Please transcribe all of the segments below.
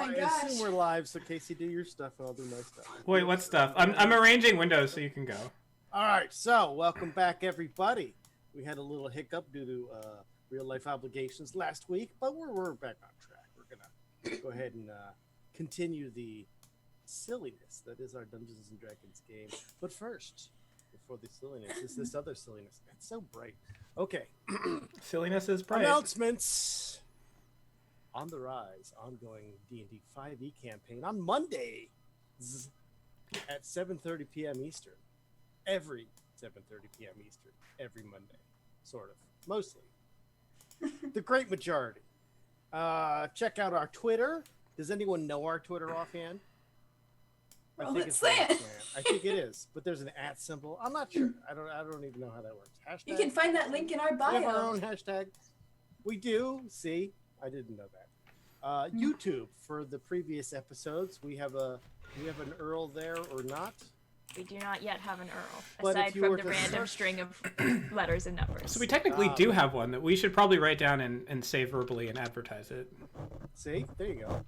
I assume we're live, so Casey, do your stuff and I'll do my stuff. Wait, what stuff? I'm arranging windows so you can go. All right, so welcome back, everybody. We had a little hiccup due to real-life obligations last week, but we're back on track. We're going to go ahead and continue the silliness that is our Dungeons & Dragons game. But first, before the silliness, is this other silliness. It's so bright. Okay. Silliness is bright. Announcements. On the Rise, ongoing D&D 5e campaign on Monday at 7:30 p.m. Eastern. Every 7:30 p.m. Eastern. Every Monday. Sort of. Mostly. The great majority. Check out our Twitter. Does anyone know our Twitter offhand? I think it's Slant. I think it is, but there's an @ symbol. I'm not sure. I don't even know how that works. Hashtag. You can find that link in our bio. We have our own hashtag. We do. See, I didn't know that. YouTube for the previous episodes. We have an URL there or not? We do not yet have an URL, But aside from the to random string of letters and numbers. So we technically do have one that we should probably write down and say verbally and advertise it. See, there you go.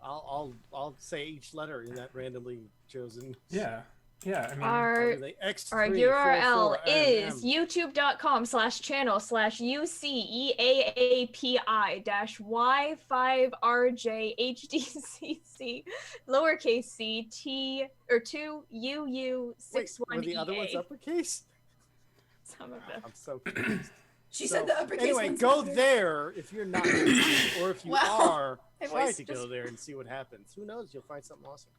I'll say each letter in that randomly chosen. Yeah. I mean, our URL is youtube.com/channel/UCEAAPI-Y5RJHDCC lowercase c t or 2UU61EA. Were the other ones uppercase? Some of them. I'm so confused. She said the uppercase. Anyway, go there if you're not, or if you are, try to go there and see what happens. Who knows? You'll find something awesome.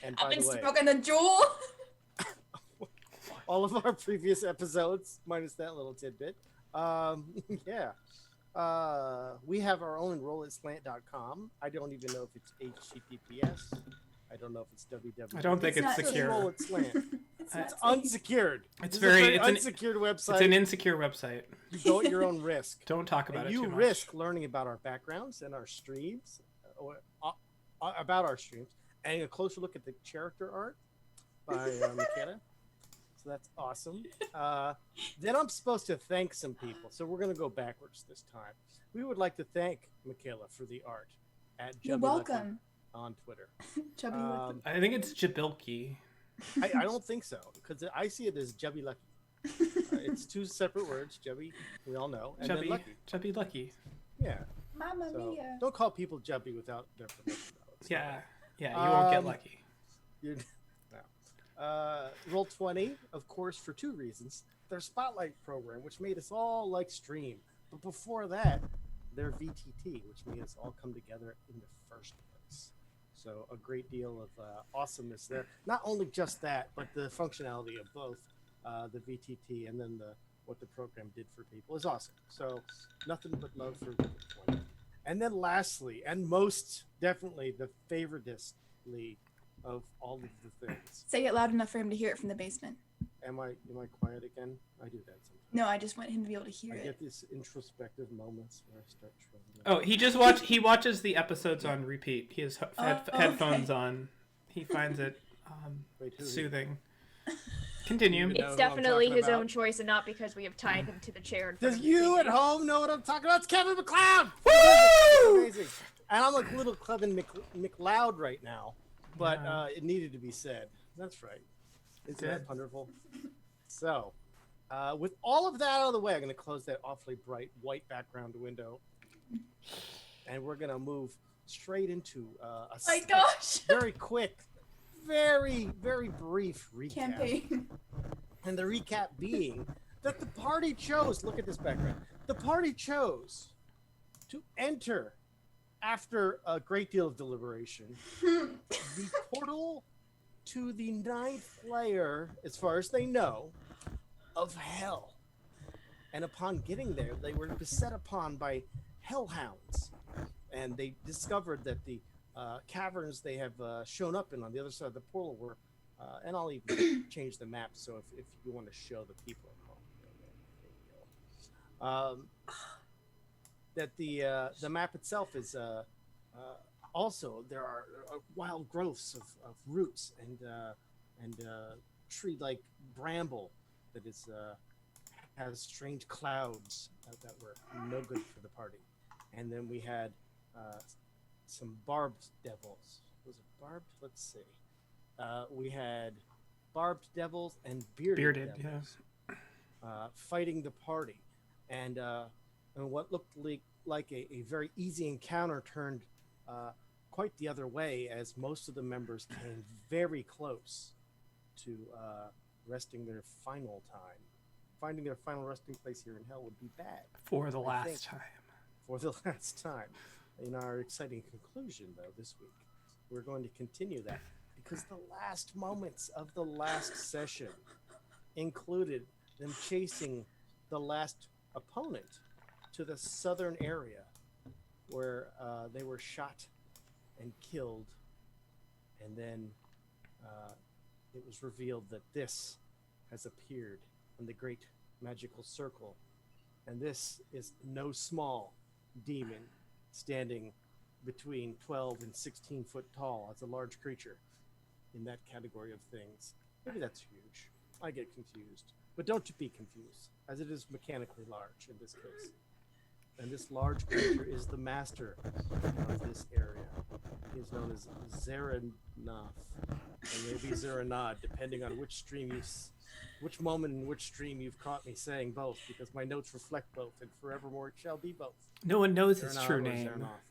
And by the way, smoking the jewel. all of our previous episodes, minus that little tidbit. Yeah. We have our own ROLL20SPOTLIGHT.com. I don't even know if it's HTTPS. I don't know if it's www. I don't think it's secure. ROLL20SPOTLIGHT. It's unsecured. It's an it's unsecured website. It's an insecure website. You go at your own risk. Don't talk about it too much. You risk learning about our backgrounds and our streams, about our streams, and a closer look at the character art by McKenna. So that's awesome. Then I'm supposed to thank some people. So we're going to go backwards this time. We would like to thank Michaela for the art at You're welcome. On Twitter. Chubby Lucky. I think it's Jabilky. I don't think so, because I see it as Chubby Lucky. It's two separate words, Chubby, we all know, and then Lucky. Chubby Lucky. Yeah. Mamma mia. Don't call people Chubby without their permission. Yeah, you won't get lucky. Roll20, of course, for two reasons. Their Spotlight program, which made us all like stream. But before that, their VTT, which made us all come together in the first place. So a great deal of awesomeness there. Not only just that, but the functionality of both the VTT and then what the program did for people is awesome. So nothing but love for Roll20. And then lastly, and most definitely the favoritistly of all of the things. Say it loud enough for him to hear it from the basement. Am I quiet again? I do that sometimes. No, I just want him to be able to hear it. I get these introspective moments where I start trembling. Oh, he watches the episodes on repeat. He has headphones on. He finds it soothing. Continue. It's definitely his own choice and not because we have tied him to the chair. Does you at home know what I'm talking about? It's Kevin MacLeod! Woo! Amazing. And I'm like little Kevin MacLeod right now, but it needed to be said. That's right. Isn't that wonderful? So, with all of that out of the way, I'm going to close that awfully bright white background window, and we're going to move straight into a very quick, very, very brief recap. Campaign. And the recap being that the party chose, look at this background, the party chose to enter, after a great deal of deliberation, the portal to the 9th layer, as far as they know, of hell. And upon getting there, they were beset upon by hellhounds. And they discovered that the caverns they have shown up in on the other side of the portal were, and I'll even change the map so if you want to show the people at home. That the map itself is also there are wild growths of roots and tree-like bramble that is has strange clouds that were no good for the party. And then we had some barbed devils. Was it barbed? Let's see. We had barbed devils and bearded devils fighting the party. And what looked like a very easy encounter turned quite the other way, as most of the members came very close to resting their final time. Finding their final resting place here in hell would be bad. For the last time. For the last time. In our exciting conclusion, though, this week, we're going to continue that, because the last moments of the last session included them chasing the last opponent to the southern area where they were shot and killed, and then it was revealed that this has appeared in the great magical circle, and this is no small demon, standing between 12 and 16 foot tall. As a large creature in that category of things. Maybe that's huge. I get confused, but don't be confused, as it is mechanically large in this case. And this large creature is the master of this area. He is known as Zeranoth, or maybe Zeranod, depending on which moment in which stream you've caught me saying both, because my notes reflect both, and forevermore it shall be both. No one knows his Zeranod true or name. Zeronoth.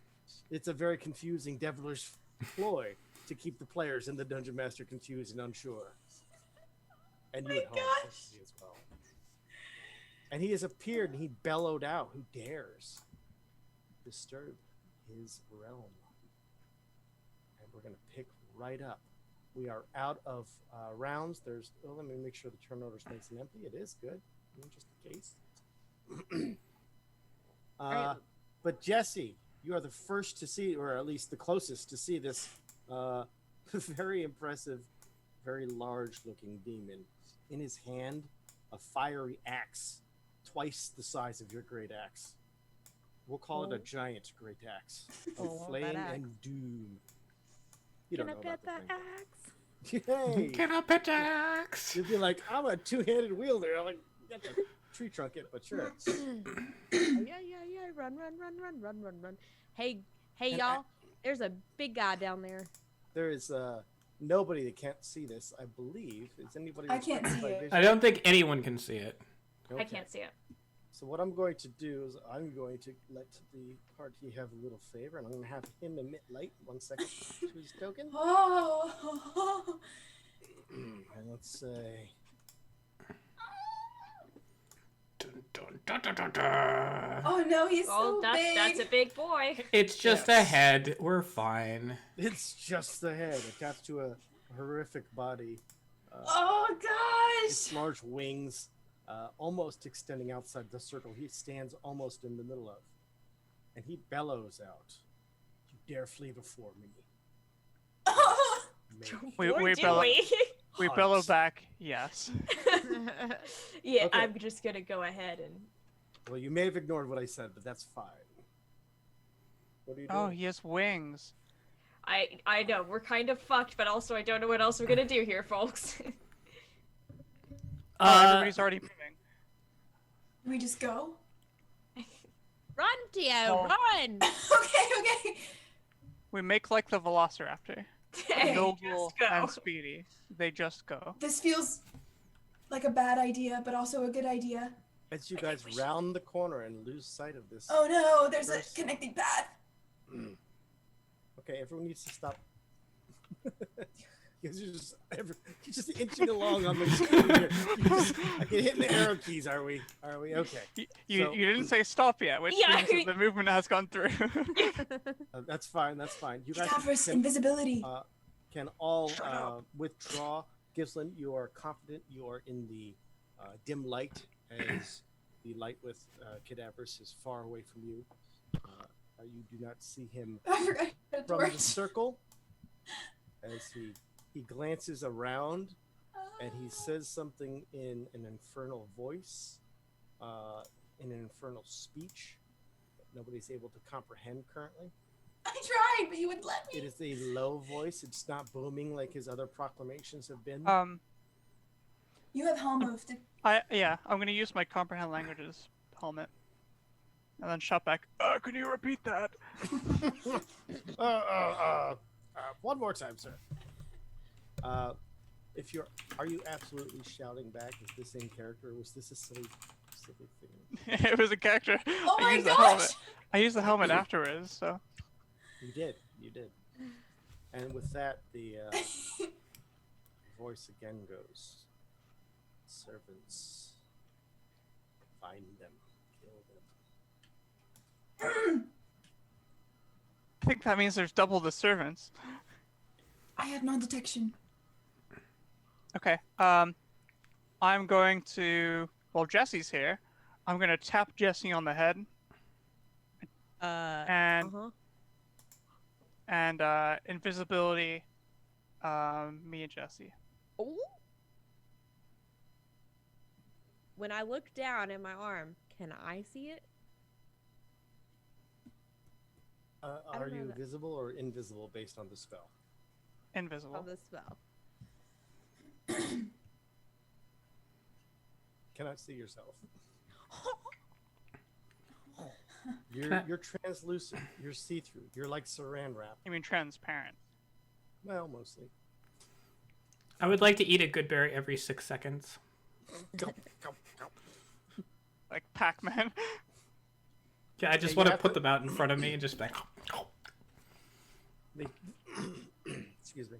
It's a very confusing, devilish ploy to keep the players and the dungeon master confused and unsure. And you at home as well. And he has appeared, and he bellowed out, "Who dares disturb his realm?" And we're going to pick right up. We are out of rounds. Let me make sure the turn order's nice and empty. It is good, just in case. But Jesse, you are the first to see, or at least the closest to see this very impressive, very large-looking demon. In his hand, a fiery axe, twice the size of your great axe. We'll call it a giant great axe of flame and doom. You don't know about the thing. Yay! Can I pet axe? You'd be like, I'm a two-handed wielder. I'm like, you got the tree trunk it, but sure. Yeah. Run. Hey, y'all. There's a big guy down there. There is nobody that can't see this, I believe. Is anybody? I can't see it. I don't think anyone can see it. Okay. I can't see it. So what I'm going to do is I'm going to let the party have a little favor, and I'm going to have him emit light. 1 second to his token. Oh. And let's say... Oh no, he's Oh, so big. that's a big boy. It's just a head. We're fine. It's just the head attached to a horrific body. Oh gosh. Its large wings almost extending outside the circle he stands almost in the middle of. And he bellows out, "You dare flee before me." We bellow back, yes. Yeah, Okay. I'm just gonna go ahead and. Well, you may have ignored what I said, but that's fine. What are you doing? Oh, he has wings. I know we're kind of fucked, but also I don't know what else we're gonna do here, folks. Everybody's already moving. Do we just go? Run, Tio, run! Okay. We make like the Velociraptor. Hey, Noble just go. and speedy. They just go. This feels like a bad idea, but also a good idea. As you guys round the corner and lose sight of this. Oh no, there's a First- connecting path. Okay, everyone needs to stop. You're just inching along on the screen here. I can hit the arrow keys. Are we? Okay. You So- didn't say stop yet, which Yeah. means that the movement has gone through. That's fine. You guys Cadavers, invisibility. can all withdraw. Gislin, you are confident. You are in the dim light, as the light with Cadavers is far away from you. You do not see him I forgot the from the torch. circle, as he glances around and he says something in an infernal voice, in an infernal speech that nobody's able to comprehend currently. I tried, but you wouldn't let It me. is a low voice. It's not booming like his other proclamations have been. You have home moved. I'm gonna use my comprehend languages helmet. and then shout back, "Can you repeat that?" One more time, sir. Are you absolutely shouting back? Is this in character? Was this a silly thing? It was a character. Oh I my used the gosh! helmet. I used the helmet afterwards, so. You did. And with that, the voice again goes. Servants, find them, kill them. I think that means there's double the servants. I have non-detection. Okay. I'm going to. Well, Jesse's here. I'm gonna tap Jesse on the head and invisibility. Me and Jesse. Oh. When I look down at my arm, can I see it? Are don't know you that. visible or invisible based on the spell? Invisible. Of the spell. Cannot see yourself. You're translucent. You're see-through. You're like saran wrap. You mean transparent? Well, mostly. I would like to eat a good berry every 6 seconds. Go, go, go. Like Pac-Man. Yeah, I just you want to have put to- them out in front of me and just be like, Excuse me.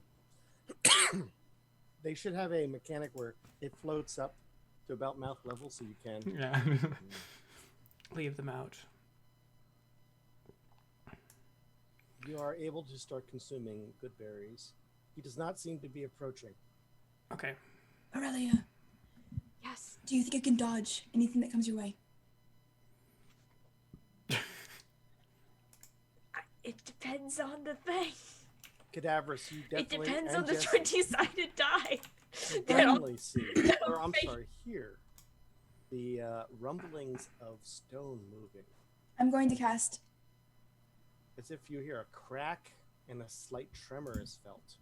They should have a mechanic where it floats up to about mouth level so you can. yeah. Leave them out. You are able to start consuming good berries. He does not seem to be approaching. Okay. Aurelia, Yes. do you think you can dodge anything that comes your way? It depends on the thing. Cadaverous, you It definitely. depends and on the Jesse 20-sided die. definitely see. Or I'm sorry, hear the rumblings of stone moving. I'm going to cast. As if you hear a crack and a slight tremor is felt.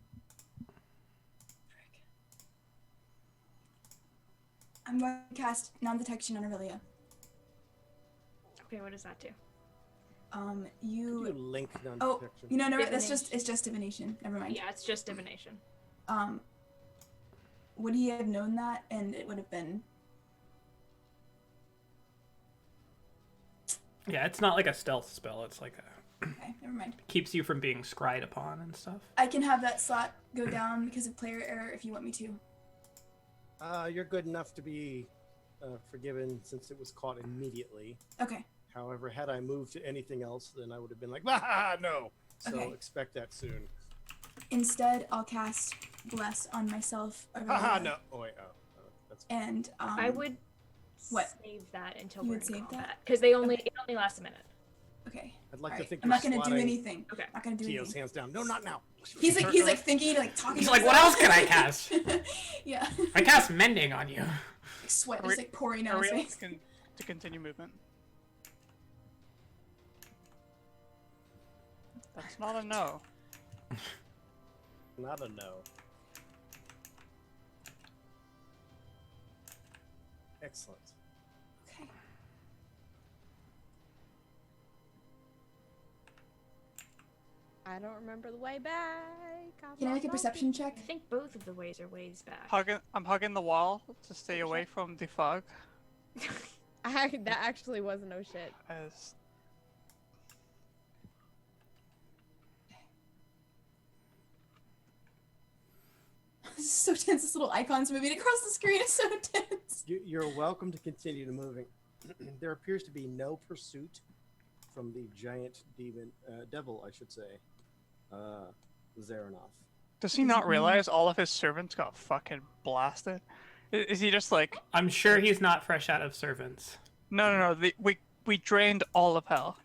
I'm going to cast non-detection on Aurelia. Okay, what does that do? You link Oh, non-detection. you know, never. That's Divination. it's just divination. Never mind. Yeah, it's just divination. Would he have known that, and it would have been? Yeah, it's not like a stealth spell. It's like a Okay, never mind. keeps you from being scryed upon and stuff. I can have that slot go down because of player error if you want me to. You're good enough to be forgiven since it was caught immediately. Okay. However, had I moved to anything else, then I would have been like, ah, no. So Okay. expect that soon. Instead, I'll cast bless on myself. Haha, Aurelia, no. Oh, wait. That's And I would what? save that until You we're would in save combat that? because it only lasts a minute. Okay. I'd like to Alright. think I'm you're not gonna do swatting anything. Okay. Not gonna do Tio's anything. hands down. No, not now. He's like thinking, like talking. He's to like, what else himself. can I cast? Yeah. I cast mending on you. Like sweat Are just we- like pouring down Are his we face. to continue movement? That's not a no. Not a no. Excellent. Okay. I don't remember the way back. Can I make a perception check? I think both of the ways are ways back. I'm hugging the wall to stay away from the fog. That actually was no shit. As This is so tense. This little icon's moving across the screen is so tense. You're welcome to continue to moving. There appears to be no pursuit from the giant devil, I should say, Zaranov. does he not realize all of his servants got fucking blasted? Is he just like, I'm sure he's not fresh out of servants. no, we drained all of hell.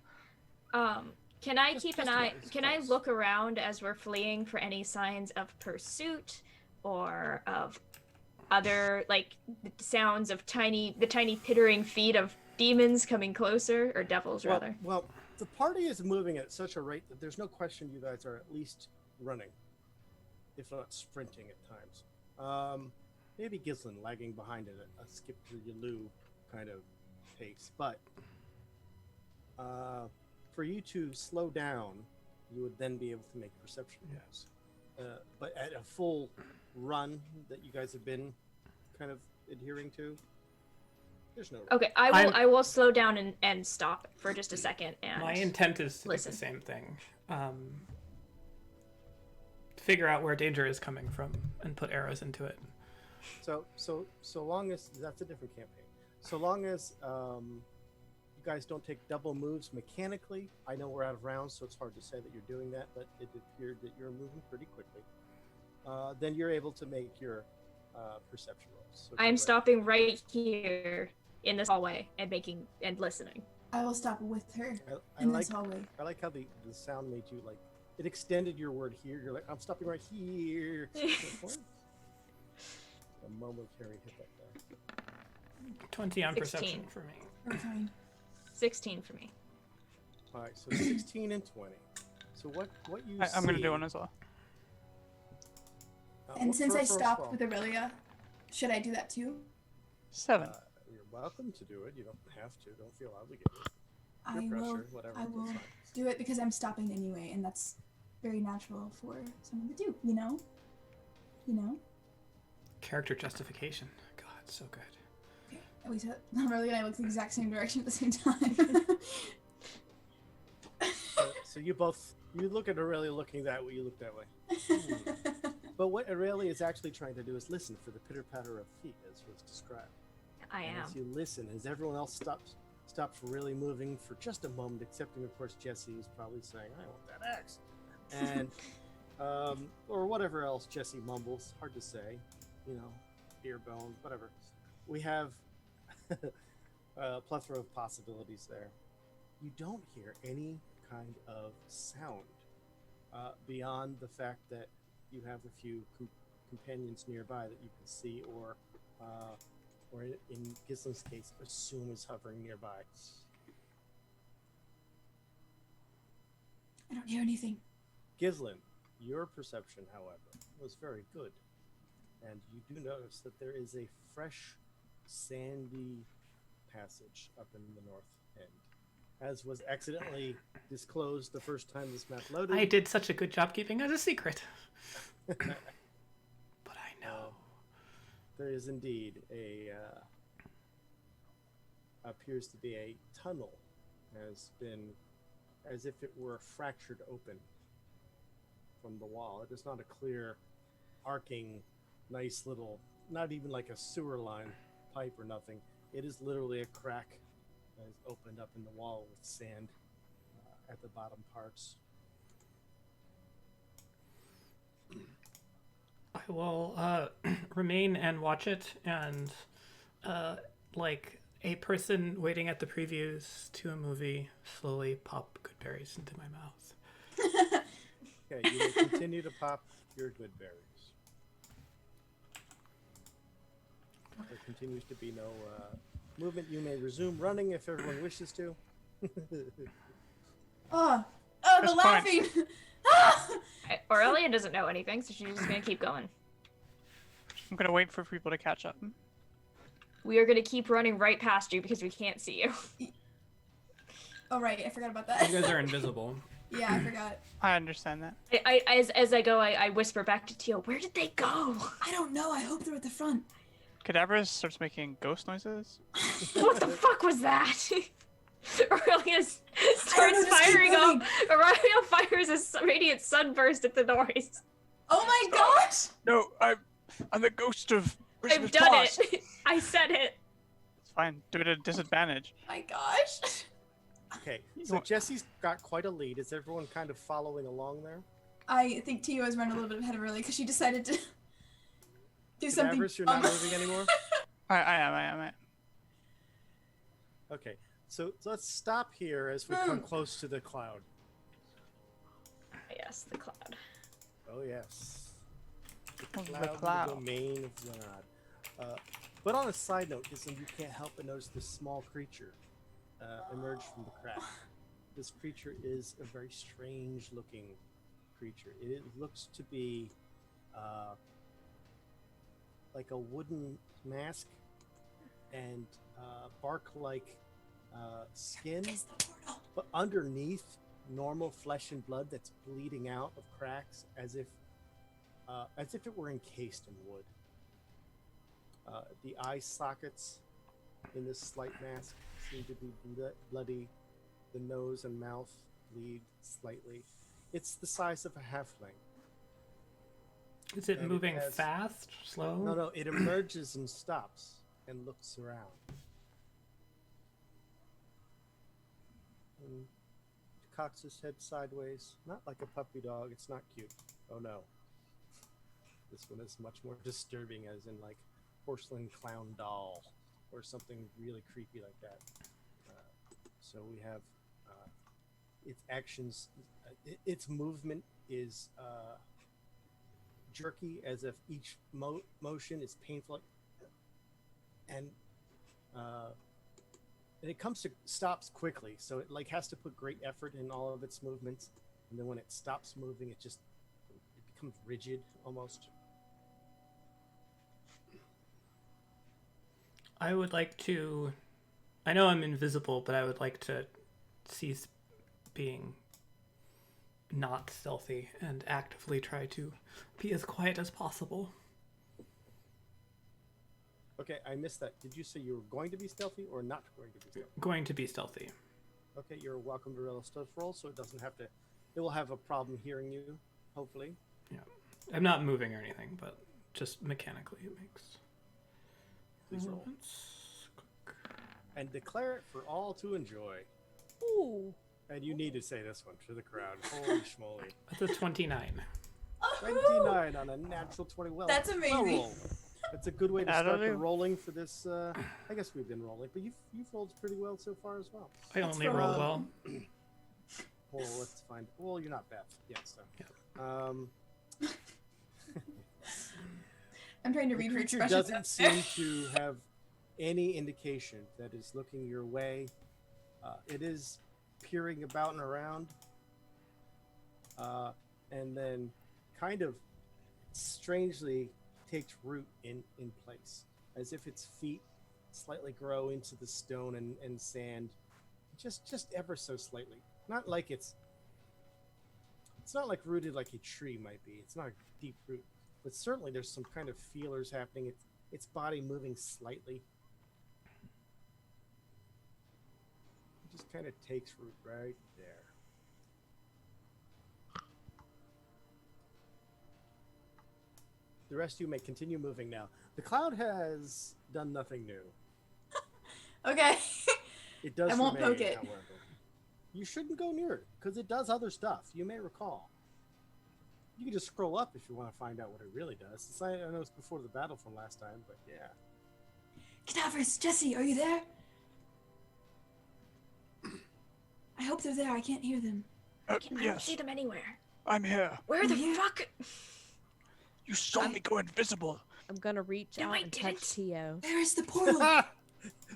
Can I Just- keep an just eye? nice, Can I close. look around as we're fleeing for any signs of pursuit or of other like the sounds of the tiny pittering feet of demons coming closer or devils rather? Well, the party is moving at such a rate that there's no question you guys are at least running, if not sprinting at times. Maybe Gislin lagging behind at a skip to Yalu kind of pace, but For you to slow down, you would then be able to make perception checks. But at a full run that you guys have been kind of adhering to, there's no. Okay, I will slow down and stop for just a second. And my intent is to do the same thing. Figure out where danger is coming from and put arrows into it. So long as that's a different campaign. So long as you guys don't take double moves mechanically. I know we're out of rounds, so it's hard to say that you're doing that, but it appeared that you're moving pretty quickly. Then you're able to make your perception rolls. So I'm stopping right here in this hallway and listening. I will stop with her in this hallway. I like how the sound made you like it extended your word here. You're like, I'm stopping right here. A momentary hiccup there. 20 on 16. perception for me. We're fine. 16 for me. All right, so 16 and 20. So what you I'm going to do one as well. And since I stopped with Aurelia, should I do that too? 7. You're welcome to do it. You don't have to. Don't feel obligated. I will do it because I'm stopping anyway, and that's very natural for someone to do. You know. Character justification. God, so good. Okay, at least Aurelia and I look the exact same direction at the same time. So you look at Aurelia looking that way. You look that way. But what Aurelia is actually trying to do is listen for the pitter-patter of feet, as was described. I am. As you listen, as everyone else stops really moving for just a moment, excepting of course Jesse, who's probably saying, "I want that axe," and or whatever else Jesse mumbles. Hard to say, beer bone, whatever. We have a plethora of possibilities there. You don't hear any kind of sound beyond the fact that you have a few companions nearby that you can see, or in Gislin's case, assume is hovering nearby. I don't hear anything. Gislin, your perception, however, was very good, and you do notice that there is a fresh, sandy passage up in the north end, as was accidentally disclosed the first time this map loaded. I did such a good job keeping it a secret. But I know. There is indeed appears to be a tunnel, has been as if it were fractured open from the wall. It is not a clear, arcing, nice little, not even like a sewer line pipe or nothing. It is literally a crack that is opened up in the wall with sand at the bottom parts. I will remain and watch it, and like a person waiting at the previews to a movie, slowly pop good berries into my mouth. Okay, you will continue to pop your good berries. There continues to be no movement. You may resume running if everyone wishes to. The laughing! Aurelia doesn't know anything, so she's just gonna keep going. I'm going to wait for people to catch up. We are gonna keep running right past you because we can't see you. Oh right, I forgot about that. You guys are invisible. Yeah, I forgot. I understand that. As I go, I whisper back to Teal, "Where did they go?" I don't know. I hope they're at the front. Cadaverous starts making ghost noises. What the fuck was that? Aurelia starts firing up. Aurelia fires a radiant sunburst at the noise. Oh my gosh! No, I'm the ghost of I've done it. I said it. It's fine. Do it at a disadvantage. My gosh. Okay, so Jesse's got quite a lead. Is everyone kind of following along there? I think Tio has run a little bit ahead of Aurelia because she decided to do something. Cadaverous, you're not moving anymore? I am. Okay, so let's stop here as we come close to the cloud. Yes, the cloud. Oh, yes. The cloud. cloud. The domain of Yonad. But on a side note, you can't help but notice this small creature emerge from the crack. This creature is a very strange-looking creature. It looks to be like a wooden mask and bark-like skin, It's the portal. but underneath normal flesh and blood that's bleeding out of cracks as if it were encased in wood. The eye sockets in this slight mask seem to be bloody. The nose and mouth bleed slightly. It's the size of a halfling. Is it And moving has- fast, slow? No, it emerges and stops and looks around. And cocks his head sideways, not like a puppy dog. It's not cute. Oh no. This one is much more disturbing, as in like porcelain clown doll or something really creepy like that. So we have its actions, its movement is jerky, as if each motion is painful, and it comes to stops quickly. So it like has to put great effort in all of its movements, and then when it stops moving, it becomes rigid almost. I would like to. I know I'm invisible, but I would like to cease being not stealthy and actively try to be as quiet as possible. Okay, I missed that. Did you say you were going to be stealthy or not going to be stealthy? Going to be stealthy. Okay, you're welcome to roll a stealth roll, so it doesn't have to. It will have a problem hearing you, hopefully. Yeah. I'm not moving or anything, but just mechanically it makes. Please roll. And declare it for all to enjoy. Ooh. And you need to say this one to the crowd. Holy schmoly. That's a 29. 29 on a natural 20. Well, That's amazing. Well rolled. That's a good way to I don't start the know. rolling for this. I guess we've been rolling, but you've rolled pretty well so far as well. I only roll well. Well, let's find. Well, you're not Beth. Yeah, so. Yeah. I'm trying to The read her creature expressions. doesn't seem to have any indication that is looking your way. It is peering about and around, and then kind of strangely takes root in place, as if its feet slightly grow into the stone and sand, just ever so slightly. Not like it's not like rooted like a tree might be. It's not a deep root, but certainly there's some kind of feelers happening. Its body moving slightly. It just kind of takes root right there. The rest of you may continue moving now. The cloud has done nothing new. Okay. It does I won't remain, poke it. however. You shouldn't go near it, because it does other stuff. You may recall. You can just scroll up if you want to find out what it really does. I know it's before the battle from last time, but yeah. Cadavers, Jesse, are you there? I hope they're there. I can't hear them. I don't Yes, see them anywhere. I'm here. Where the Yeah. fuck? You saw me go invisible. I'm gonna reach No, out I and didn't. touch Tio. Where is the portal?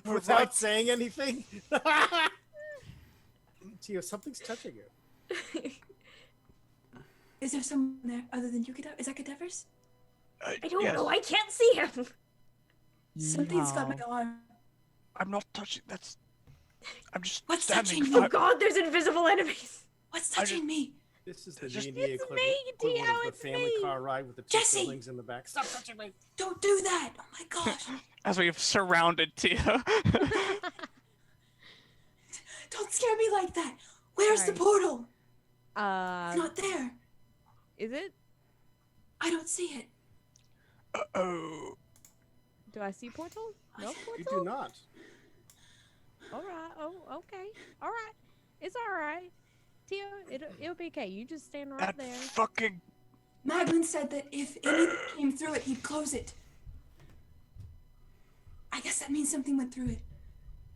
Without right. saying anything? Tio, something's touching you. Is there someone there other than you, Cadavers? Is that Cadavers? I don't yes. know. I can't see him. Something's got my No. arm. I'm not touching. I'm just What's standing. touching you? Oh God, there's invisible enemies. What's I touching me? This is the Just- D&D It's equivalent, me, equivalent Tio, of the it's family me. car ride with the two Jesse! siblings in the back. Stop touching me! Don't do that! Oh my gosh! As we've surrounded Tio. Don't scare me like that! Where's the Sorry. portal? It's not there. Is it? I don't see it. Oh. Do I see portal? No You portal? do not. All right. Oh, okay. All right. It's all right. Tio, it'll be okay. You just stand right That there. fucking. Maglin said that if anything came through it, he'd close it. I guess that means something went through it.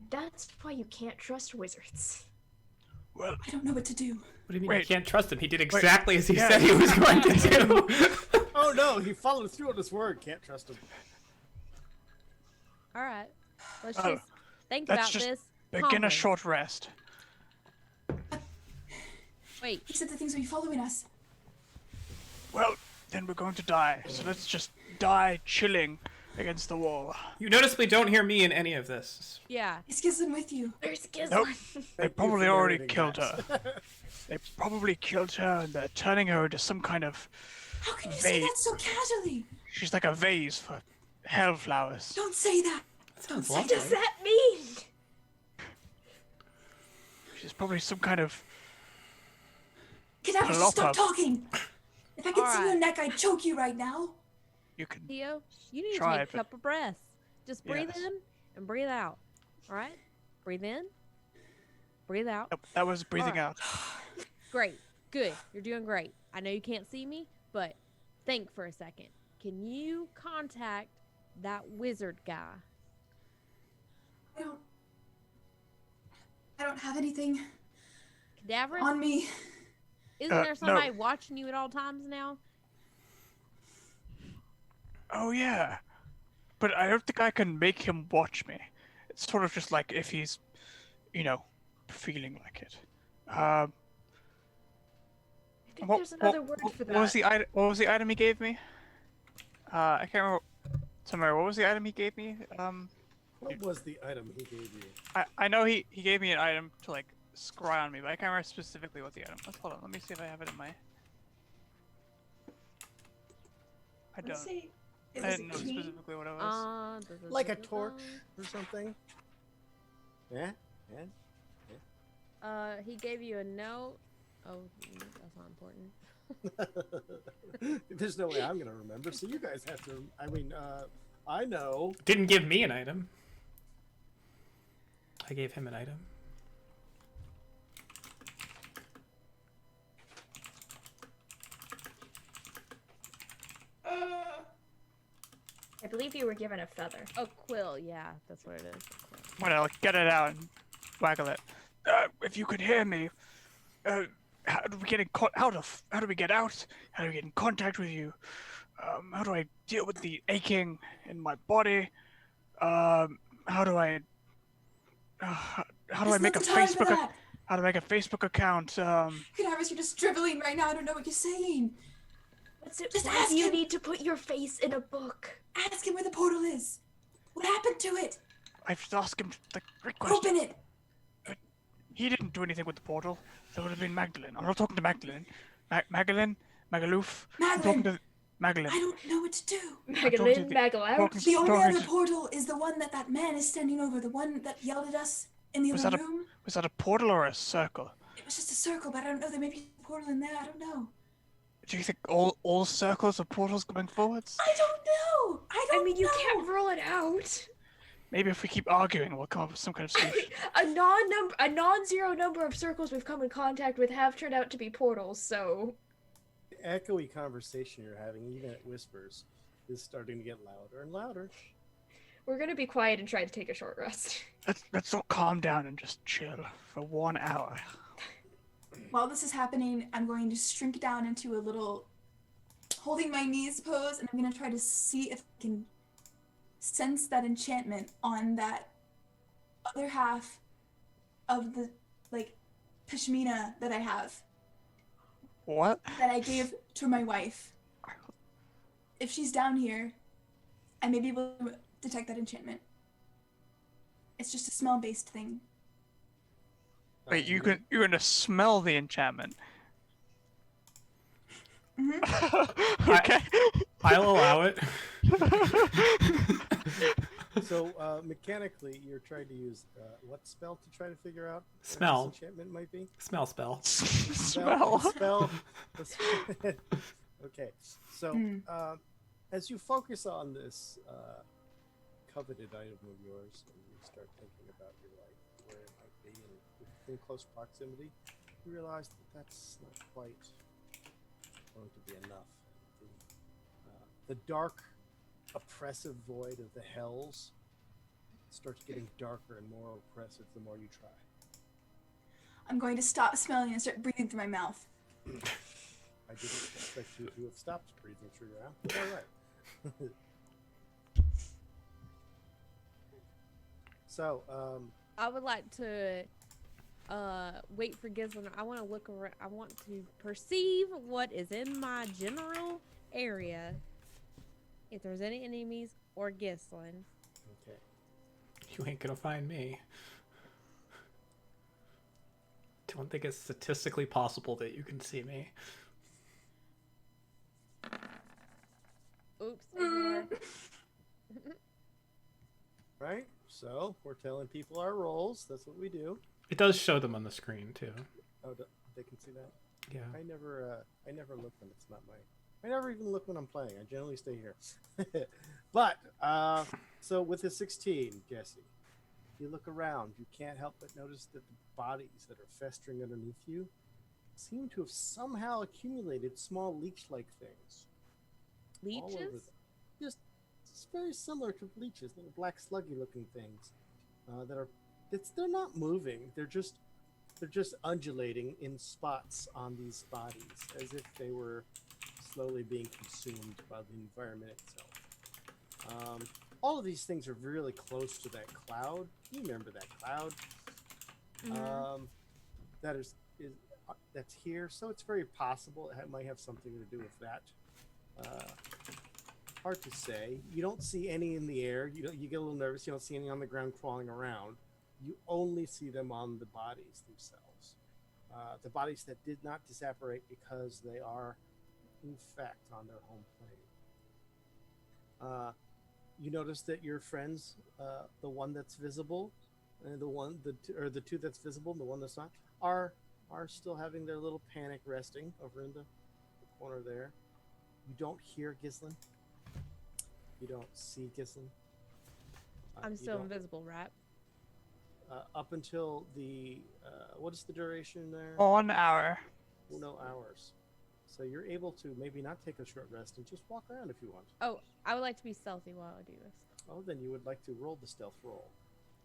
That's why you can't trust wizards. Well, I don't know what to do. What do you mean Wait. you can't trust him? He did exactly as he Yeah. said he was going to do. Oh no, he followed through on his word. Can't trust him. All right. Let's Oh, just think let's about just this. begin a calmly. short rest. Wait. He said the things will be following us. Well, then we're going to die. So let's just die chilling against the wall. You noticeably don't hear me in any of this. Yeah. Is Gislin with you? There's Gislin. Nope. They probably already narrating killed that. her. They probably killed her, and they're turning her into some kind of How can you say vase. that so casually? She's like a vase for hellflowers. Don't say that. That sounds What lovely. does that mean? She's probably some kind of. Cadaver, stop Plop up. talking. If I could see Alright. your neck, I'd choke you right now. You can. Theo, you need to Try take it, a couple breaths. Just breathe Yes. in and breathe out. All right? Breathe in. Breathe out. Nope, that was breathing Alright. out. Great. Good. You're doing great. I know you can't see me, but think for a second. Can you contact that wizard guy? I don't have anything Cadaver? on me. Isn't no. there somebody watching you at all times now? Oh yeah, but I don't think I can make him watch me. It's sort of just like if he's, feeling like it. I think there's another word for that. What was the item he gave me? I can't remember. Samara, what was the item he gave me? What was the item he gave you? I know he gave me an item to like scry on me, but I can't remember specifically what the item was. Hold on, let me see if I have it in my. I don't. Let's see. It I was didn't know a key. specifically what it was. Like a torch or something? Yeah? He gave you a note. Oh, that's not important. There's no way I'm gonna remember, so you guys have to. I mean, I know. Didn't give me an item. I gave him an item. I believe you were given a feather. Oh, quill. Yeah, that's what it is. Well, get it out and waggle it. If you could hear me, how do we get how do we get out? How do we get in contact with you? How do I deal with the aching in my body? How do I make a Facebook? How to make a Facebook account? Cadavers, you're just dribbling right now. I don't know what you're saying. Just Why ask do you him. need to put your face in a book? Ask him where the portal is. What happened to it? I've just asked him the great question. Open it. He didn't do anything with the portal. That would have been Magdalene. I'm not talking to Magdalene. Magdalene? Magaloof? I'm talking to Magdalene. I don't know what to do. Magdalene, Magalout. talking- The only talking other to- portal is the one that man is standing over. The one that yelled at us in the Was other that room. Was that a portal or a circle? It was just a circle, but I don't know. There may be a portal in there. I don't know. Do you think all circles are portals going forwards? I don't know. I don't I mean, you know. can't rule it out. Maybe if we keep arguing, we'll come up with some kind of solution. A non-zero number of circles we've come in contact with have turned out to be portals, so... The echoey conversation you're having, even at whispers, is starting to get louder and louder. We're gonna be quiet and try to take a short rest. Let's all calm down and just chill for 1 hour. While this is happening, I'm going to shrink down into a little holding my knees pose, and I'm going to try to see if I can sense that enchantment on that other half of the, pashmina that I have, What? that I gave to my wife. If she's down here, I may be able to detect that enchantment. It's just a smell-based thing. Wait, you're gonna smell the enchantment? Okay. I'll allow it. So, mechanically, you're trying to use what spell to try to figure out what Smell. this enchantment might be? Smell spell. Smell. Spell. Okay, so as you focus on this coveted item of yours, and you start thinking about your life, where it might be, and in close proximity, you realize that that's not quite going to be enough. The dark, oppressive void of the hells starts getting darker and more oppressive the more you try. I'm going to stop smelling and start breathing through my mouth. I didn't expect you to have stopped breathing through your mouth, but all right. So, I would like to wait for Gislin. I want to look around. I want to perceive what is in my general area. If there's any enemies or Gislin. Okay. You ain't gonna find me. Don't think it's statistically possible that you can see me. Oops. Ignore. Right. So we're telling people our roles. That's what we do. It does show them on the screen too. Oh, they can see that. Yeah. I never look when it's not my. I never even look when I'm playing. I generally stay here. But so with the 16, Jesse, you look around. You can't help but notice that the bodies that are festering underneath you seem to have somehow accumulated small leech-like things. all over Leeches? them. Just it's very similar to leeches, little black sluggy-looking things that are. They're not moving. They're just undulating in spots on these bodies, as if they were slowly being consumed by the environment itself. All of these things are really close to that cloud. You remember that cloud? That is that's here, so it's very possible it might have something to do with that. Hard to say. You don't see any in the air. You get a little nervous. You don't see any on the ground crawling around. You only see them on the bodies themselves. The bodies that did not disapparate because they are, in fact, on their home plane. You notice that your friends, the one that's visible, and the two that's visible, and the one that's not, are still having their little panic resting over in the corner there. You don't hear Gislin. You don't see Gislin. I'm still invisible, right? Up until the what is the duration there? 1 hour. No hours. So you're able to maybe not take a short rest and just walk around if you want. Oh, I would like to be stealthy while I do this. Oh, then you would like to roll the stealth roll.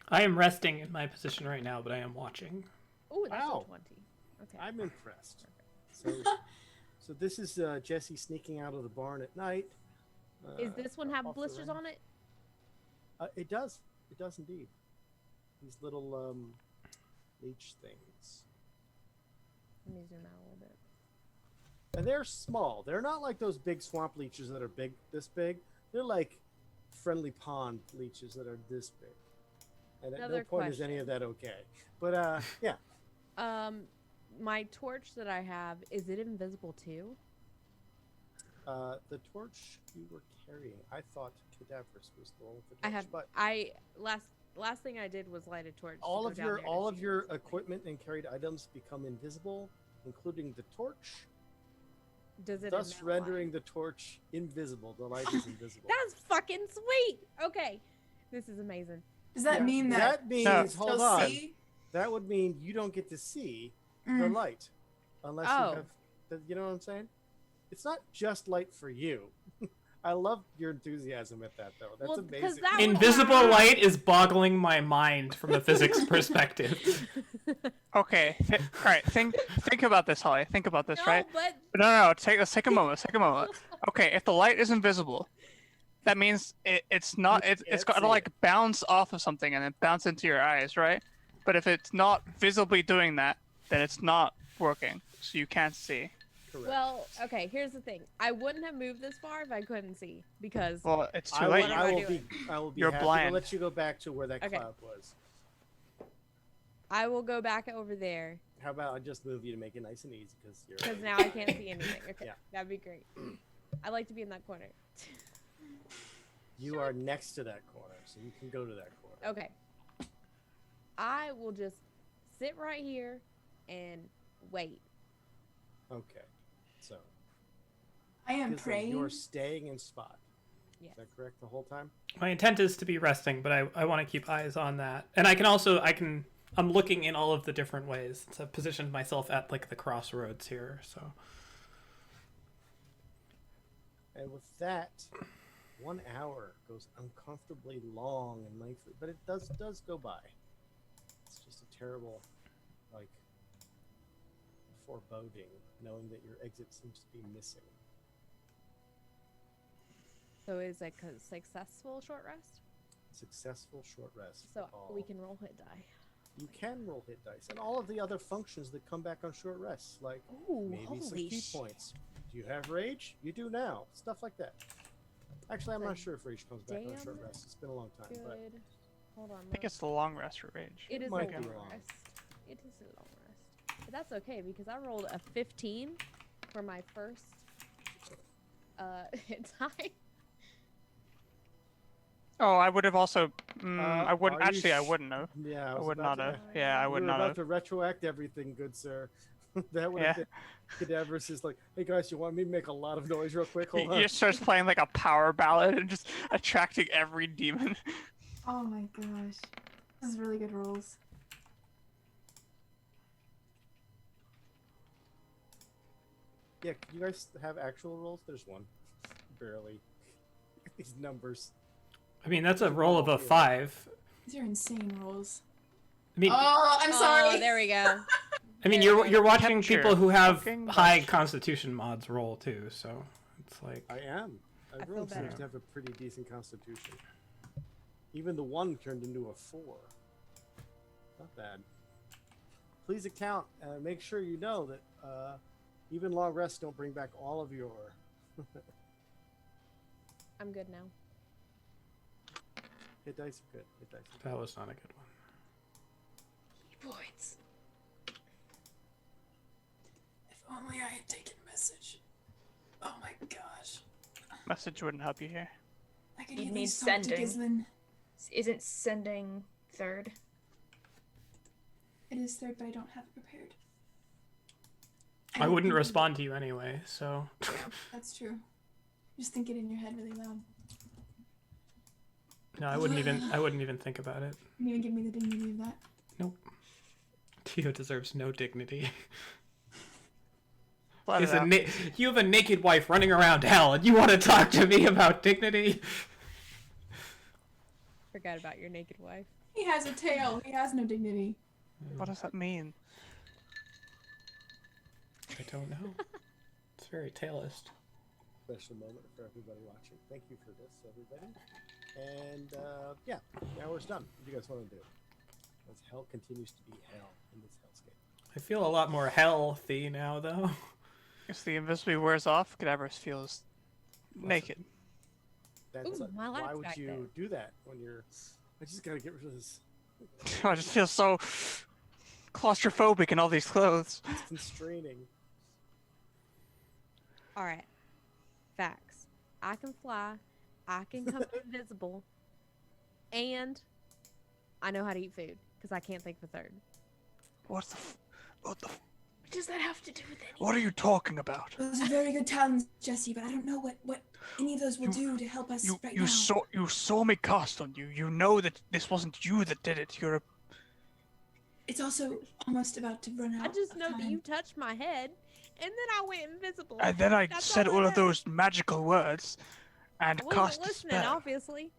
I am resting in my position right now, but I am watching. Oh, that's Wow. a 20. Okay. I'm impressed. So this is Jesse sneaking out of the barn at night. Is this one have off the blisters range. on it? It does. It does indeed. These little leech things. Let me zoom out a little bit. And they're small. They're not like those big swamp leeches that are this big. They're like friendly pond leeches that are this big. And at no Another point is any of that okay. But yeah. My torch that I have, is it invisible too? The torch you were carrying, I thought Cadaverous was the one with the torch. But Last thing I did was light a torch. all to of go down your there to all of see your what's happening. equipment and carried items become invisible, including the torch, Does it thus emit rendering light? the torch invisible. The light is invisible. That's fucking sweet. Okay, this is amazing. Does that mean that That means No. hold you'll on. see? That would mean you don't get to see the Mm. light unless Oh. you have. You know what I'm saying? It's not just light for you. I love your enthusiasm at that, though. That's Well, 'cause amazing. that would- Invisible light is boggling my mind from a physics perspective. Okay. All right. Think about this, Holly. Think about this, No, right? but No. Let's take a moment. Take a moment. Okay. If the light is invisible, that means it's not. It's can't got to see like it. bounce off of something and then bounce into your eyes, right? But if it's not visibly doing that, then it's not working. So you can't see. Correct. well, okay. Here's the thing. I wouldn't have moved this far if I couldn't see because Well, it's too I late. will, What am I I will doing? be. I will be You're happy blind. to let you go back to where that Okay. cloud was. I will go back over there How about I just move you to make it nice and easy because you're. because now I can't see anything. Okay, Yeah. that'd be great. I like to be in that corner. You are next to that corner, so you can go to that corner. Okay. I will just sit right here and wait. Okay. So. I am Gislin, praying. You're staying in spot. Yes. Is that correct? The whole time. My intent is to be resting, but I want to keep eyes on that. And I'm looking in all of the different ways. So I've positioned myself at like the crossroads here, so. And with that, 1 hour goes uncomfortably long and lengthy, but it does go by. It's just a terrible, like, foreboding, knowing that your exit seems to be missing. So is it a successful short rest? Successful short rest. So for all. we can roll hit die. You can roll hit dice, and all of the other functions that come back on short rests, like Ooh, maybe some holy key shit. points. Do you have rage? You do now. Stuff like that. Actually, I'm Like, not sure if Rage comes back on a damn short rest. It's been a long time, but Good. Hold on. I think it's the long rest for Rage. It is a might long be long. rest. It is a long rest. But that's okay because I rolled a 15 for my first time. Oh, I would have also. I wouldn't. are you Actually, I sh- wouldn't have. Yeah, I was would about not to- have. Yeah, I You would were not about have. to retroact everything, good sir. That would Yeah. have been Cadaverous is like, hey guys, you want me to make a lot of noise real quick? He Hold on. just starts playing like a power ballad and just attracting every demon. Oh my gosh. This is really good rolls. Yeah, can you guys have actual rolls? There's one. Barely. These numbers. I mean, that's a roll of a 5. These are insane rolls. I mean, Oh, I'm sorry. Oh, there we go. I mean, there we you're go. watching Capture people who have fucking high much. Constitution mods roll too, so it's like I am. I feel Everyone seems better. to have a pretty decent constitution. Even the one turned into a 4. Not bad. Please account. Make sure you know that even long rests don't bring back all of your. I'm good now. Hit dice are good. Hit dice. Are good. that was not a good one. Points. If only I had taken message. Oh my gosh. Message wouldn't help you here. I could You'd at need least talk to sending. Gislin. Isn't sending third? It is third, but I don't have it prepared. I don't wouldn't think- respond to you anyway, so That's true. Just think it in your head really loud. no, I wouldn't even think about it. You even give me the dignity of that. Nope. Tio deserves no dignity. Let Is it out. you have a naked wife running around hell, and you want to talk to me about dignity? Forgot about your naked wife. He has a tail. He has no dignity. What does that mean? I don't know. It's very tailist. Special moment for everybody watching. Thank you for this, everybody. And yeah, the hour's done. What do you guys want to do? As hell continues to be hell in this hellscape. I feel a lot more healthy now, though. If the invisibility wears off, Cadaverous feels naked. That's Ooh, my why life's would back you there. do that when you're? I just gotta get rid of this. I just feel so claustrophobic in all these clothes. It's constraining. All right. Facts. I can fly. I can come invisible. And I know how to eat food because I can't think of a third. What the? What the? What does that have to do with it? What are you talking about? Those are very good talents, Jesse, but I don't know what any of those will do to help us You right you now. saw me cast on you. You know that this wasn't you that did it. You're a It's also almost about to run out. I just of know that time. you touched my head, and then I went invisible. And then I That's said all all I of know. those magical words and I wasn't cast a listening, spell. obviously.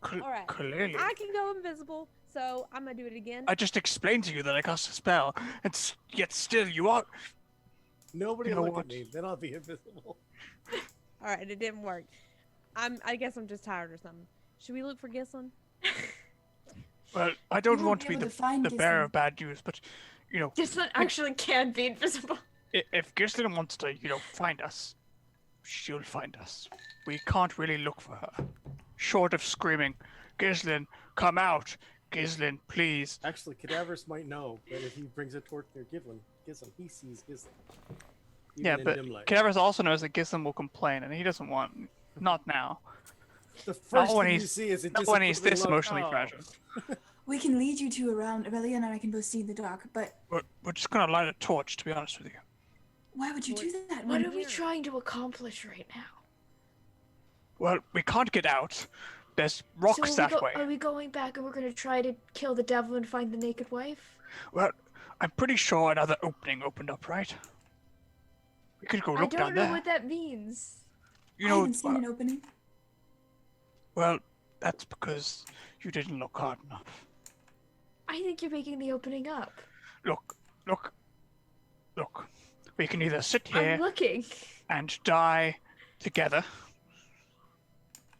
Cl- All right. Clearly. I can go invisible, so I'm gonna do it again. I just explained to you that I cast a spell, and yet still you are. Nobody You know look what? at me. Then I'll be invisible. All right, it didn't work. I guess I'm just tired or something. Should we look for Gislin? Well, I don't won't want to be be able to find the bearer Gislin. of bad news, but you know, Gislin actually can be invisible. if Gislin wants to, find us, she'll find us. We can't really look for her, short of screaming, "Gislin, come out! Gislin, please!" Actually, Cadaverous might know that if he brings a torch near Gislin, he sees Gislin. Even Yeah, in but dim light. Cadaverous also knows that Gislin will complain, and he doesn't want. Not now. The first when thing you he's- see is a Not when he's disappointed this look. emotionally Oh. fragile. We can lead you to around. Aurelian and I can both see in the dark, but We're just gonna light a torch, to be honest with you. why would you do that? What when- are we trying to accomplish right now? Well, we can't get out. There's rocks So that way. are we going back and we're gonna try to kill the devil and find the naked wife? Well, I'm pretty sure another opening opened up, right? We could go I look don't down know there. what that means. You I know, haven't seen an opening. well, that's because you didn't look hard enough. I think you're making the opening up. Look. We can either sit I'm here looking. and die together,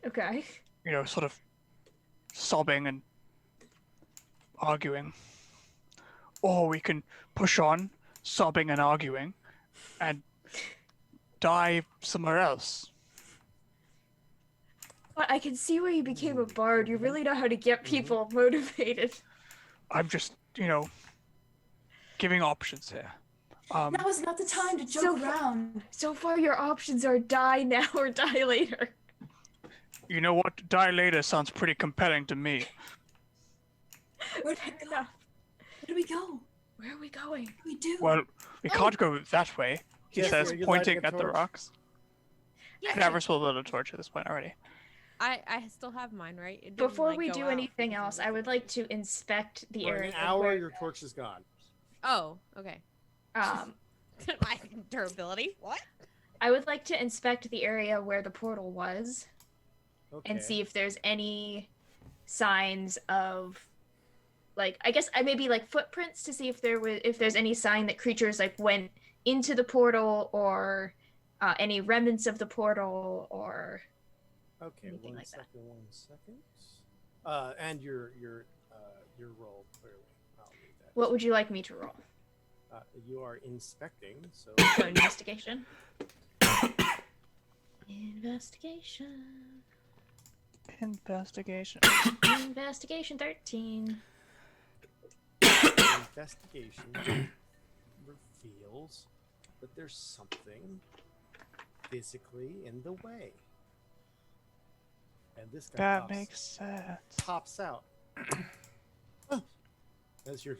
Okay. sort of sobbing and arguing, or we can push on, sobbing and arguing, and die somewhere else. But I can see why you became a bard. You really know how to get people motivated. I'm just, giving options here. Now is not the time to joke around. So far, your options are die now or die later. You know what? Die later sounds pretty compelling to me. Where Fair enough. do we go? Where are we going? What do we do? Well, we can't go that way, he Yes, says, are you pointing lighting a at the torch? rocks. Yeah. Cadaver's will lit a torch at this point already. I still have mine, right? It didn't, Before like, we go do out. anything else, I would like to inspect the For area. an hour, where, your torch is gone. Oh, okay. um, My durability. What? I would like to inspect the area where the portal was Okay. and see if there's any signs of, like, I guess maybe like footprints to see if there's any sign that creatures like went into the portal or any remnants of the portal or. Okay, anything one like that. second, 1 second. And your roll clearly. I'll read that. What would you like me to roll? You are inspecting, so So investigation. Investigation. Investigation. Investigation 13. investigation reveals that there's something physically in the way. And this guy That pops, makes sense. pops out. As you're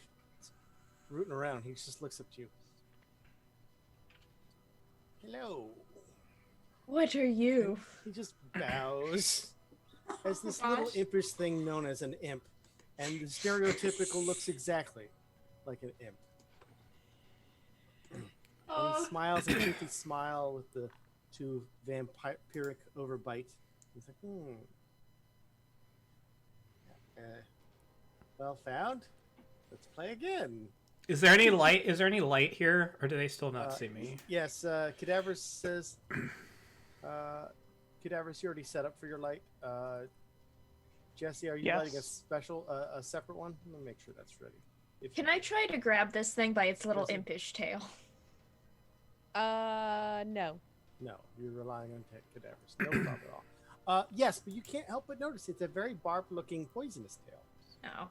rooting around, he just looks up to you. Hello. What are you? He just bows. As this Oh, little gosh. impish thing known as an imp. And the stereotypical looks exactly like an imp. And he smiles a toothy smile with the two vampiric overbite. He's like, well found. Let's play again. Is there any light? Is there any light here, or do they still not see me? Yes, Cadaver's says, Cadaver's, you already set up for your light. Jesse, are you lighting a Yes. special, a separate one? Let me make sure that's ready. Can I try to grab this thing by its little Yes, it- impish tail? No. No, you're relying on Cadaver's. No problem at all. Yes, but you can't help but notice it's a very barbed-looking poisonous tail. No.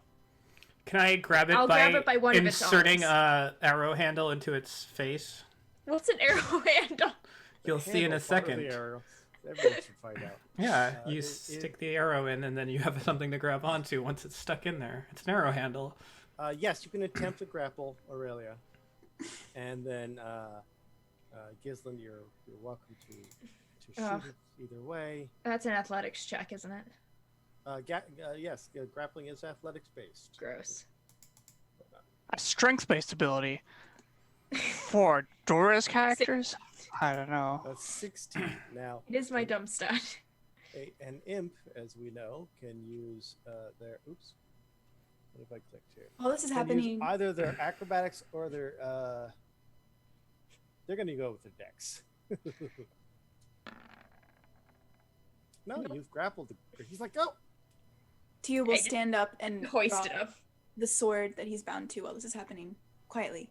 Can I grab it I'll by grab it by one of its inserting arms. a arrow handle into its face? What's an arrow handle? You'll see in a Handle part of second. the arrow. Everyone should find out. Yeah, you it- stick the arrow in, and then you have something to grab onto once it's stuck in there. It's an arrow handle. Yes, you can attempt to grapple Aurelia, and then Gislin, you're welcome to shoot Ugh. it either way. That's an athletics check, isn't it? Yes, grappling is athletics based. Gross. A strength-based ability for Dora's characters? I don't know. That's 16. Now, It is my dumb stat. an imp, as we know, can use their. Oops. What if I clicked here? While this is Can use happening, either their acrobatics or their. They're going to go with their dex. No, you've grappled. He's like, oh. Tio will Okay. stand up and Hoist it drop up. the sword that he's bound to while this is happening, quietly.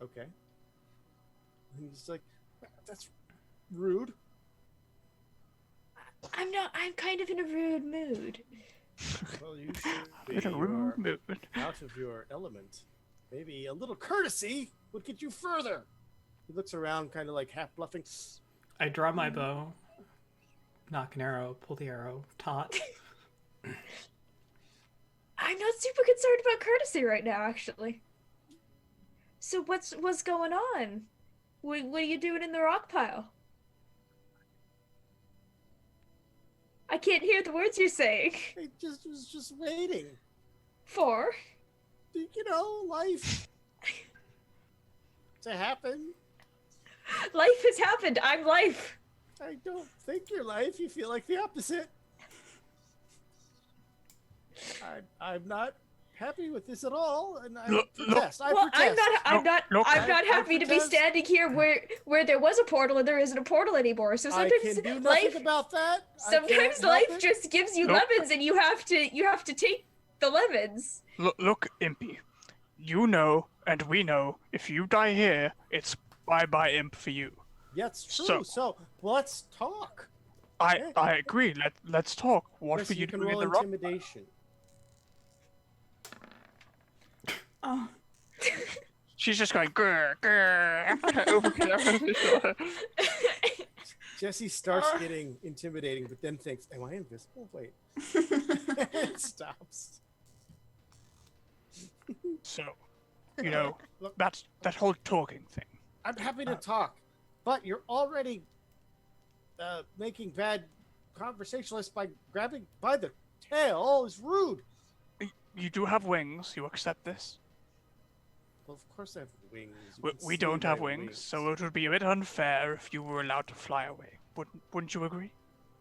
Okay. And he's like, that's rude. I'm kind of in a rude mood. Well, you should be. In a You rude are mood. out of your element. Maybe a little courtesy would get you further. He looks around, kind of like half bluffing. I draw my bow, knock an arrow, pull the arrow, taut. I'm not super concerned about courtesy right now, actually. So what's going on? What are you doing in the rock pile? I can't hear the words you're saying. I was just waiting. For? You know, life to happen. Life has happened. I'm life. I don't think you're life. You feel like the opposite. I'm not happy with this at all, and I Look, protest. I Well, protest. I'm not Look. I'm not I happy to be protest. standing here where there was a portal and there isn't a portal anymore. So I sometimes can do nothing life about that. I can't sometimes help life it. just gives you Nope. lemons and you have to take the lemons. Look, Impy. You know, and we know, if you die here, it's bye-bye Imp for you. Yeah, it's true. So- So let's talk. I agree. Let's talk. What Yes, were you you can doing in roll the rock? intimidation. Oh. She's just going grr grr over camera. Jesse starts getting intimidating, but then thinks, "Am I invisible? Wait." It stops. So, you know, that whole talking thing. I'm happy to talk, but you're already making bad conversationalists by grabbing by the tail. It's rude. You do have wings. You accept this? Well, of course I have wings. You can We see don't my have wings, so it would be a bit unfair if you were allowed to fly away. Wouldn't you agree?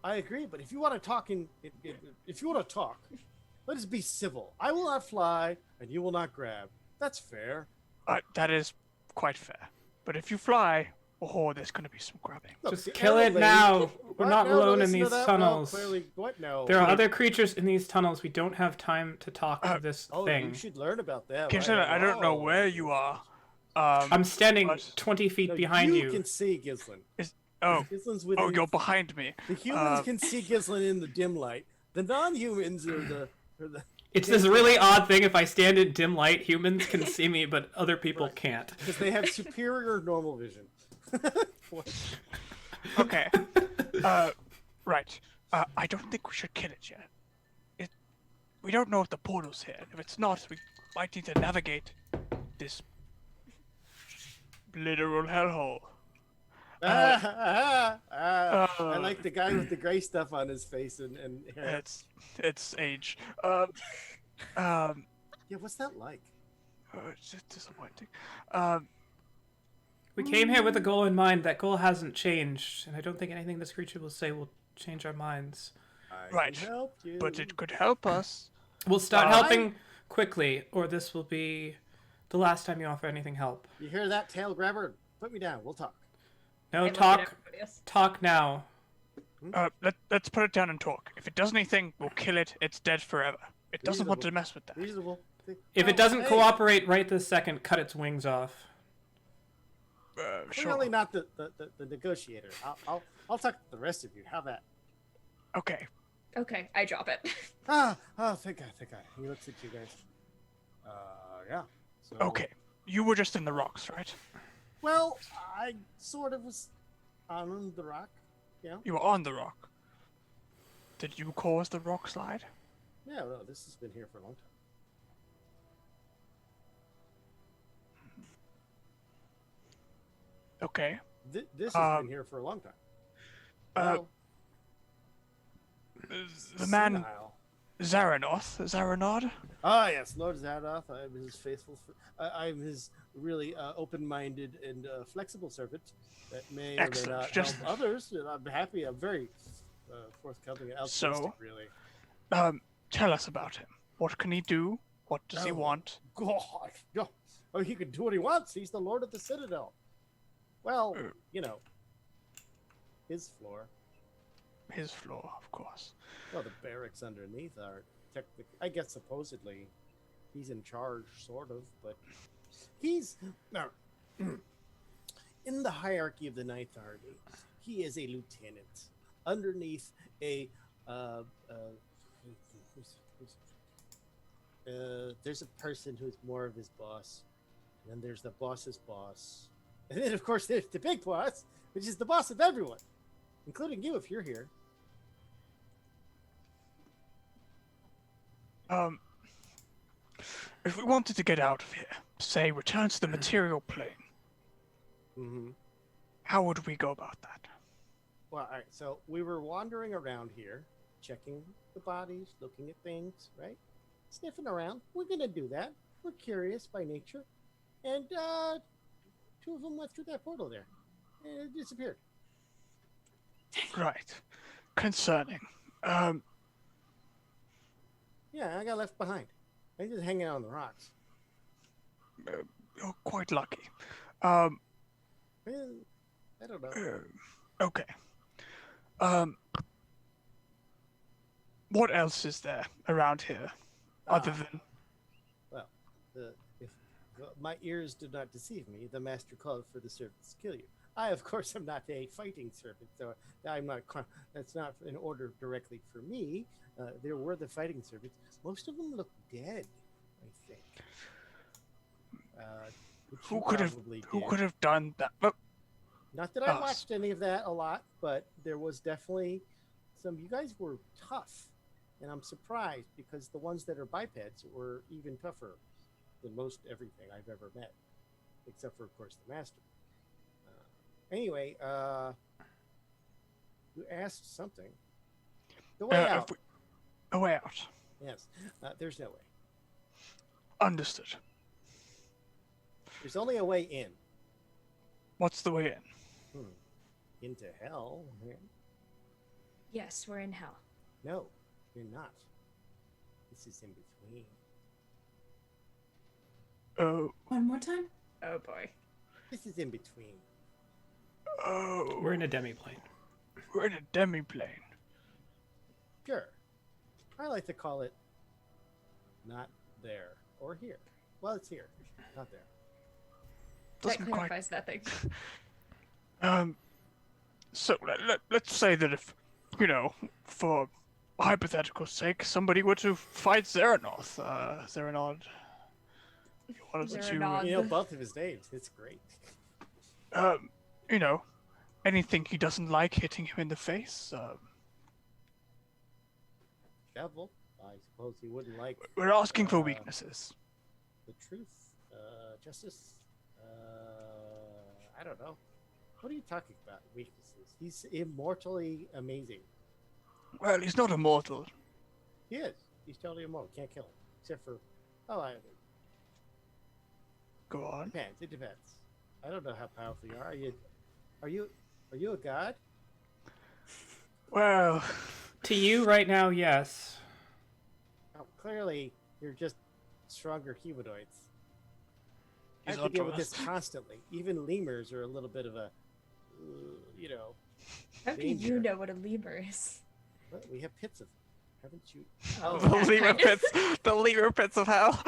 I agree, but if you want to talk if you want to talk, let us be civil. I will not fly, and you will not grab. That's fair. That is quite fair. But if you fly, oh, there's going to be some grabbing. Look, Just the kill it lady- now. We're What? not No, alone in listen to these that? tunnels. No, clearly, what? No. There are other creatures in these tunnels. We don't have time to talk to this Oh, thing. you should learn about them. Consider, I don't know where you are. I'm standing but- 20 feet No, behind you you. can see Gislin. Oh, Gislin's within. you're behind me. The humans can see Gislin in the dim light. The non-humans are the It's this really odd thing. If I stand in dim light, humans can see me, but other people can't. because they have superior normal vision. Okay. Right. I don't think we should kill it yet. We don't know if the portal's here. If it's not, we might need to navigate this literal hellhole. I like the guy with the gray stuff on his face and hair. It's age. Yeah, what's that like? It's just disappointing. We came here with a goal in mind. That goal hasn't changed, and I don't think anything this creature will say will change our minds. I Right. can help you. But it could help us. We'll start helping quickly, or this will be the last time you offer anything help. You hear that, tail grabber? Put me down. We'll talk. No, I look at talk. everybody else. Talk now. Let's put it down and talk. If it does anything, we'll kill it. It's dead forever. It doesn't want to Reasonable. mess with that. Reasonable. If it doesn't cooperate right this second, cut its wings off. Sure. Clearly not the negotiator. I'll talk to the rest of you. How that? Okay. Okay, I drop it. Oh, thank God. He looks at you guys. Yeah. So, Okay. You were just in the rocks, right? Well, I sort of was on the rock. Yeah. You were on the rock. Did you cause the rock slide? Yeah, no, this has been here for a long time. Okay. This has been here for a long time. Well, The man senile. Zaranod? Ah, yes, Lord Zarath. I'm his faithful. I'm his really open-minded and flexible servant that may or Excellent. may not Just- help others. And I'm happy. I'm very forthcoming and altruistic, really. Tell us about him. What can he do? What does he Oh. want? God, no. Oh, he can do what he wants. He's the Lord of the Citadel. Well, you know, his floor. His floor, of course. Well, the barracks underneath are technically, I guess, supposedly, he's in charge, sort of, but he's no. In the hierarchy of the Ninth Army, he is a lieutenant underneath a. There's a person who's more of his boss, and then there's the boss's boss, and then of course there's the big boss, which is the boss of everyone, including you if you're here. If we wanted to get out of here, say return to the material plane, Mm-hmm. how would we go about that? Well, all right. So we were wandering around here, checking the bodies, looking at things, right? Sniffing around. We're gonna do that. We're curious by nature, and two of them went through that portal there, and it disappeared. Right. Concerning. Yeah, I got left behind. I just hanging out on the rocks. You're quite lucky. Eh, I don't know. Okay. What else is there around here, other than? If my ears do not deceive me, the master called for the servants to kill you. I of course am not a fighting servant, so I'm not. That's not an order directly for me. There were the fighting servants. Most of them look dead, I think. Which Who you could have? probably Who did. could have done that? Oh, Not that I us. watched any of that a lot, but there was definitely some. You guys were tough, and I'm surprised because the ones that are bipeds were even tougher than most everything I've ever met, except for, of course, the master. Anyway, you asked something. The way out. A way out. Yes, there's no way. Understood. There's only a way in. What's the way in? Into hell. Yes, we're in hell. No, you're not. This is in between. Oh. One more time. Oh boy. This is in between. Oh. We're in a demiplane. We're in a demiplane. Sure. I like to call it not there or here. Well, it's here, not there. That Doesn't quite. clarifies that thing. So let's say that if, for hypothetical sake, somebody were to fight Xeranoth, Xeranod, one of the two, Xeranod. You know both of his names. It's great. anything he doesn't like hitting him in the face, Devil. I suppose he wouldn't like we're asking for weaknesses. the truth, justice. I don't know. What are you talking about? Weaknesses. He's immortally amazing. Well, he's not immortal. He is. He's totally immortal. Can't kill him. Except for, I Go on. depends. It depends. I don't know how powerful you are. Are you a god? Well, To you right now, yes. Oh, clearly, you're just stronger humanoids. I he's have to deal with onto this us. constantly. Even lemurs are a little bit of a, How do danger. you know what a lemur is? Well, we have pits of them, haven't you? Oh, The that lemur kind of- pits, the lemur pits of hell.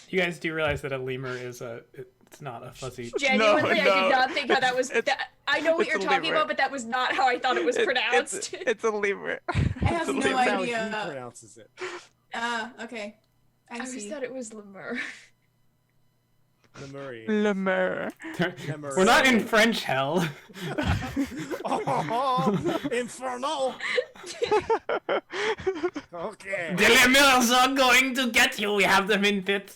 You guys do realize that a lemur is it's not a fuzzy. Genuinely, I no. did not think how that was. I know what it's you're a talking lemur. about, but that was not how I thought it was pronounced. It's a lemur. I have It's a no lemur. That's how idea. he pronounces it. Okay. I I always see. thought it was lemur. Lemurian. Lemur. We're not in French hell. Oh, Inferno! Okay. The lemurs are going to get you. We have them in pits.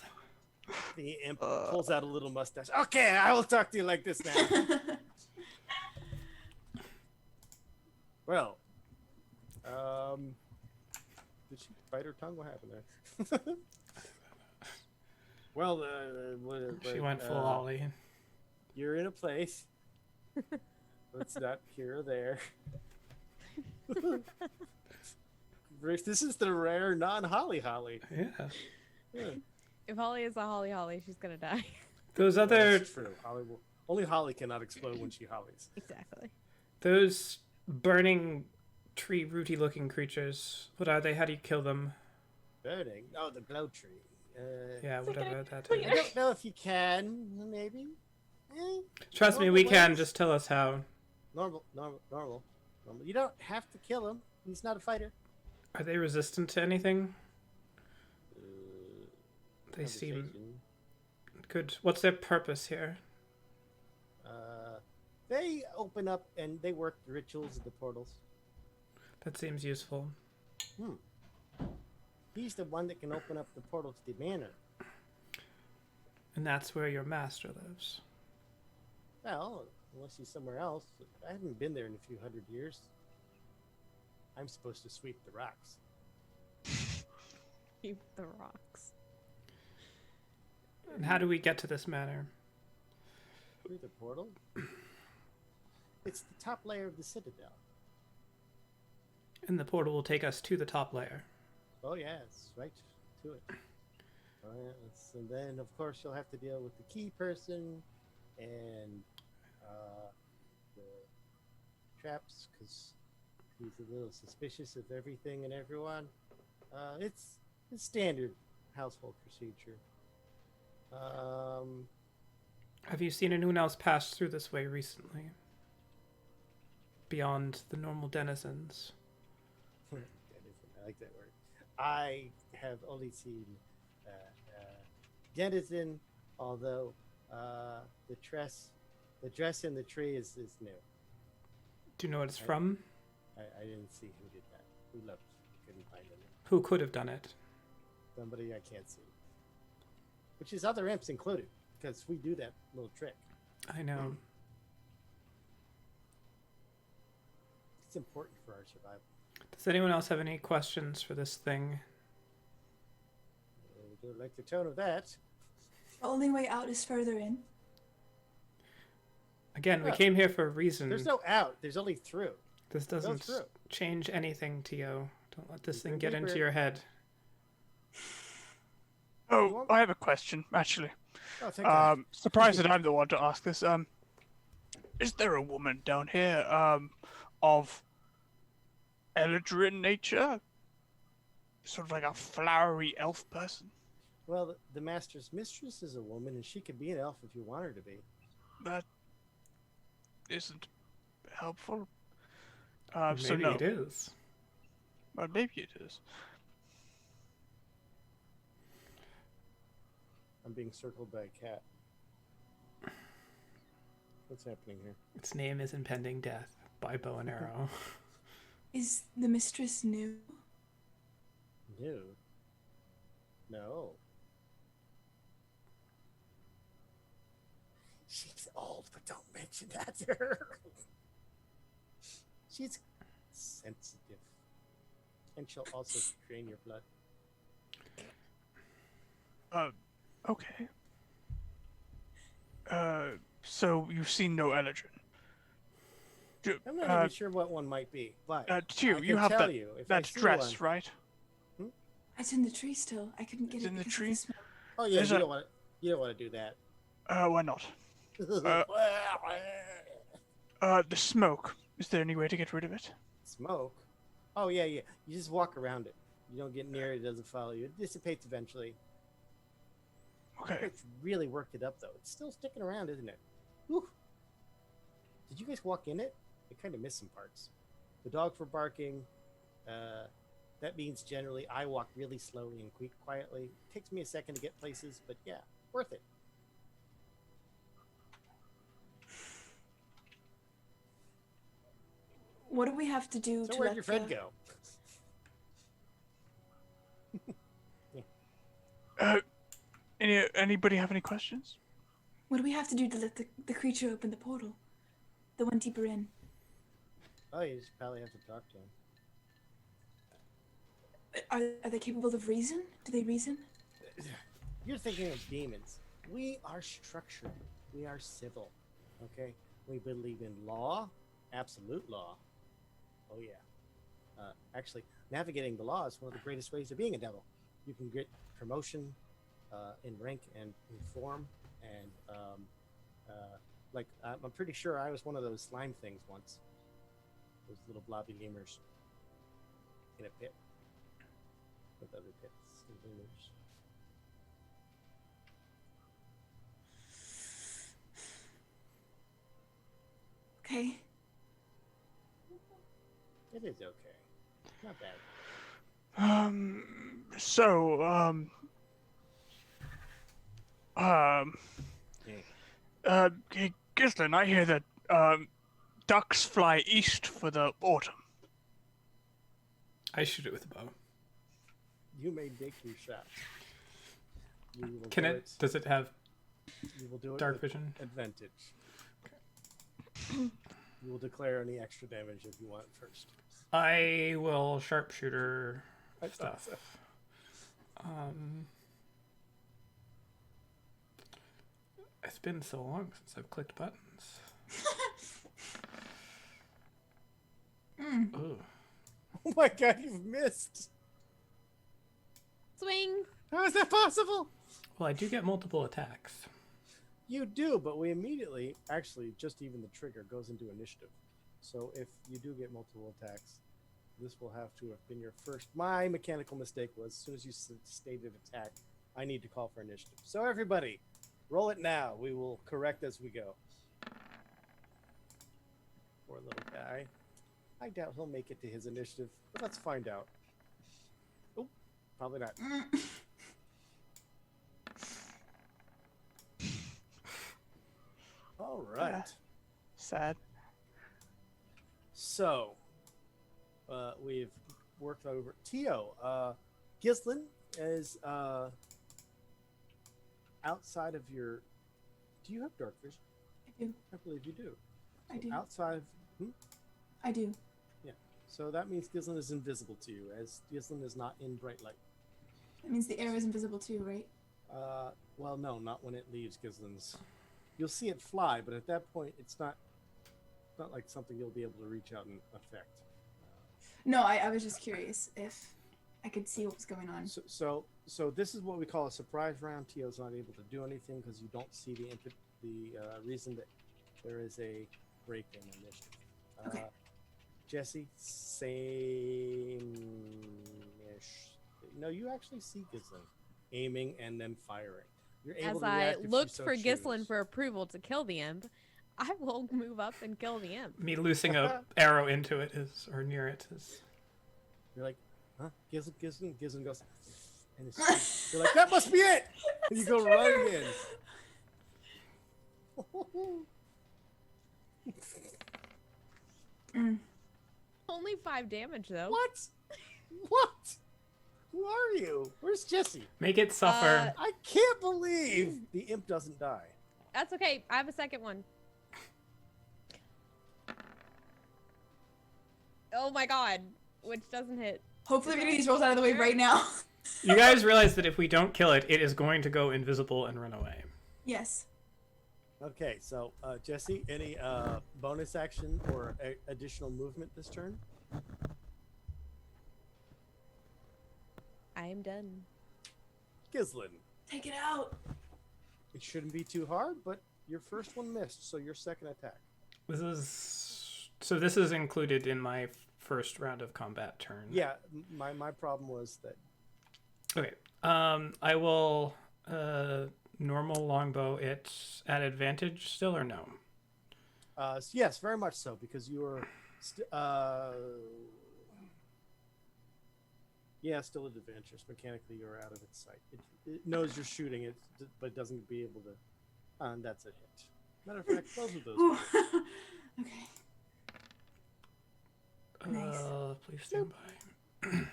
The imp pulls out a little mustache. Okay, I will talk to you like this now. Well, did she bite her tongue? What happened there? Well, She went full Ollie. You're in a place. It's not here or there. This is the rare non-holly holly. Yeah. Yeah. If Holly is a Holly, she's gonna die. Those other, That's true. Only Holly cannot explode when she hollies. Exactly. those burning tree rooty looking creatures. What are they? How do you kill them? Burning. Oh, the glow tree. Yeah, whatever that I is. don't know if you can. Maybe. Trust me, we can. Just tell us how. Normal. You don't have to kill him. He's not a fighter. Are they resistant to anything? They seem Conversation. good. What's their purpose here? They open up and they work the rituals of the portals. That seems useful. He's the one that can open up the portal to the manor. And that's where your master lives. Well, unless he's somewhere else. I haven't been there in a few hundred years. I'm supposed to sweep the rocks. Keep the rocks. And how do we get to this manor? Through the portal? It's the top layer of the citadel. And the portal will take us to the top layer. Oh, yeah, it's right to it. Oh, yeah, and then, of course, you'll have to deal with the key person and the traps, because he's a little suspicious of everything and everyone. It's standard household procedure. Have you seen anyone else pass through this way recently? Beyond the normal denizens? I like that word. I have only seen denizen, although the dress in the tree is new. Do you know what it's from? I didn't see who did that. Who looked? Couldn't find it. Who could have done it? Somebody I can't see. Which is other imps included, because we do that little trick. I know. It's important for our survival. Does anyone else have any questions for this thing? I don't like the tone of that. The only way out is further in. Again, we Oh. came here for a reason. There's no out. There's only through. This doesn't through. change anything, Tio. Don't let this thing Deeper, get into deeper. your head. Oh, I have a question, actually. Oh, thank God. Surprised that I'm the one to ask this. Is there a woman down here, of Eladrin nature? Sort of like a flowery elf person? Well, the master's mistress is a woman, and she could be an elf if you want her to be. That isn't helpful. Maybe So no. it is. Well, maybe it is. I'm being circled by a cat. What's happening here? Its name is Impending Death by Bow and Arrow. Is the mistress new? New? No. She's old, but don't mention that to her. She's sensitive. And she'll also drain your blood. Okay. So you've seen no Eladrin? I'm not even sure what one might be, but Tio, I you can have tell that, you if I that see dress, one. right? It's in the tree still. I couldn't get It's it in the because tree? of the smoke. Oh yeah, There's you a- don't want to do that. Why not? The smoke. Is there any way to get rid of it? Smoke? Oh yeah. You just walk around it. You don't get near it, it doesn't follow you. It dissipates eventually. Okay. It's really worked it up though. It's still sticking around, isn't it? Whew. Did you guys walk in it? I kind of missed some parts. The dogs were barking. That means generally I walk really slowly and quietly. It takes me a second to get places, but yeah, worth it. What do we have to do So to where'd let your friend the... go? Anybody have any questions? What do we have to do to let the creature open the portal? The one deeper in. Oh, you just probably have to talk to him. Are they capable of reason? Do they reason? You're thinking of demons. We are structured. We are civil. Okay? We believe in law, absolute law. Oh, yeah. Actually, navigating the law is one of the greatest ways of being a devil. You can get promotion in rank and in form. And, I'm pretty sure I was one of those slime things once. Those little blobby lemurs in a pit with other pits and lemurs. Okay. It is okay. Not bad. Hey, Gislin, I hear that ducks fly east for the autumn. I shoot it with a bow. You may make your shot. You will Can do it? Does it have You will do it dark with vision? advantage. You will declare any extra damage if you want first. I will sharpshooter I thought stuff. so. It's been so long since I've clicked buttons. Ooh. Oh my god, you've missed! Swing. How is that possible? Well, I do get multiple attacks. You do, but we immediately, actually, just even the trigger goes into initiative. So if you do get multiple attacks, this will have to have been your first. My mechanical mistake was as soon as you stated attack, I need to call for initiative. So everybody, Roll it now. We will correct as we go. Poor little guy. I doubt he'll make it to his initiative, but let's find out. Oh, probably not. All right. Sad. So, we've worked over. Tio, Gislin is outside of your. Do you have dark vision? I do. I believe you do. I do. Outside of. I do. Yeah. So that means Gislin is invisible to you, as Gislin is not in bright light. That means the air is invisible too, right? Well, no, not when it leaves Gislin's. You'll see it fly, but at that point, it's not like something you'll be able to reach out and affect. No, I was just curious if I could see what was going on. So this is what we call a surprise round. Tio's not able to do anything because you don't see the reason that there is a break in initiative. Okay. Jesse, same-ish. No, you actually see Gislin aiming and then firing. You're able As to I react if you looked so for Gislin choose. for approval to kill the imp, I will move up and kill the imp. Me loosing a arrow into it is, or near it is. You're like, huh? Gislin goes, and it's, you're like, that must be it! And you go running in. Only 5 damage though. What? What? Who are you? Where's Jesse? Make it suffer. I can't believe the imp doesn't die. That's okay. I have a second one. Oh my god. Which doesn't hit. Hopefully we get these rolls out of the way right now. You guys realize that if we don't kill it, it is going to go invisible and run away. Yes. Okay, so Jesse, any bonus action or additional movement this turn? I am done. Gislin. Take it out. It shouldn't be too hard, but your first one missed, so your second attack. This is included in my first round of combat turn. Yeah, my problem was that. Okay. I will normal longbow it at advantage still or no? Yes, very much so, because you were still at advantage. Mechanically, you're out of its sight. It knows you're shooting it, but it doesn't be able to. And that's a hit. Matter of fact, both of those. Ooh. Okay. Nice. Please stand by.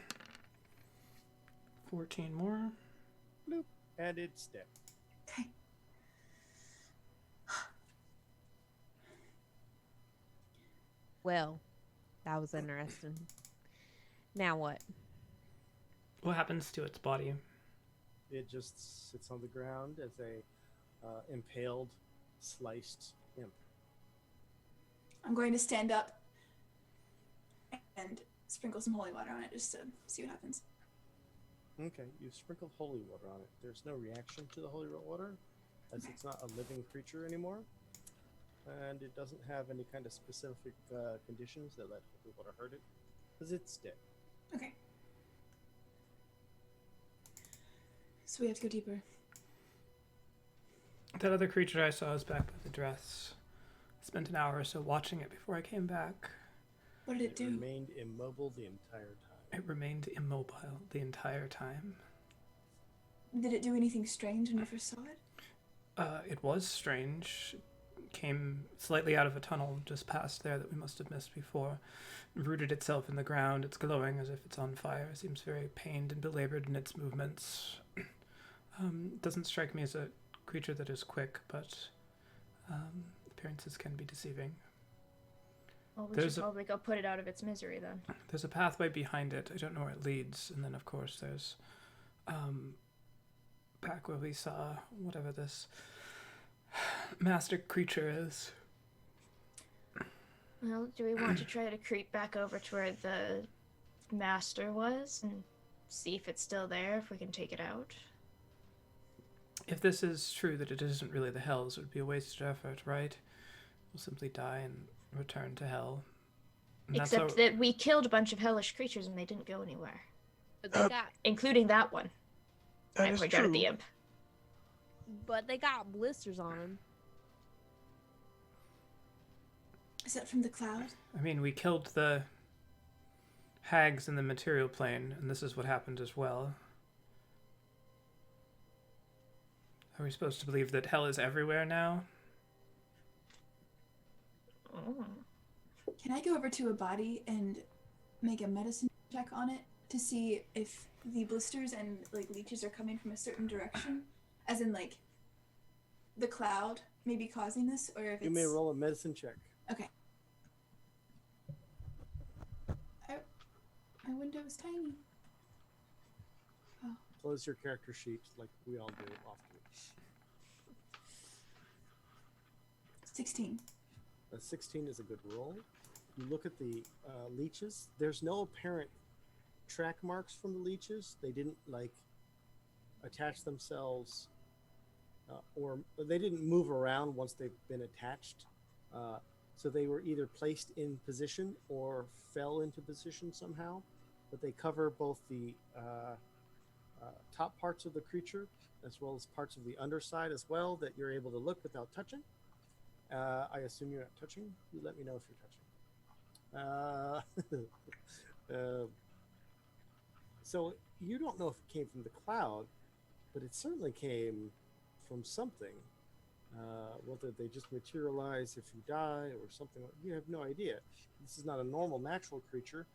14 more. Bloop, and it's dead. Okay. Well, that was interesting. Now what? What happens to its body? It just sits on the ground as a impaled, sliced imp. I'm going to stand up and sprinkle some holy water on it just to see what happens. Okay, you've sprinkled holy water on it. There's no reaction to the holy water, as it's not a living creature anymore, and it doesn't have any kind of specific conditions that let holy water hurt it, because it's dead. Okay. So we have to go deeper. That other creature I saw is back by the dress. I spent an hour or so watching it before I came back. What did it do? Remained immobile the entire time. It remained immobile the entire time. Did it do anything strange when you first saw it? It was strange. It came slightly out of a tunnel just past there that we must have missed before. Rooted itself in the ground. It's glowing as if it's on fire. It seems very pained and belabored in its movements. Doesn't strike me as a creature that is quick, but appearances can be deceiving. Well, we should probably go put it out of its misery then. There's a pathway behind it. I don't know where it leads. And then, of course, there's back where we saw whatever this master creature is. Well, do we want to try to creep back over to where the master was and see if it's still there, if we can take it out? If this is true that it isn't really the hells, it would be a wasted effort, right? We'll simply die and return to hell. And Except that we killed a bunch of hellish creatures and they didn't go anywhere. But they got Including that one. That I is pointed out at true. the imp. but they got blisters on them. Is that from the cloud? I mean, we killed the hags in the material plane, and this is what happened as well. Are we supposed to believe that hell is everywhere now? Oh. Can I go over to a body and make a medicine check on it to see if the blisters and like leeches are coming from a certain direction? As in like the cloud may be causing this, or if You it's... may roll a medicine check. Okay. My window is tiny. Oh. Close your character sheet like we all do often. 16. A 16 is a good roll. You look at the leeches. There's no apparent track marks from the leeches. They didn't like attach themselves, or they didn't move around once they've been attached. So they were either placed in position or fell into position somehow. But they cover both the top parts of the creature as well as parts of the underside as well that you're able to look without touching. I assume you're not touching. You let me know if you're touching. So you don't know if it came from the cloud, but it certainly came from something. Whether they just materialize if you die or something, you have no idea. This is not a normal natural creature.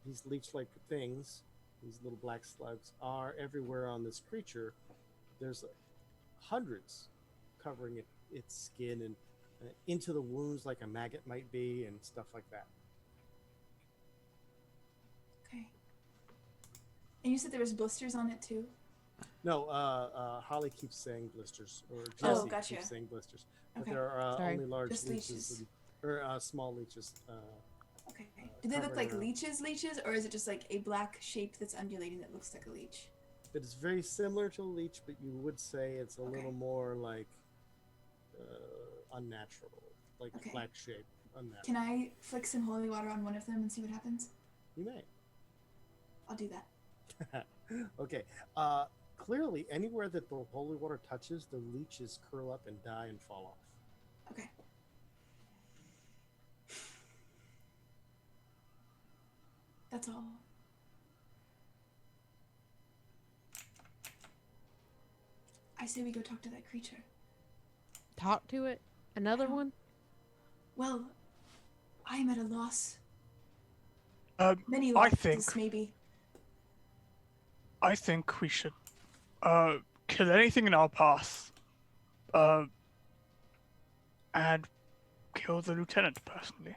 These leech-like things, these little black slugs, are everywhere on this creature. There's hundreds covering its skin and into the wounds like a maggot might be and stuff like that. Okay. And you said there was blisters on it too? No, Holly keeps saying blisters, or Oh, Jesse gotcha. keeps saying blisters. But Okay. there are Sorry. only large Just leeches, leeches. or small leeches. Okay. Do they look covering like around. leeches, or is it just like a black shape that's undulating that looks like a leech? It is very similar to a leech, but you would say it's a Okay. little more like unnatural, like Okay. black shape, unnatural. Can I flick some holy water on one of them and see what happens? You may. I'll do that. Okay. Clearly, anywhere that the holy water touches, the leeches curl up and die and fall off. Okay. That's all. I say we go talk to that creature. Talk to it. Another Oh. one. Well, I am at a loss. Many I losses, think maybe. we should kill anything in our path, and kill the lieutenant personally.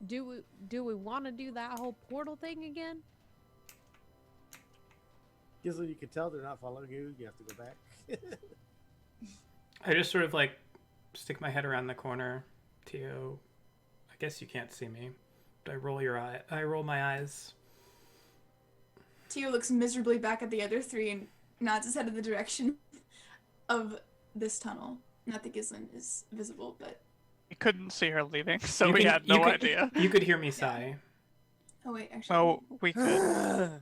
Do we want to do that whole portal thing again? Gizzle, you can tell they're not following you. You have to go back. I just sort of like stick my head around the corner. Tio, I guess you can't see me, but I roll my eyes. Tio looks miserably back at the other three and nods his head in the direction of this tunnel. Not that Gislin is visible, but... We couldn't see her leaving, so You we can- had you no could- idea. You could hear me sigh. Oh, wait, actually... Oh, we could.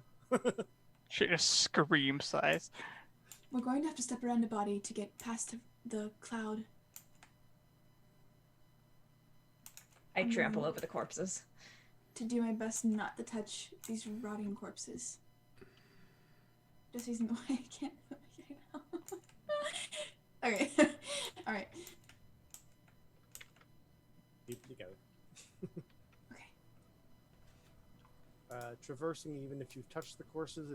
She just scream sighs. We're going to have to step around a body to get past the cloud. I trample over the corpses. To do my best not to touch these rotting corpses. Just using the way I can't right now. Okay. Alright. Keep it together. Okay. Traversing, even if you've touched the corpses,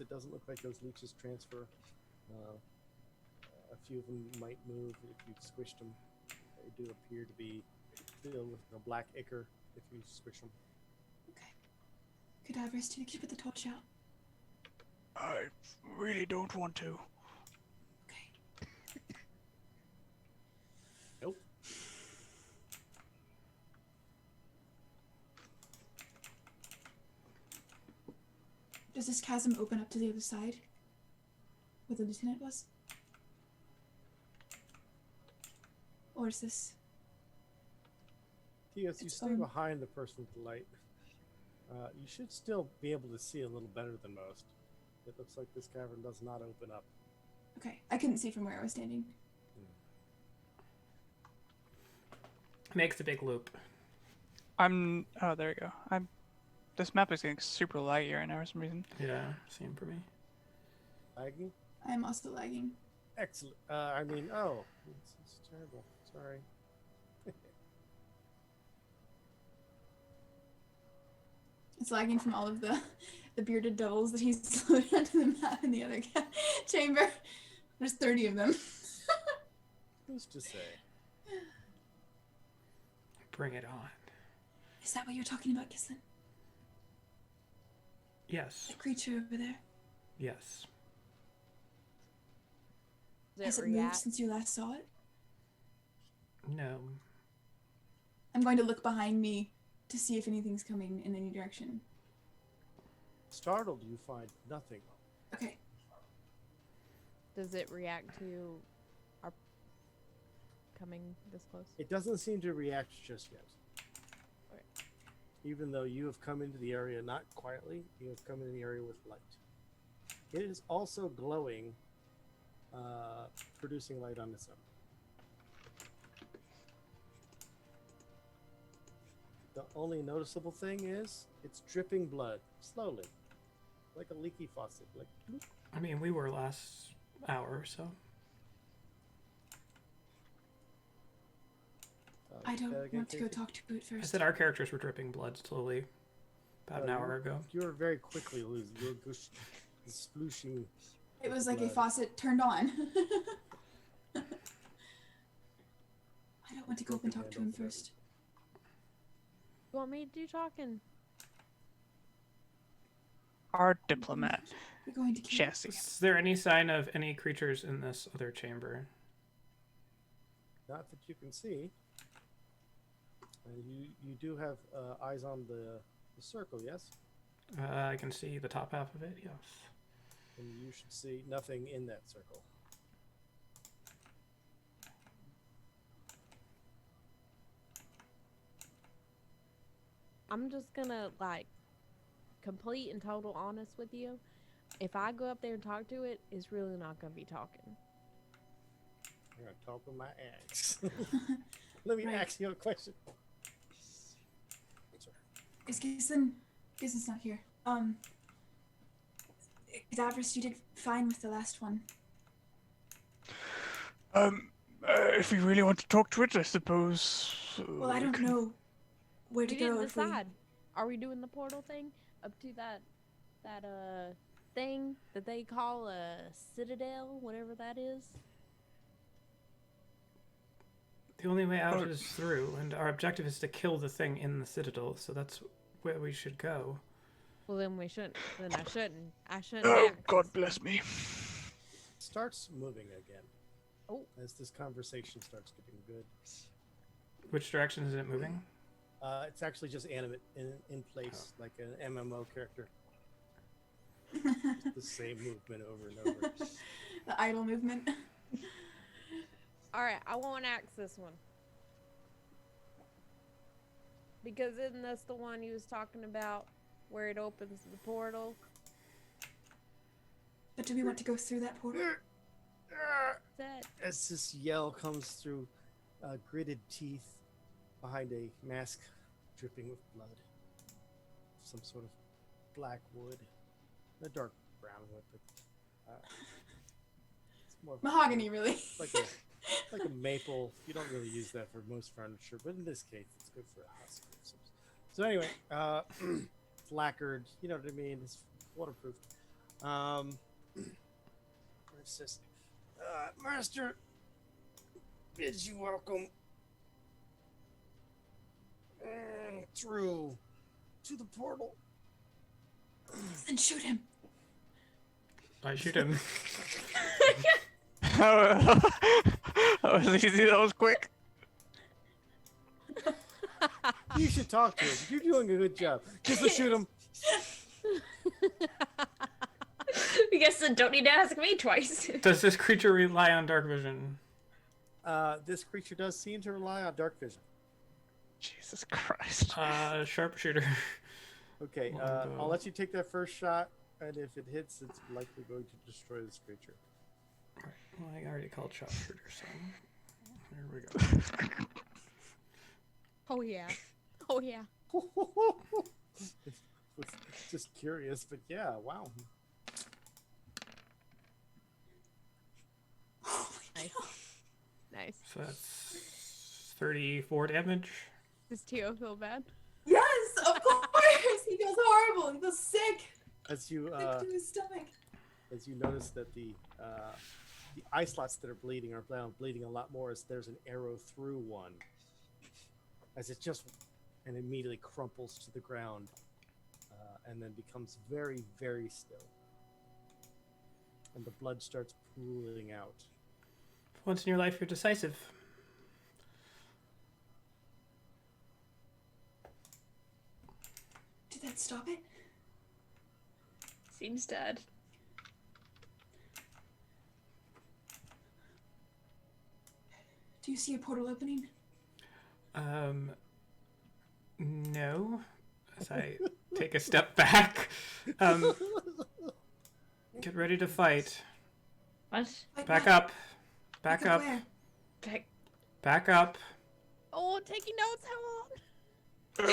it doesn't look like those leeches transfer. A few of them might move if you've squished them. They do appear to be filled with a black ichor if you squish them. Okay. Cadavers, do you keep the torch out? I really don't want to. Okay. Nope. Does this chasm open up to the other side? Where the lieutenant was? Or is this... Yes, you It's stay on. behind the person with the light. You should still be able to see a little better than most. It looks like this cavern does not open up. Okay, I couldn't see from where I was standing. Makes a big loop. Oh, there you go. This map is getting super laggy right now for some reason. Yeah, same for me. Lagging? I am also lagging. Excellent. It's terrible. Sorry. It's lagging from all of the bearded devils that he's slowed onto the map in the other chamber. There's 30 of them. Who's to say? Bring it on. Is that what you're talking about, Gislin? Yes. The creature over there? Yes. Has it moved since you last saw it? No. I'm going to look behind me to see if anything's coming in any direction. Startled, you find nothing. Okay. Does it react to our coming this close? It doesn't seem to react just yet. Okay. Even though you have come into the area not quietly, you have come into the area with light. It is also glowing, producing light on its own. The only noticeable thing is it's dripping blood slowly, like a leaky faucet. Like, bloop. I mean, we were last hour or so. I don't again, want to go Casey? talk to it I first. said our characters were dripping blood slowly about an hour ago. You were very quickly losing. You were splooshing. It was like a blood. faucet turned on. I don't want to go up and Broken talk to him handle forever. first. You want me to do talking? Our diplomat. We're going to kill Chassis. Is there any sign of any creatures in this other chamber? Not that you can see. You do have eyes on the circle, yes? I can see the top half of it, yes. And you should see nothing in that circle. I'm just gonna, like, complete and total honest with you. If I go up there and talk to it, it's really not gonna be talking. I'm going to talk with my axe. Let me Right. ask you a question. Is Gislin? Gislin's not here. Davros, you did fine with the last one. If we really want to talk to it, I suppose. Well, I we don't can- know where to We go. didn't If we... decide. Are we doing the portal thing up to that thing that they call a citadel, whatever that is? The only way out is through, and our objective is to kill the thing in the citadel, so that's where we should go. Well, then we shouldn't. Then I shouldn't. I shouldn't. Oh, ask. God bless me. Starts moving again. Oh. As this conversation starts getting good. Which direction is it moving? It's actually just animate in place, like an MMO character. The same movement over and over. The idle movement. All right, I won't axe this one. Because isn't this the one you was talking about where it opens the portal? But do we want to go through that portal? That As this yell comes through gritted teeth behind a mask dripping with blood. Some sort of black wood. A dark brown wood, but it's more Mahogany, really. like a maple. You don't really use that for most furniture, but in this case, it's good for a house. So anyway, it's lacquered. You know what I mean? It's waterproof. Where's this? Master bids you welcome through to the portal. Then shoot him. I shoot him. That was easy. That was quick. You should talk to him. You're doing a good job. Just shoot him. I guess then don't need to ask me twice. Does this creature rely on dark vision? This creature does seem to rely on dark vision. Jesus Christ. Sharpshooter. Okay, Longbow. I'll let you take that first shot, and if it hits, it's likely going to destroy this creature. Alright, well, I already called sharpshooter, so here we go. Oh yeah. Oh yeah. Was just curious, but yeah, wow. Nice. Nice. So that's 34 damage. Does Tio feel bad? Yes, of course. He feels horrible. He feels sick. As you Sick to his stomach. as you notice that the eye slots that are bleeding are now bleeding a lot more as there's an arrow through one. As it just and immediately crumples to the ground, and then becomes very, very still. And the blood starts pooling out. For once in your life, you're decisive. Did that stop it? Seems dead. Do you see a portal opening? No. As I take a step back. Get ready to fight. What? Like Back what? up. Back Like up. where? Back. Back up. Oh, taking notes. How long?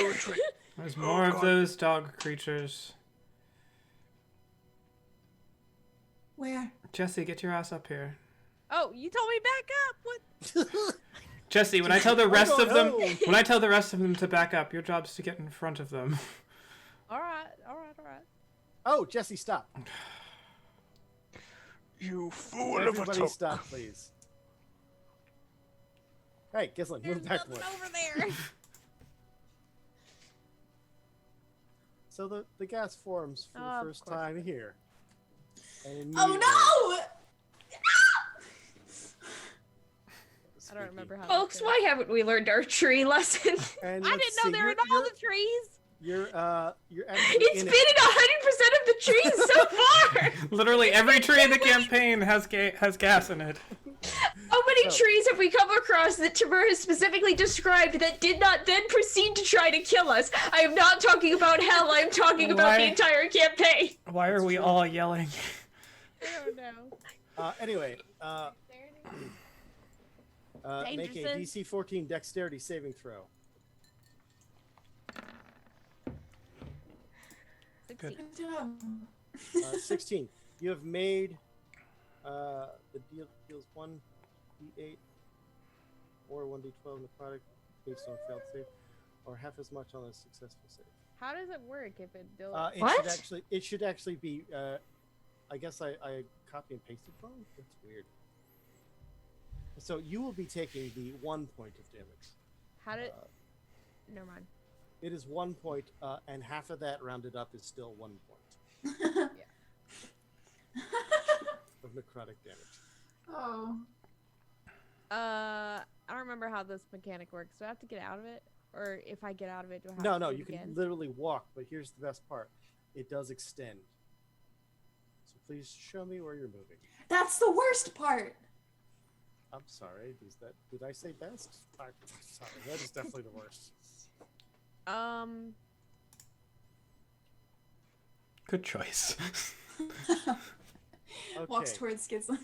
Oh, retreat. There's more of God. those dog creatures. Where? Jesse, get your ass up here. Oh, you told me back up. What? Jesse, when I tell the rest don't of them, know. when I tell the rest of them to back up, your job's to get in front of them. All right. All right. All right. Oh, Jesse, stop! You fool of a Everybody, took. stop, please. Hey, Gislin, There's move back nothing one. over there. So the gas forms for Oh, the of first course time it here. And Oh no! I don't remember how. Folks, this why haven't we learned our tree lesson? And I let's didn't know see, they were in all the trees. You're actually It's in been in 100% of the trees so far! Literally every tree in the campaign has gas in it. How many So- trees have we come across that Timur has specifically described that did not then proceed to try to kill us? I am not talking about hell, I am talking about the Why? entire campaign. Why are we all yelling? I don't know. Anyway, make a Dangerson. DC 14 dexterity saving throw. 16. Damn. 16. You have made the deal deals 1d8 or 1d12 necrotic based on failed save, or half as much on a successful save. How does it work if it don't? It should actually be. I guess I copy and pasted wrong. That's weird. So you will be taking the 1 point of damage. How did? Never mind. It is 1 point, and half of that rounded up is still 1 point of necrotic damage. Oh. I don't remember how this mechanic works. Do I have to get out of it, or if I get out of it, do I have No, to no, do it you can again? literally walk, but here's the best part. It does extend. So please show me where you're moving. That's the worst part. I'm sorry. Did I say best? I'm sorry. That is definitely the worst. Good choice. Walks Okay. towards Gislin.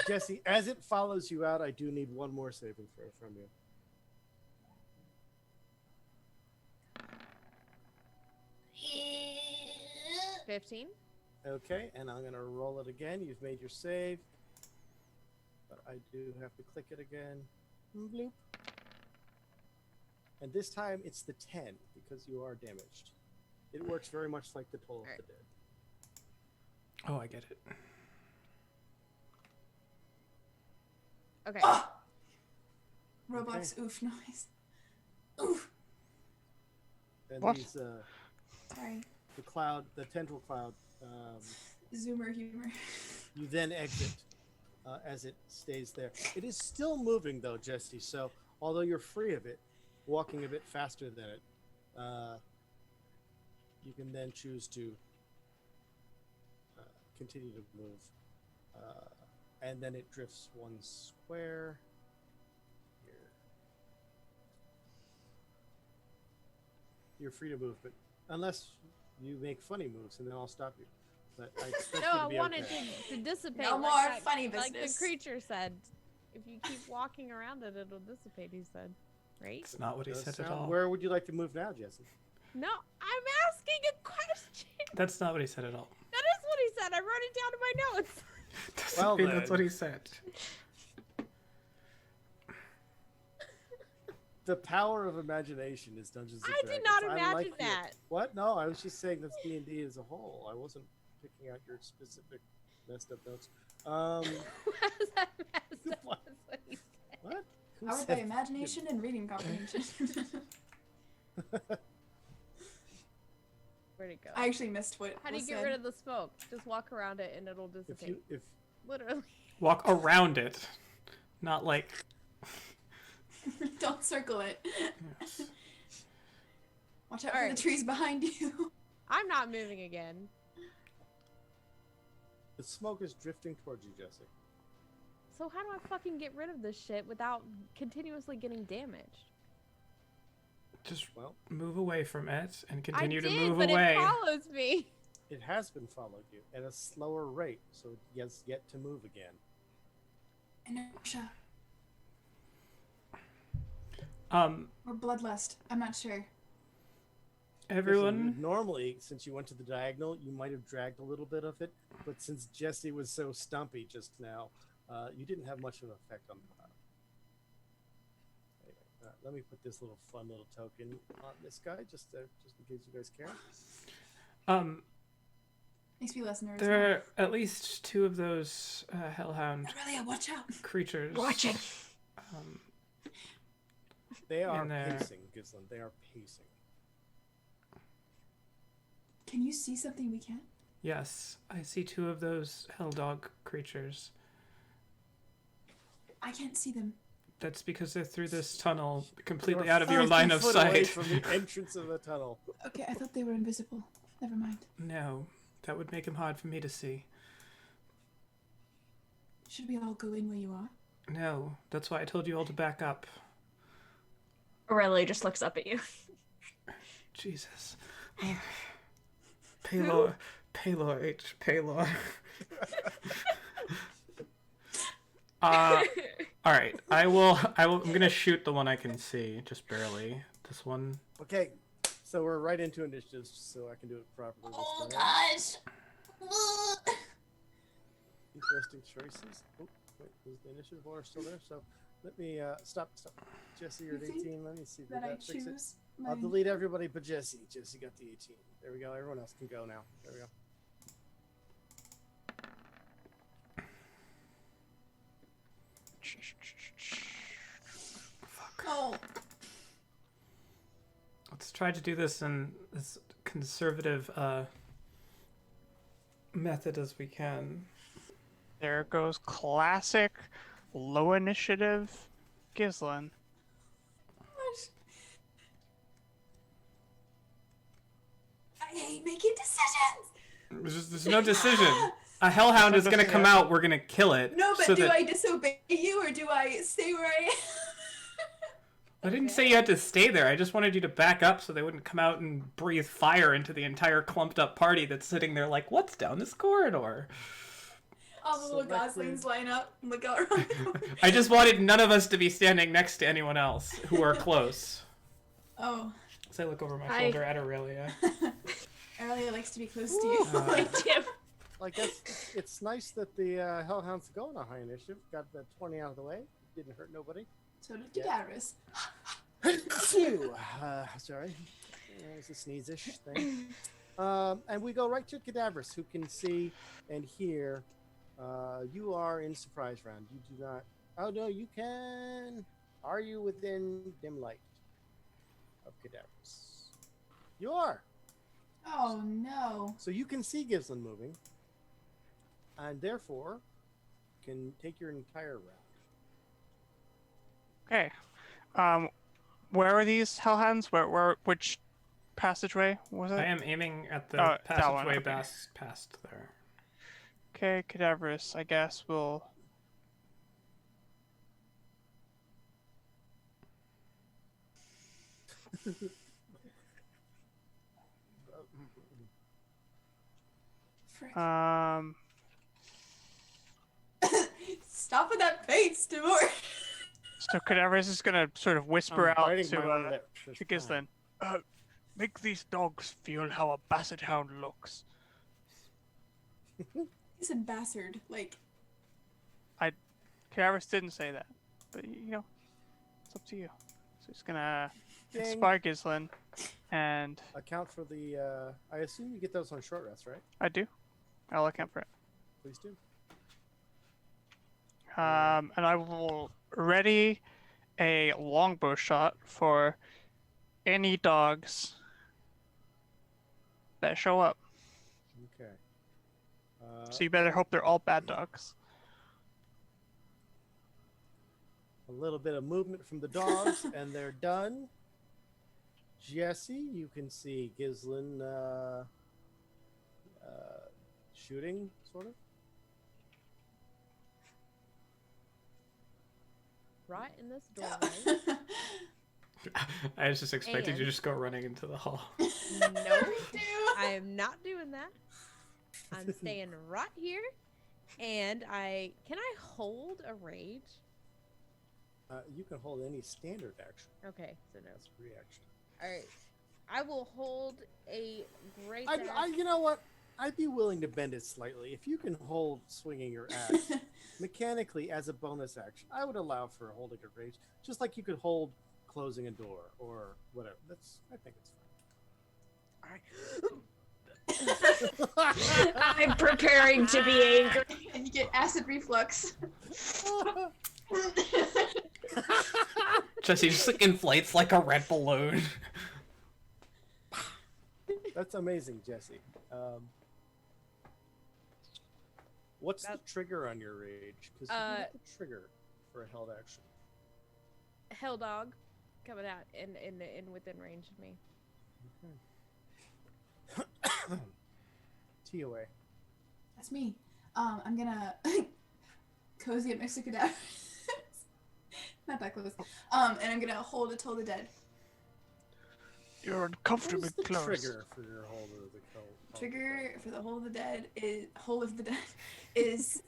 Jesse, as it follows you out, I do need one more saving throw from you. Yeah. 15. Okay, and I'm going to roll it again. You've made your save. But I do have to click it again. Bloop. And this time it's the 10 because you are damaged. It works very much like the toll of the dead. Oh, I get it. Okay. Ah! Roblox oof noise. Oof. And What? these, Sorry. the tendril cloud, Zoomer humor. you then exit as it stays there. It is still moving though, Jesse. So although you're free of it, walking a bit faster than it, you can then choose to continue to move. And then it drifts one square here. You're free to move, but unless you make funny moves, and then I'll stop you. But I expect No, you I to be wanted okay. to dissipate. No like more that- funny Like the business. creature said. If you keep walking around it, it'll dissipate, he said. Right? It's not what he Does said at sound- all. Where would you like to move now, Jesse? No, I'm asking a question. That's not what he said at all. That is what he said. I wrote it down in my notes. Doesn't Well, mean that's then. what he said. The power of imagination is Dungeons and I Dragons. did not I imagine like your- that. What? No, I was just saying that's D&D as a whole. I wasn't picking out your specific messed up notes. How's that messed up? What? That's what he said. What? Who Powered said- by imagination and reading comprehension. Where'd it go? I actually missed what. How do you was get said. rid of the smoke? Just walk around it and it'll If dissipate. you if Literally. Walk around it, not like. Don't circle it. Yes. Watch out for Alright. the trees behind you. I'm not moving again. the smoke is drifting towards you, Jesse. So how do I fucking get rid of this shit without continuously getting damaged? Just Well, move away from it and continue I to did, move but away. it follows me. it has been following you at a slower rate, so it has yet to move again. Inertia Um, or bloodlust. I'm not sure. everyone. Listen, normally, since you went to the diagonal, you might have dragged a little bit of it, but since Jesse was so stumpy just now, you didn't have much of an effect on the pile. Anyway, let me put this little fun little token on this guy, just in case you guys care. Makes me less nervous. There are at least two of those hellhound Aurelia, watch out. creatures. Watching. Um, They are In there. pacing, Gislin. They are pacing. Can you see something we can't? yes, I see two of those hell dog creatures. I can't see them. That's because they're through this tunnel, completely They're out of your 30 line of foot away sight. from the entrance of the tunnel. Okay, I thought they were invisible. Never mind. No, that would make them hard for me to see. Should we all go in where you are? No, that's why I told you all to back up. Aurelia just looks up at you. Jesus. Paylor. Paylor. All right. I'm gonna shoot the one I can see, just barely. This one. Okay, so we're right into initiatives, so I can do it properly. Oh this time. gosh! Interesting choices. Oh, wait, is the initiative order still there? So let me stop. Jesse, you're at You think 18. Let me see. Did That I that fix it? choose. I'll my- delete everybody but Jesse. Jesse got the 18. There we go. Everyone else can go now. There we go. Oh, Let's try to do this in as conservative method as we can. There goes classic low initiative Gislin. gosh. I hate making decisions. There's no decision. A hellhound is gonna come out. We're gonna kill it. No, but so do that- I disobey you or do I stay where I am? I didn't say you had to stay there. I just wanted you to back up so they wouldn't come out and breathe fire into the entire clumped up party that's sitting there like, what's down this corridor? All the little Selecting- goslings line up and look out around the corner. I just wanted none of us to be standing next to anyone else who are close. Oh, As I look over my Hi. shoulder at Aurelia. Aurelia likes to be close to you. Tim. Like it's nice that the Hellhounds go on a high initiative. Got the 20 out of the way. Didn't hurt nobody. So did Yeah. Daedalus. Phew. Sorry. It's a sneeze-ish thing. And we go right to Cadaverous, who can see and hear. You are in surprise round. You do not. Oh no, you can. Are you within dim light of Cadaverous? You are. Oh no. So you can see Gislin moving, and therefore can take your entire round. Okay. Where are these hellhounds? Which passageway was it? I am aiming at the Oh, that one, passageway okay. past there. Okay, Cadaverous, I guess we'll. Frick. Stop with that face, Timur. So Cadaverous is gonna sort of whisper I'm out biting my own to lip. It's to fine. Gislin. Make these dogs feel how a basset hound looks. He said bastard. Like, Cadaverous didn't say that, but you know, it's up to you. So he's gonna Ding. inspire Gislin, and Account for the. I assume you get those on short rest, right? I do. I'll account for it. Please do. And I will ready a longbow shot for any dogs that show up. Okay. So you better hope they're all bad dogs. A little bit of movement from the dogs, and they're done. Jesse, you can see Gislin shooting, sort of. Right in this doorway. I was just expected you to And- just go running into the hall. No, do. I am not doing that. I'm staying right here. And can I hold a rage? You can hold any standard action. Okay, so no. That's reaction. Alright. I will hold a great You know what? I'd be willing to bend it slightly. If you can hold swinging your axe mechanically as a bonus action, I would allow for holding a rage, just like you could hold closing a door or whatever. I think it's fine. I'm preparing to be angry. And you get acid reflux. Jesse just like inflates like a red balloon. That's amazing, Jesse. What's the trigger on your rage? Because you can get the trigger for a held action. hell dog coming out in within range of me. Okay. TOA. That's me. I'm gonna cozy up next to Cadaver. Not that close. And I'm gonna hold a Toll the Dead. You're What uncomfortably is the close. trigger for your hold of the cold? Trigger for the Hold of the Dead is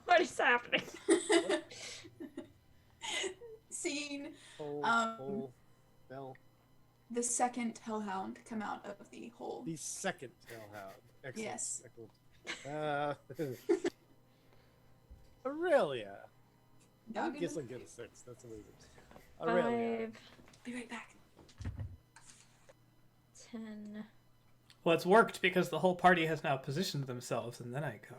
What is happening? seeing Hole, bell. the second Hellhound come out of the hole. The second hellhound. Excellent. Yes. Excellent. Aurelia. Dog I in guess the- I'll get a 6. That's amazing. Aurelia. 5, Be right back. 10. Well, it's worked because the whole party has now positioned themselves, and then I go.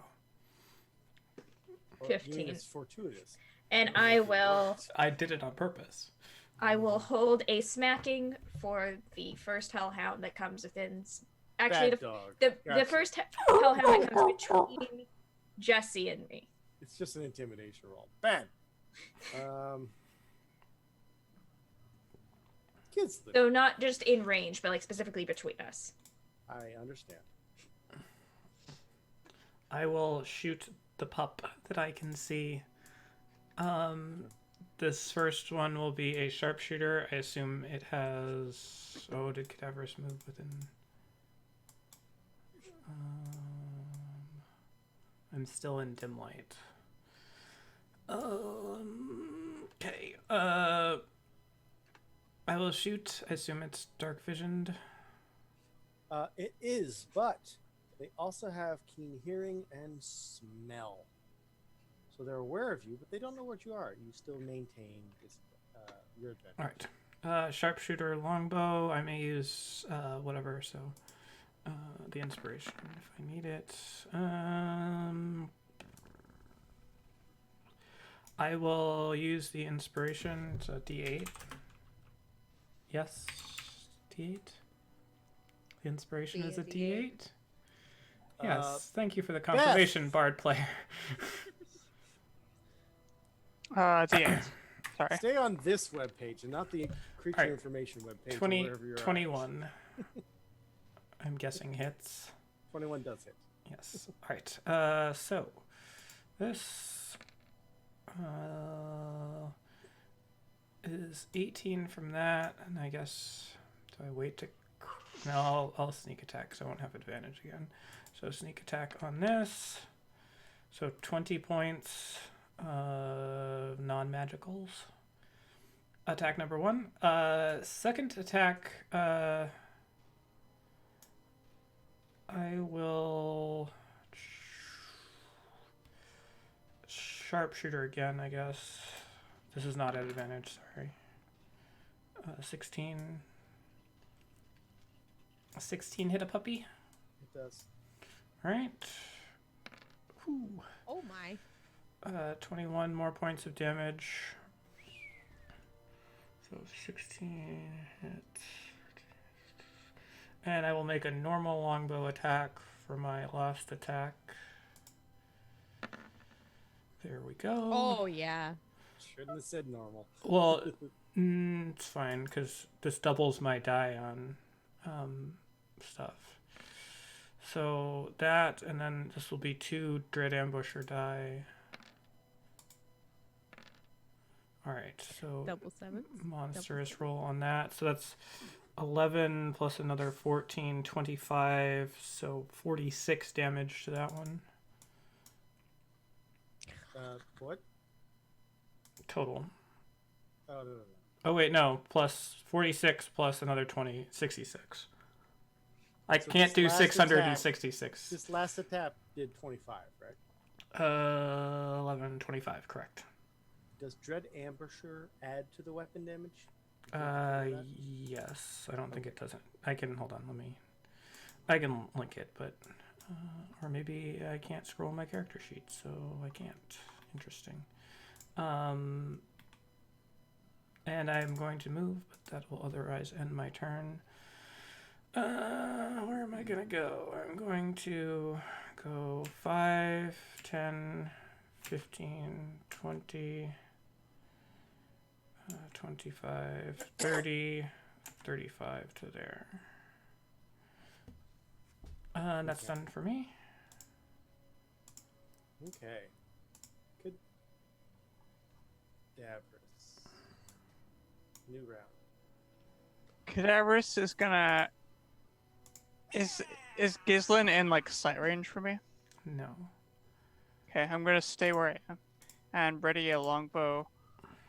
Or 15. It's fortuitous. And I will I did it on purpose. hold a smacking for the first hellhound that comes within. Actually, Bad dog. the Gotcha. first hellhound that comes between Jesse and me. It's just an intimidation roll. Bad. Kids. So not just in range, but like specifically between us. I understand. I will shoot the pup that I can see. This first one will be a sharpshooter. I assume it has... Oh, did Cadaverous move within... I'm still in dim light. Okay. I will shoot. I assume it's dark visioned. It is, but they also have keen hearing and smell. So they're aware of you, but they don't know what you are. You still maintain this, your advantage. All right. Sharpshooter, longbow. I may use whatever. So the inspiration if I need it. I will use the inspiration. It's a D8. Yes, D8. The inspiration Be is a a D8. D8. Yes, thank you for the confirmation, Bard player. D8. Sorry. Stay on this webpage and not the creature Alright. information webpage. 20, or wherever you're at. 21. I'm guessing hits. 21 does hit. Yes. All right. So this is 18 from that, and I guess do I wait to No, I'll sneak attack because I won't have advantage again. So sneak attack on this. So 20 points of non-magicals. Attack number 1. Second attack, I will sharpshooter again, I guess. This is not at advantage, sorry. 16. 16 hit a puppy. It does. All right. Whew. Oh my. 21 more points of damage. So 16 hits. And I will make a normal longbow attack for my last attack. There we go. Oh yeah. Shouldn't have said normal. Well, it's fine because this doubles my die on stuff. So that, and then this will be 2 Dread Ambusher die. Alright, so Double sevens. monstrous roll on that. So that's 11 plus another 14, 25. So 46 damage to that one. What? Total. Oh, no. Oh, wait, no. Plus 46 plus another 20, 66. I So can't this do last 666. This last attack did 25, right? 11, 25, correct. Does Dread Ambusher add to the weapon damage? Yes. I don't think it doesn't. I can, hold on, I can link it, but, or maybe I can't scroll my character sheet, so I can't. Interesting. And I'm going to move, but that will otherwise end my turn. Where am I going to go? I'm going to go 5, 10, 15, 20, 25, 30, 35 to there. And that's done for me. Okay. Good. Davros. New round. Cadaverous is gonna. Is Gislin in like sight range for me? No. Okay, I'm gonna stay where I am, and ready a longbow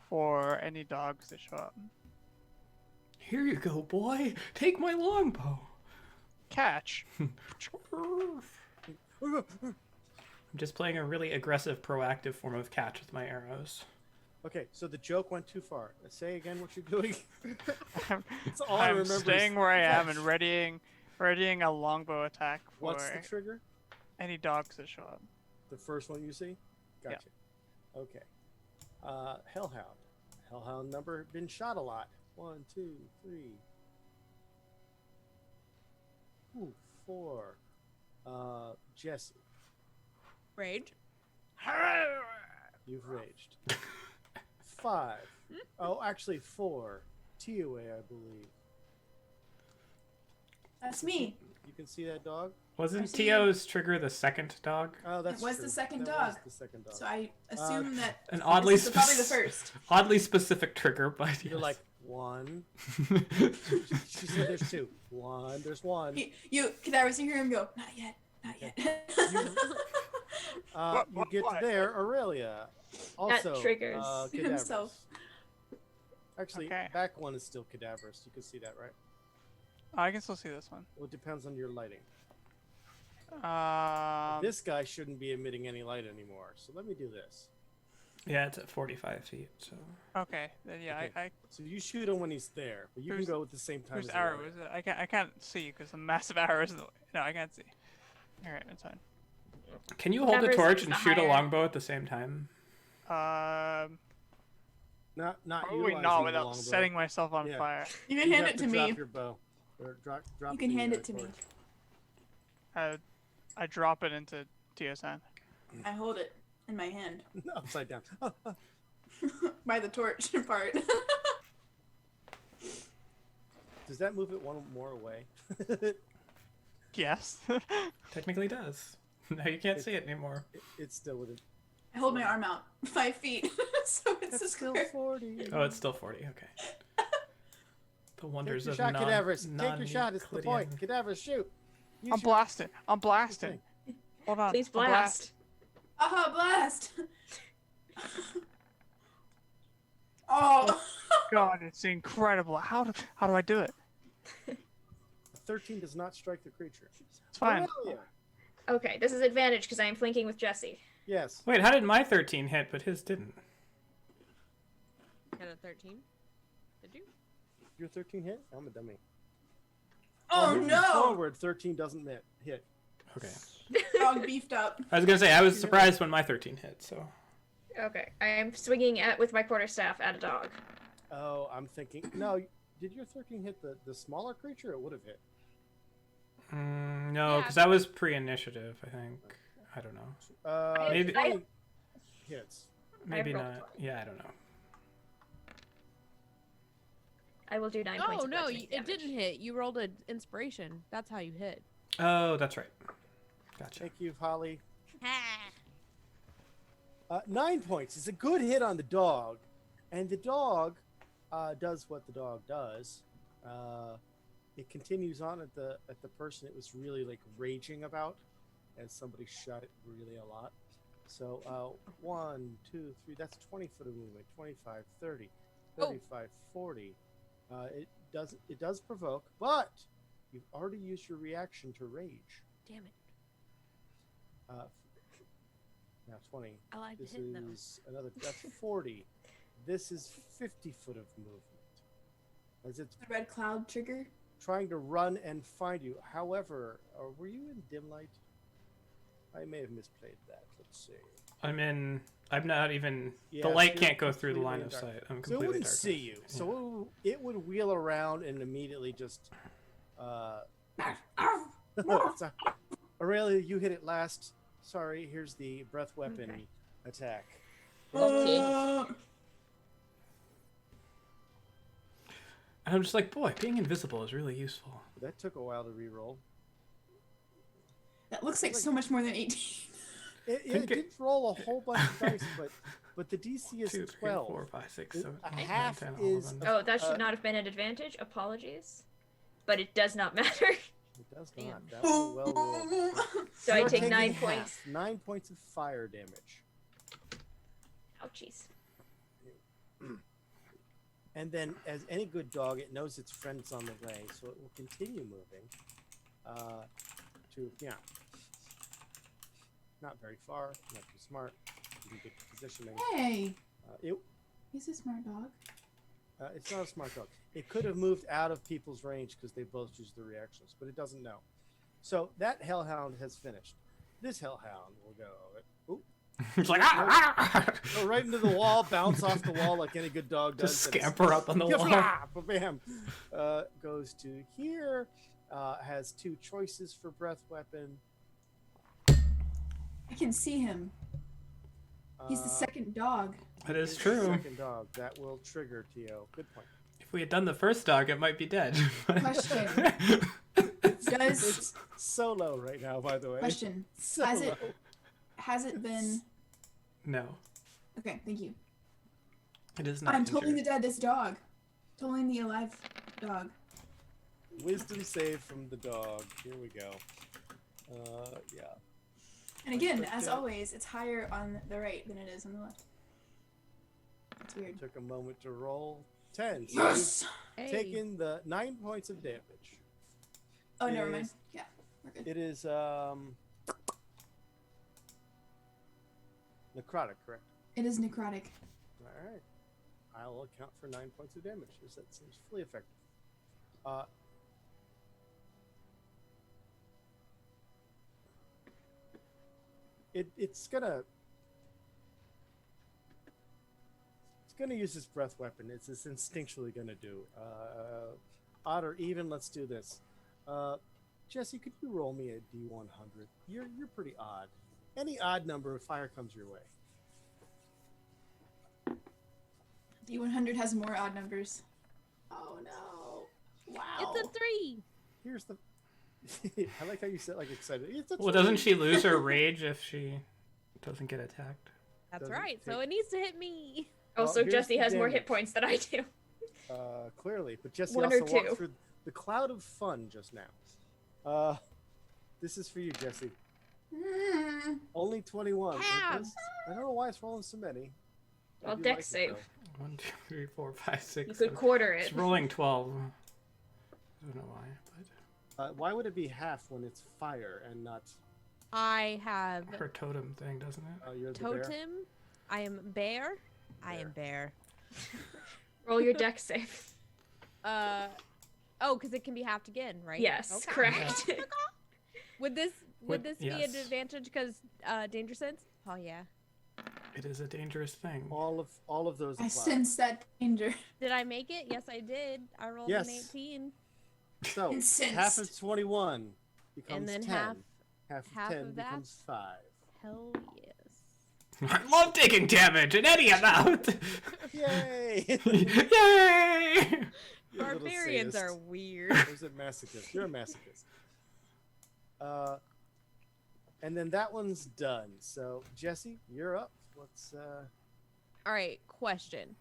for any dogs that show up. Here you go, boy. Take my longbow. Catch. I'm just playing a really aggressive, proactive form of catch with my arrows. Okay, so the joke went too far. Say again what you're doing. I'm, That's all I I'm remember. staying where I am and readying a longbow attack for What's the trigger? any dogs that show up. The first one you see? Gotcha. Okay. Hellhound. Hellhound number been shot a lot. 1, 2, 3. Ooh, 4. Jesse, Rage. you've raged. 5. Oh, actually 4. TOA, I believe. That's me. You can see that dog? Wasn't I see. Tio's trigger the second dog? Oh, that's It was true. the second That dog. was the second dog. So I assume that An oddly this is probably the first. oddly specific trigger, but You're yes. like, 1. She said there's 2. 1, there's 1. You Cadaverous, you hear him go, not yet, not yet. You get What? there, Aurelia. Also, triggers cadaverous. himself. Actually, Okay. back one is still cadaverous. You can see that, right? Oh, I can still see this one. Well, it depends on your lighting. This This guy shouldn't be emitting any light anymore. So let me do this. Yeah, it's at 45 feet, so... okay. Then yeah, Okay. I So you shoot him when he's there, but you can Who's- go at the same time whose as arrow Aurelia. is it? I can't see because a massive arrow is in the way. No, I can't see. All right, it's fine. Can you hold a Whatever's torch and the shoot a higher- longbow at the same time? Not Probably utilizing not the without longbow. setting myself on Yeah. fire. You can You hand have it to drop me. your bow. Or drop You can the, hand it to me. torch. I drop it into Tio's hand. I hold it in my hand Upside down. by the torch part. Does that move it one more away? Yes. Technically does. Now you can't see it anymore. It's still within. I hold my arm out 5 feet, so it's a That's still square. 40. Oh, it's still 40, okay. The wonders Take of your shot, non Cadaverous. Take your shot. It's the point. non-Euclidean. Cadaverous, shoot. Use I'm your- blasting. I'm blasting. Hold on. Please I'm blast. Aha, blast! Oh! God, it's incredible. How do I do it? 13 does not strike the creature. It's fine. Aurelia. Okay, this is advantage because I am flanking with Jesse. Yes. Wait, how did my 13 hit, but his didn't? Got a 13. Did you? Your 13 hit? I'm a dummy. Oh Moving no! Forward, 13 doesn't hit. Okay. Dog beefed up. I was gonna say, I was surprised when my 13 hit, so. Okay, I am swinging with my quarterstaff at a dog. Oh, I'm thinking. No, did your 13 hit the smaller creature? It would have hit. No, Yeah. because that was pre-initiative, I think. I don't know. Maybe- 20 hits. Maybe rolled not. Yeah, I don't know. I will do 9 points Oh of no, bludgeoning it damage. didn't hit. You rolled an inspiration. That's how you hit. Oh, that's right. Gotcha. Thank you, Holly. 9 points. It's a good hit on the dog, and the dog does what the dog does. It continues on at the person it was really like raging about, as somebody shot it really a lot. So 1, 2, 3. That's 20 foot of movement. 25, 30, 35, 40. It does provoke, but you've already used your reaction to rage. Damn it. Now 20. I like This hitting those. is another. That's 40. This is 50 foot of movement. As it's The red cloud trigger. trying to run and find you. However, were you in dim light? I may have misplayed that. Let's see. I'm not even. Yeah, the light you're can't go through the line of completely sight. So I'm it completely wouldn't dark. see you. So it would wheel around and immediately just. So, Aurelia, you hit it last. Sorry, here's the breath weapon Okay. attack. And I'm just like, boy, being invisible is really useful. That took a while to re-roll. That looks like so much more than 18. It did roll a whole bunch of dice, but the DC is 2, 3, 12. 4, 5, 6, It- 7, a 8, 9, half 10, is 11. Oh, that should not have been an advantage. Apologies. But it does not matter. It does not. That was well rolled. So I You're take taking 9 half. points. 9 points of fire damage. Ouchies. And then, as any good dog, it knows its friend's on the way, so it will continue moving not very far, not too smart. You can get positioning. Hey, It he's a smart dog. It's not a smart dog. It could have moved out of people's range because they both used their reactions, but it doesn't know. So that hellhound has finished. This hellhound will go. Oop, It's like, go right into the wall, bounce off the wall like any good dog does. just scamper up on the wall. Bam. Goes to here. Has 2 choices for breath weapon. I can see him. He's the second dog. That is He's the true. Second dog. That will trigger Tio. Good point. If we had done the first dog, it might be dead. Question. Does It's so low right now, by the way. question So has low. has it been? No, Okay, thank you. it is not. I'm tolling the injured. deadest dog. Tolling the alive dog. Wisdom save from the dog. Here we go. Yeah. And again, Like as that. always, it's higher on the right than it is on the left. That's weird. Took a moment to roll. 10. So Yes. you've Hey. taken the 9 points of damage. Oh, never Is- mind. Yeah, we're good. It is necrotic, correct? It is necrotic. All right. I'll account for 9 points of damage, as that seems fully effective. It's gonna use its breath weapon. It's instinctually gonna do. Odd or even. Let's do this. Jesse, could you roll me a D100? You're pretty odd. Any odd number of fire comes your way. D100 has more odd numbers. Oh no! Wow. It's a 3. Here's the. I like how you said like excited. It's a Well, tree. doesn't she lose her rage if she doesn't get attacked? That's Doesn't right. So take- it needs to hit me. Well, Also, here's Jesse the has more damage. hit points than I do. Clearly, but Jesse One or also walked two. through the cloud of fun just now. This is for you, Jesse. Only 21. Half. I don't know why it's rolling so many. I Well, do dex like it, save. though. 1, 2, 3, 4, 5, 6. You 7. could quarter It's it. rolling 12. I don't know why, but Why would it be half when it's fire and not? I have her totem thing, doesn't it? You're the bear? totem. I am bear. I am bear. Roll your dex save. Oh, because it can be halved again, right? Yes, Okay. correct. Would this be yes. an advantage because danger sense? Oh yeah. It is a dangerous thing. All of those. I apply. sense that danger. Did I make it? Yes, I did. I rolled Yes. an 18. So Incensed. half of 21 becomes And then 10. Half half of 10 of that? becomes 5. Hell yes. I love taking damage in any amount. Yay! Yay! You're a little Barbarians are sadist. weird. Or is it masochist? You're a masochist. And then that one's done. So Jesse, you're up. Let's. All right, question.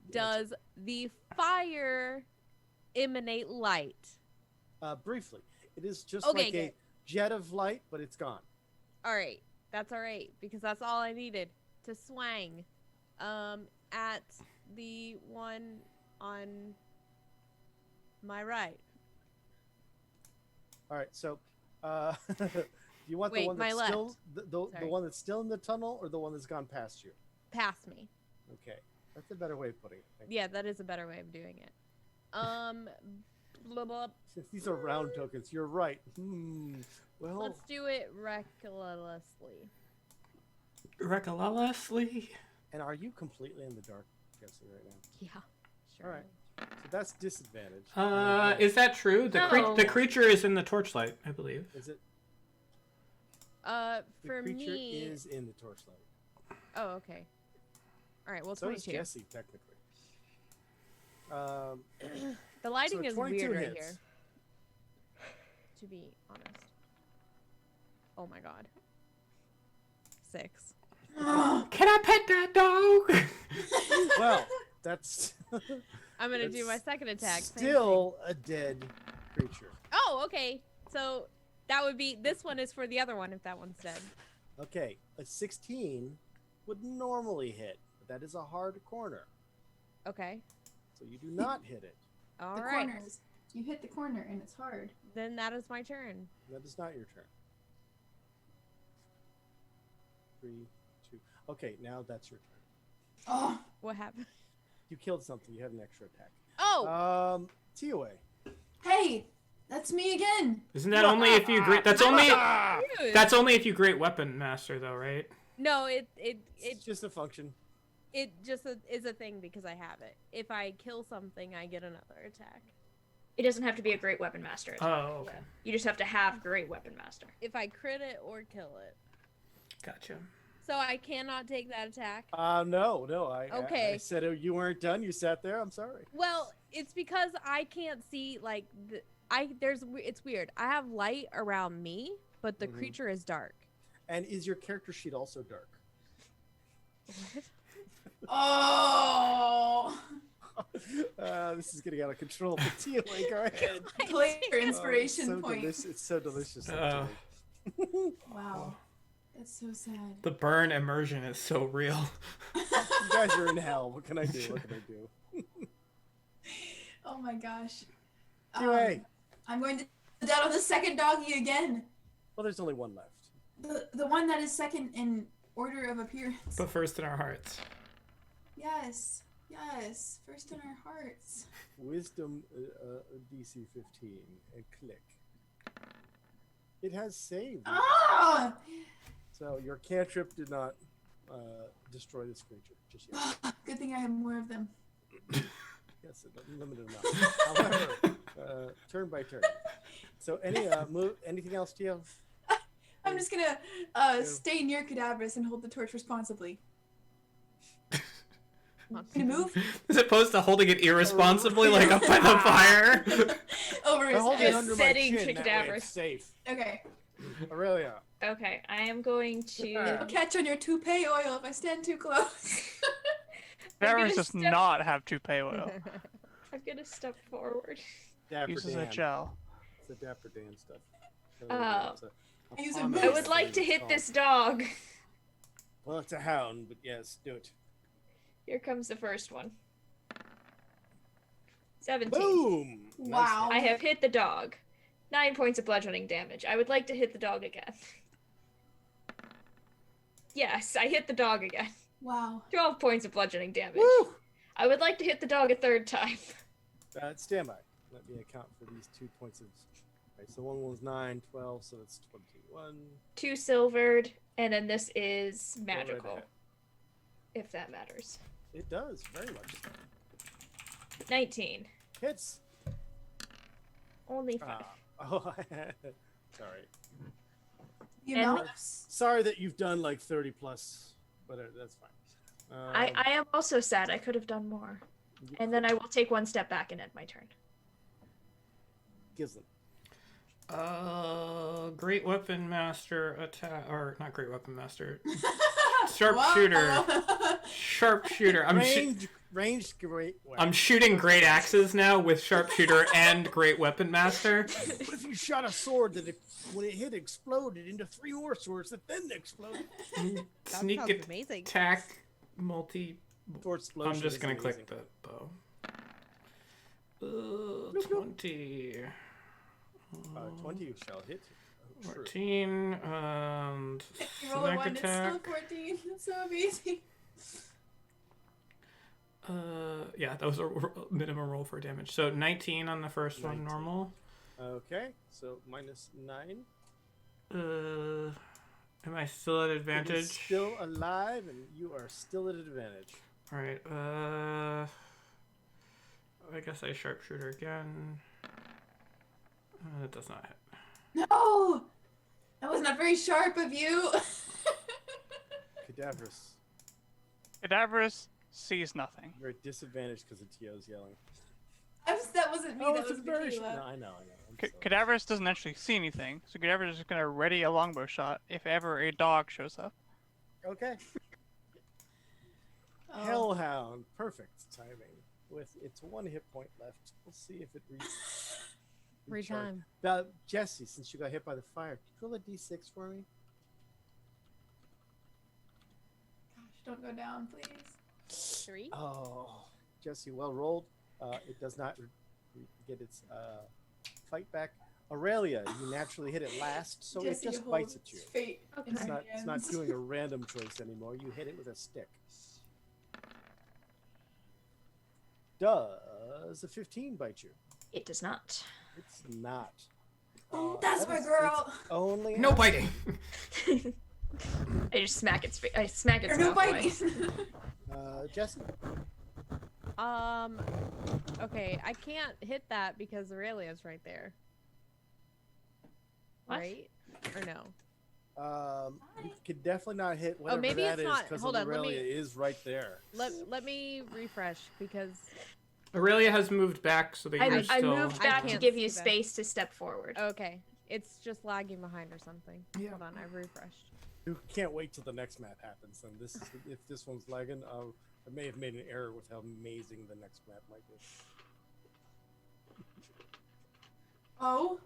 Yeah, Does the fire emanate light? Briefly, it is just Okay, like a good. jet of light, but it's gone. All right, that's all right because that's all I needed to swang. At the one on my right. All right. So, you want Wait, the one my that's still left. the Sorry. one that's still in the tunnel, or the one that's gone past you? Pass me. Okay, that's a better way of putting it. Thank you. Yeah, that is a better way of doing it. Blah, blah. Since these are round tokens, you're right. Well, Let's do it recklessly. Recklessly. and are you completely in the dark, Jesse, right now? Yeah. Sure. All right. So that's disadvantage. Is that true? No. The creature is in the torchlight, I believe. Is it? For The creature me. is in the torchlight. Oh, okay. All right. Well, So is 22. Jesse, technically. The lighting So is 22 weird right hits. here. To be honest. Oh my god. 6. Can I pet that dog? Well, that's I'm gonna do That's my second attack. same still a dead creature. thing. Oh, okay. So that would be. This one is for the other one if that one's dead. Okay, a 16 would normally hit, but that is a hard corner, Okay. so you do not hit it. All The right. corners. You hit the corner and it's hard. Then that is my turn. That is not your turn. 3, 2. Okay, now that's your turn. Oh, What happened? You killed something. You have an extra attack. Oh. TOA. hey, that's me again. Isn't that only if you great? That's only Dude. that's only if you great weapon master, though, right? No, It's just a function. it just is a thing because I have it. If I kill something, I get another attack. It doesn't have to be a great weapon master. Oh, okay. You just have to have great weapon master. If I crit it or kill it. Gotcha. So I cannot take that attack. No. I Okay. said you weren't done. You sat there. I'm sorry. Well, it's because I can't see like it's weird. I have light around me, but the Mhm. creature is dark. And is your character sheet also dark? Oh, This is getting out of control. But TOA, go ahead. player Oh, inspiration it's so point. It's so delicious. Wow, that's so sad. The burn immersion is so real. You guys are in hell. What can I do? What can I do? Oh my gosh. TOA. I'm going to put down on the second doggy again. Well, there's only one left. The one that is second in order of appearance. But first in our hearts. Yes. First in our hearts. Wisdom DC 15 and click. It has saved. Ah! So your cantrip did not destroy this creature just yet. Good thing I have more of them. Yes, a limited amount. However, turn by turn. So anything else, Tio? I'm just gonna stay near Cadabras and hold the torch responsibly. Can you move? As opposed to holding it irresponsibly, like up by the fire. Over I his hold it head. under my setting chin. to That way Cadaverous. it's safe. Okay. Aurelia. Okay, I am going I'll to. catch on your toupee oil if I stand too close. Darren gonna does step- not have toupee oil. I'm gonna step forward. Dapper Uses Dan. a gel. It's the Dapper Dan stuff. Oh. I use a pomade, moose. I would like to believe hit it's this dog. called. Well, it's a hound, but yes, do it. Here comes the first one. 17. Boom! Wow. I have hit the dog. 9 points of bludgeoning damage. I would like to hit the dog again. Yes, I hit the dog again. Wow. 12 points of bludgeoning damage. Woo! I would like to hit the dog a third time. Stand by. Let me account for these 2 points of. Right, so one was 9, 12, so it's 21. 2 silvered, and then this is Go right magical. ahead. If that matters. It does, very much so. 19. Hits. Only 5. Oh, sorry. You And know? Sorry that you've done like 30 plus, but that's fine. I am also sad. I could have done more. And then I will take 1 step back and end my turn. Gislin. Great Weapon Master attack, or not Great Weapon Master. Sharpshooter. Sharpshooter. Ranged great. I'm shooting great axes now with sharpshooter and great weapon master. What if you shot a sword that, when it hit, exploded into 3 more swords that then exploded? Sneak sounds amazing. attack, multi. Sword explosion. I'm just is gonna click amazing. the bow. 20. 20 shall hit. Oh, true. 14 and You roll a sneak 1, it's attack. still 14. That's so amazing. Yeah, that was a minimum roll for damage. So 19 on the first 19. one, normal. Okay, so minus 9. Am I still at It advantage? is still alive, and you are still at advantage. All right. I guess I sharpshooter again. It does not hit. No! That was not very sharp of you. Cadaverous. Cadaverous sees nothing. You're at disadvantage because of Tio's yelling. That wasn't me. Oh, That it's was a very. Michaela. No, I know. I'm sorry. Cadaverous doesn't actually see anything, so Cadaverous is just gonna ready a longbow shot if ever a dog shows up. Okay. Oh. Hellhound. Perfect timing. With its 1 hit point left. We'll see if it Free time. Jesse, since you got hit by the fire, can you roll a d6 for me? Gosh, don't go down, please. 3. Oh, Jesse, well rolled. It does not get its fight back. Aurelia, you naturally hit it last, so Jesse it just holds bites at you. Fate in It's her not hands. doing a random choice anymore. You hit it with a stick. Does a 15 bite you? It does not. It's not. Oh, that's That my is girl. its only No action. biting. I just smack its face. I smack its Or no mouth away. biting. Jesse. Okay, I can't hit that because Aurelia's right there. What? Right? Or no? You could definitely not hit whatever maybe that it's is not- because hold on, let Aurelia me- is right there. Let me refresh because Aurelia has moved back so that you're I still. moved I back to can't give you see that. space to step forward. okay, it's just lagging behind or something. Yeah. Hold on, I've refreshed. You can't wait till the next map happens. And this, if this one's lagging, I may have made an error with how amazing the next map might be. Oh.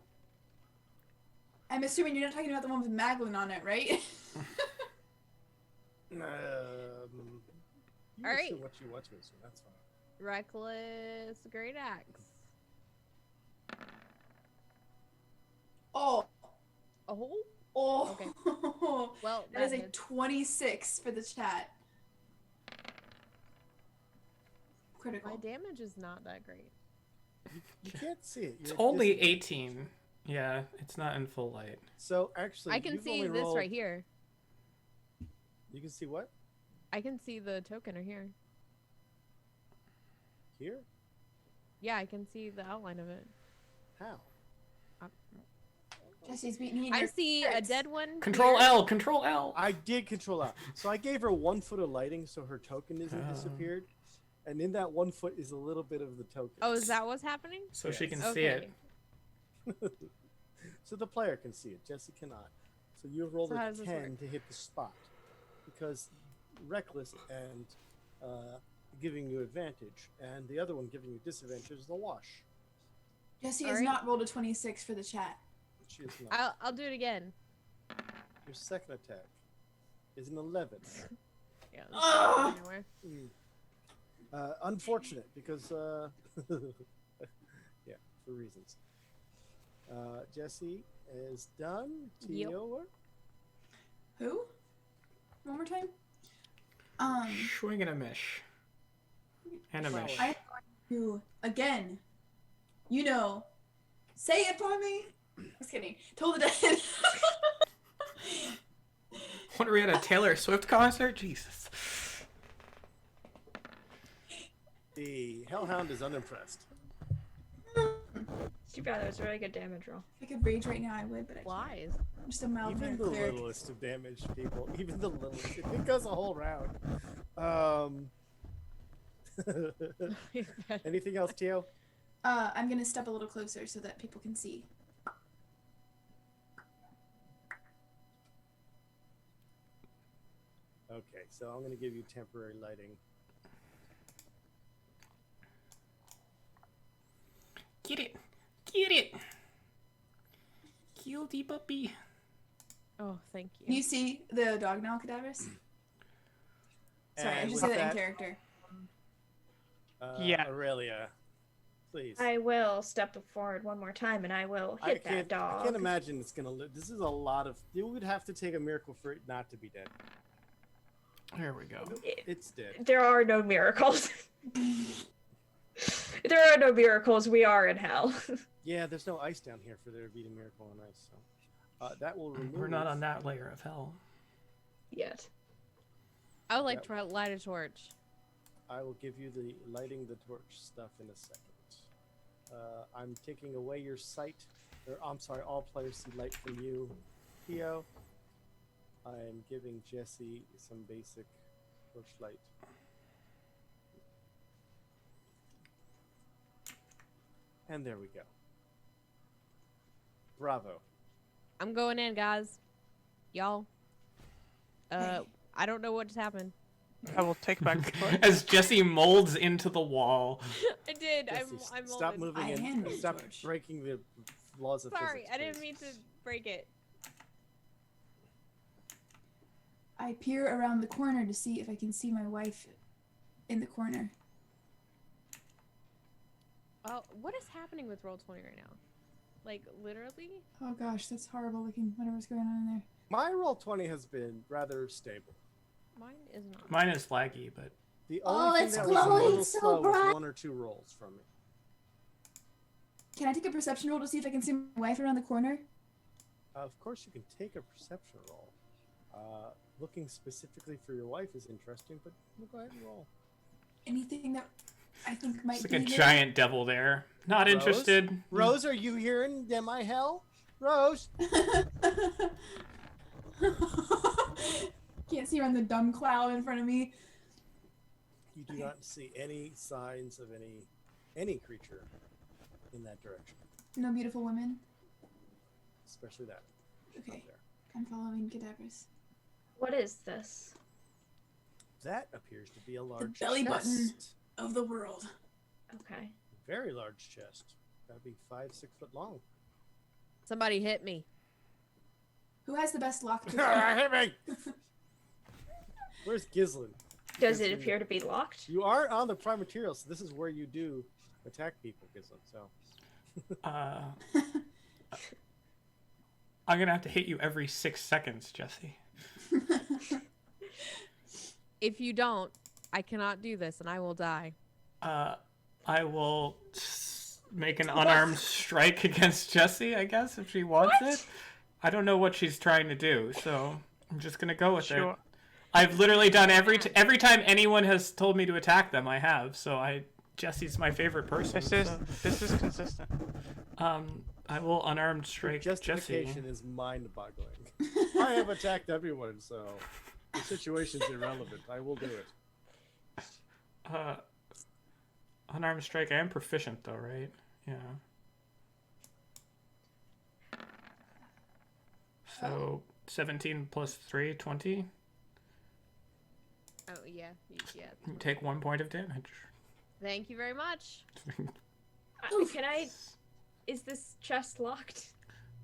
I'm assuming you're not talking about the one with Maglin on it, right? You All right. assume what you want to assume. That's fine. Reckless great axe. Oh. Oh, Oh. Okay. well That is a hits. 26 for the chat. My Critical. damage is not that great. You can't see it. It's You're at only disadvantage. 18. Yeah, it's not in full light. So actually, I can you've see only this rolled- right here. You can see what I can see the token right here. here? Yeah, I can see the outline of it. How? Jesse's beating me. in I your see a crits. dead one. Control here. L. Control L. I did control out. So I gave her 1 foot of lighting, so her token isn't Oh. disappeared, and in that 1 foot is a little bit of the token. Oh, is that what's happening? So she can Yes. see it. So the player can see it. Jesse cannot. So you rolled So how a does this 10 work? to hit the spot, because Reckless and giving you advantage, and the other one giving you disadvantage is the wash. Jesse has Alright. not rolled a 26 for the chat. She is not. I'll do it again. Your second attack is an 11. Yeah. Ugh. Anywhere. Unfortunate because yeah, for reasons. Jesse is done. Yep. Tio, Who? One more time. Swing and a mish. And a mish. I'm going to again. You know, say it for me. Just kidding. Toll the Dead. What, are we at a Taylor Swift concert? Jesus. the Hellhound is unimpressed. It's too bad. That was a really good damage roll. If I could rage right now, I would, but I can't. Lies. I'm just a mild Even mannered the cleric. littlest of damaged people, even the littlest, it goes a whole round. Anything else, Tio? I'm gonna step a little closer so that people can see. Okay, so I'm gonna give you temporary lighting. Get it. Get it. Guilty puppy. Oh, thank Can you. you see the dog now, Cadavers? Sorry, I And should with say that in that, character. Yeah. Aurelia, please. I will step forward one more time, and I will hit that dog. I can't imagine it's gonna live. This is a lot of. You would have to take a miracle for it not to be dead. There we go. It's dead. There are no miracles. There are no miracles. We are in hell. Yeah, there's no ice down here for there to be a miracle on ice. So that will remove. We're not on that layer of hell. Yet. I would like to light a torch. I will give you the lighting the torch stuff in a second. I'm taking away your sight. Or, I'm sorry, all players see light from you, Theo. I'm giving Jesse some basic torchlight. And there we go. Bravo. I'm going in, guys. Y'all. I don't know what just happened. I will take back the foot. As Jesse molds into the wall. I did. Jesse, I'm stop molded. moving I in. handed Stop George. breaking the laws of Sorry, physics. I didn't please. mean to break it. I peer around the corner to see if I can see my wife in the corner. Oh, what is happening with Roll20 right now? Like, literally? Oh gosh, that's horrible looking, whatever's going on in there. My Roll20 has been rather stable. Mine is not. Mine is laggy, but The Oh, only thing it's that was a glowing little so slow bright. was 1 or 2 rolls from me. Can I take a perception roll to see if I can see my wife around the corner? Of course, you can take a perception roll. Looking specifically for your wife is interesting, but we'll go ahead and roll. Anything that I think might it's be like a there? giant devil there. Not Rose? interested. Rose, are you hearing Am I Hell? Rose? Can't see around the dumb cloud in front of me. You do not see any signs of any creature in that direction, No beautiful women. especially that. Okay, Up there. I'm following cadavers. What is this? That appears to be a large belly button. chest. Of the world. Okay. Very large chest. That'd be 5-6 foot long. Somebody hit me. Who has the best lock pick? Hit me! Where's Gislin? Does it appear to be locked? You are on the prime material, so this is where you do attack people, Gislin. So I'm gonna have to hit you every 6 seconds, Jesse. If you don't, I cannot do this and I will die. I will make an unarmed strike against Jesse, I guess, if she wants it. I don't know what she's trying to do, so I'm just gonna go with it. Sure. I've literally done every time anyone has told me to attack them, I have. So Jesse's my favorite person. This is consistent. I will unarmed strike Jesse. justification is mind-boggling. I have attacked everyone, so the situation's irrelevant. I will do it. Unarmed strike. I am proficient though, right? Yeah. So 17 plus 3, 20. Oh, yeah. Yeah. You take 1 point of damage. Thank you very much. Can I? Is this chest locked?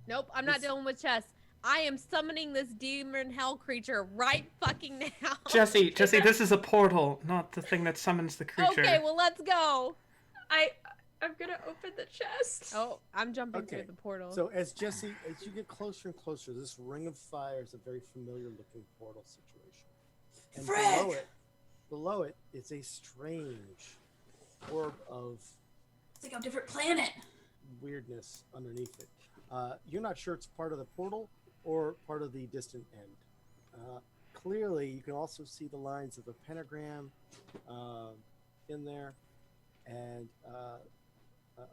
Nope, I'm not dealing with chests. I am summoning this demon hell creature right fucking now. Jesse, this is a portal, not the thing that summons the creature. Okay, well, let's go. I'm gonna open the chest. Oh, I'm jumping Okay. through the portal. So as you get closer and closer, this ring of fire is a very familiar looking portal situation. And Frick! below it is a strange orb of It's like a different planet. weirdness underneath it. You're not sure it's part of the portal or part of the distant end. Clearly, you can also see the lines of a pentagram in there. And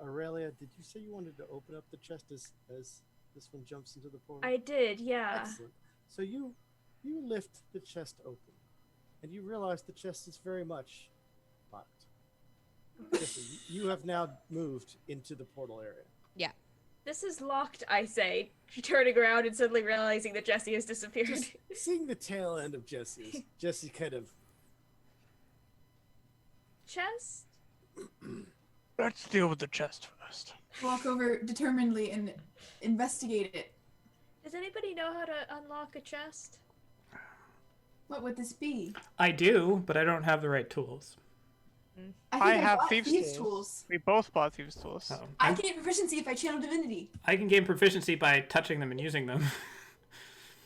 Aurelia, did you say you wanted to open up the chest as this one jumps into the portal? I did, yeah. Excellent. So you lift the chest open, and you realize the chest is very much locked. Jesse, you have now moved into the portal area. Yeah. This is locked, I say, turning around and suddenly realizing that Jesse has disappeared. Just seeing the tail end of Jesse kind of. Chest? Let's deal with the chest first. Walk over determinedly and investigate it. Does anybody know how to unlock a chest? What would this be? I do, but I don't have the right tools. I think have bought thieves' tools. We both bought thieves' tools. Oh. I can get proficiency if I channel divinity. I can gain proficiency by touching them and using them.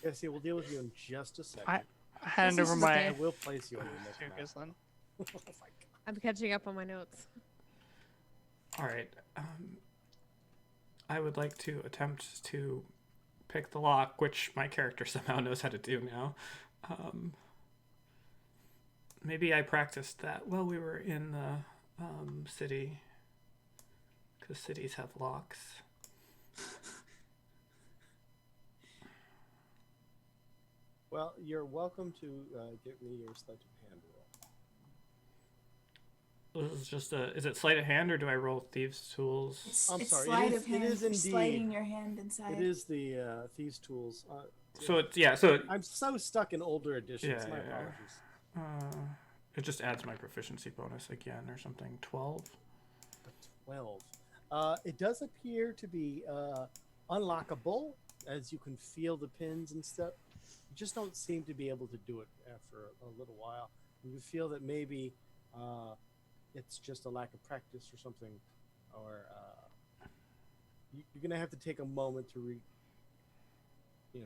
Jesse, we'll deal with you in just a second. I hand This over is my I will place you on your next to map. Gislin. Oh my God. I'm catching up on my notes. All right. I would like to attempt to pick the lock, which my character somehow knows how to do now. Maybe I practiced that while we were in the city, because cities have locks. Well, you're welcome to give me your sleight of hand roll. This is just is it sleight of hand or do I roll thieves' tools? I'm It's sorry, sleight it of is hand for indeed. sliding your hand inside. It is the thieves' tools. So it's so I'm so stuck in older editions. My Yeah. apologies. It just adds my proficiency bonus again or something. 12. 12. It does appear to be unlockable, as you can feel the pins and stuff. You just don't seem to be able to do it after a little while. You feel that maybe it's just a lack of practice or something, or you're gonna have to take a moment to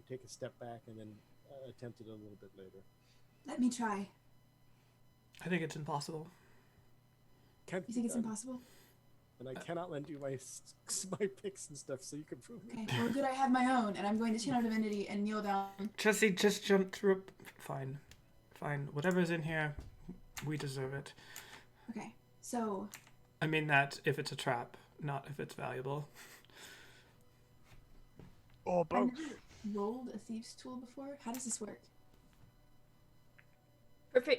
take a step back and then attempt it a little bit later. Let me try. I think it's impossible. Can't You be think it's done. impossible? And I cannot lend you my picks and stuff, so you can prove it. Okay, well, good, I have my own, and I'm going to channel divinity and kneel down. Jesse, just jump through. Fine. Whatever's in here, we deserve it. Okay, so I mean that if it's a trap, not if it's valuable. Or I've both. never rolled a thieves' tool before. How does this work?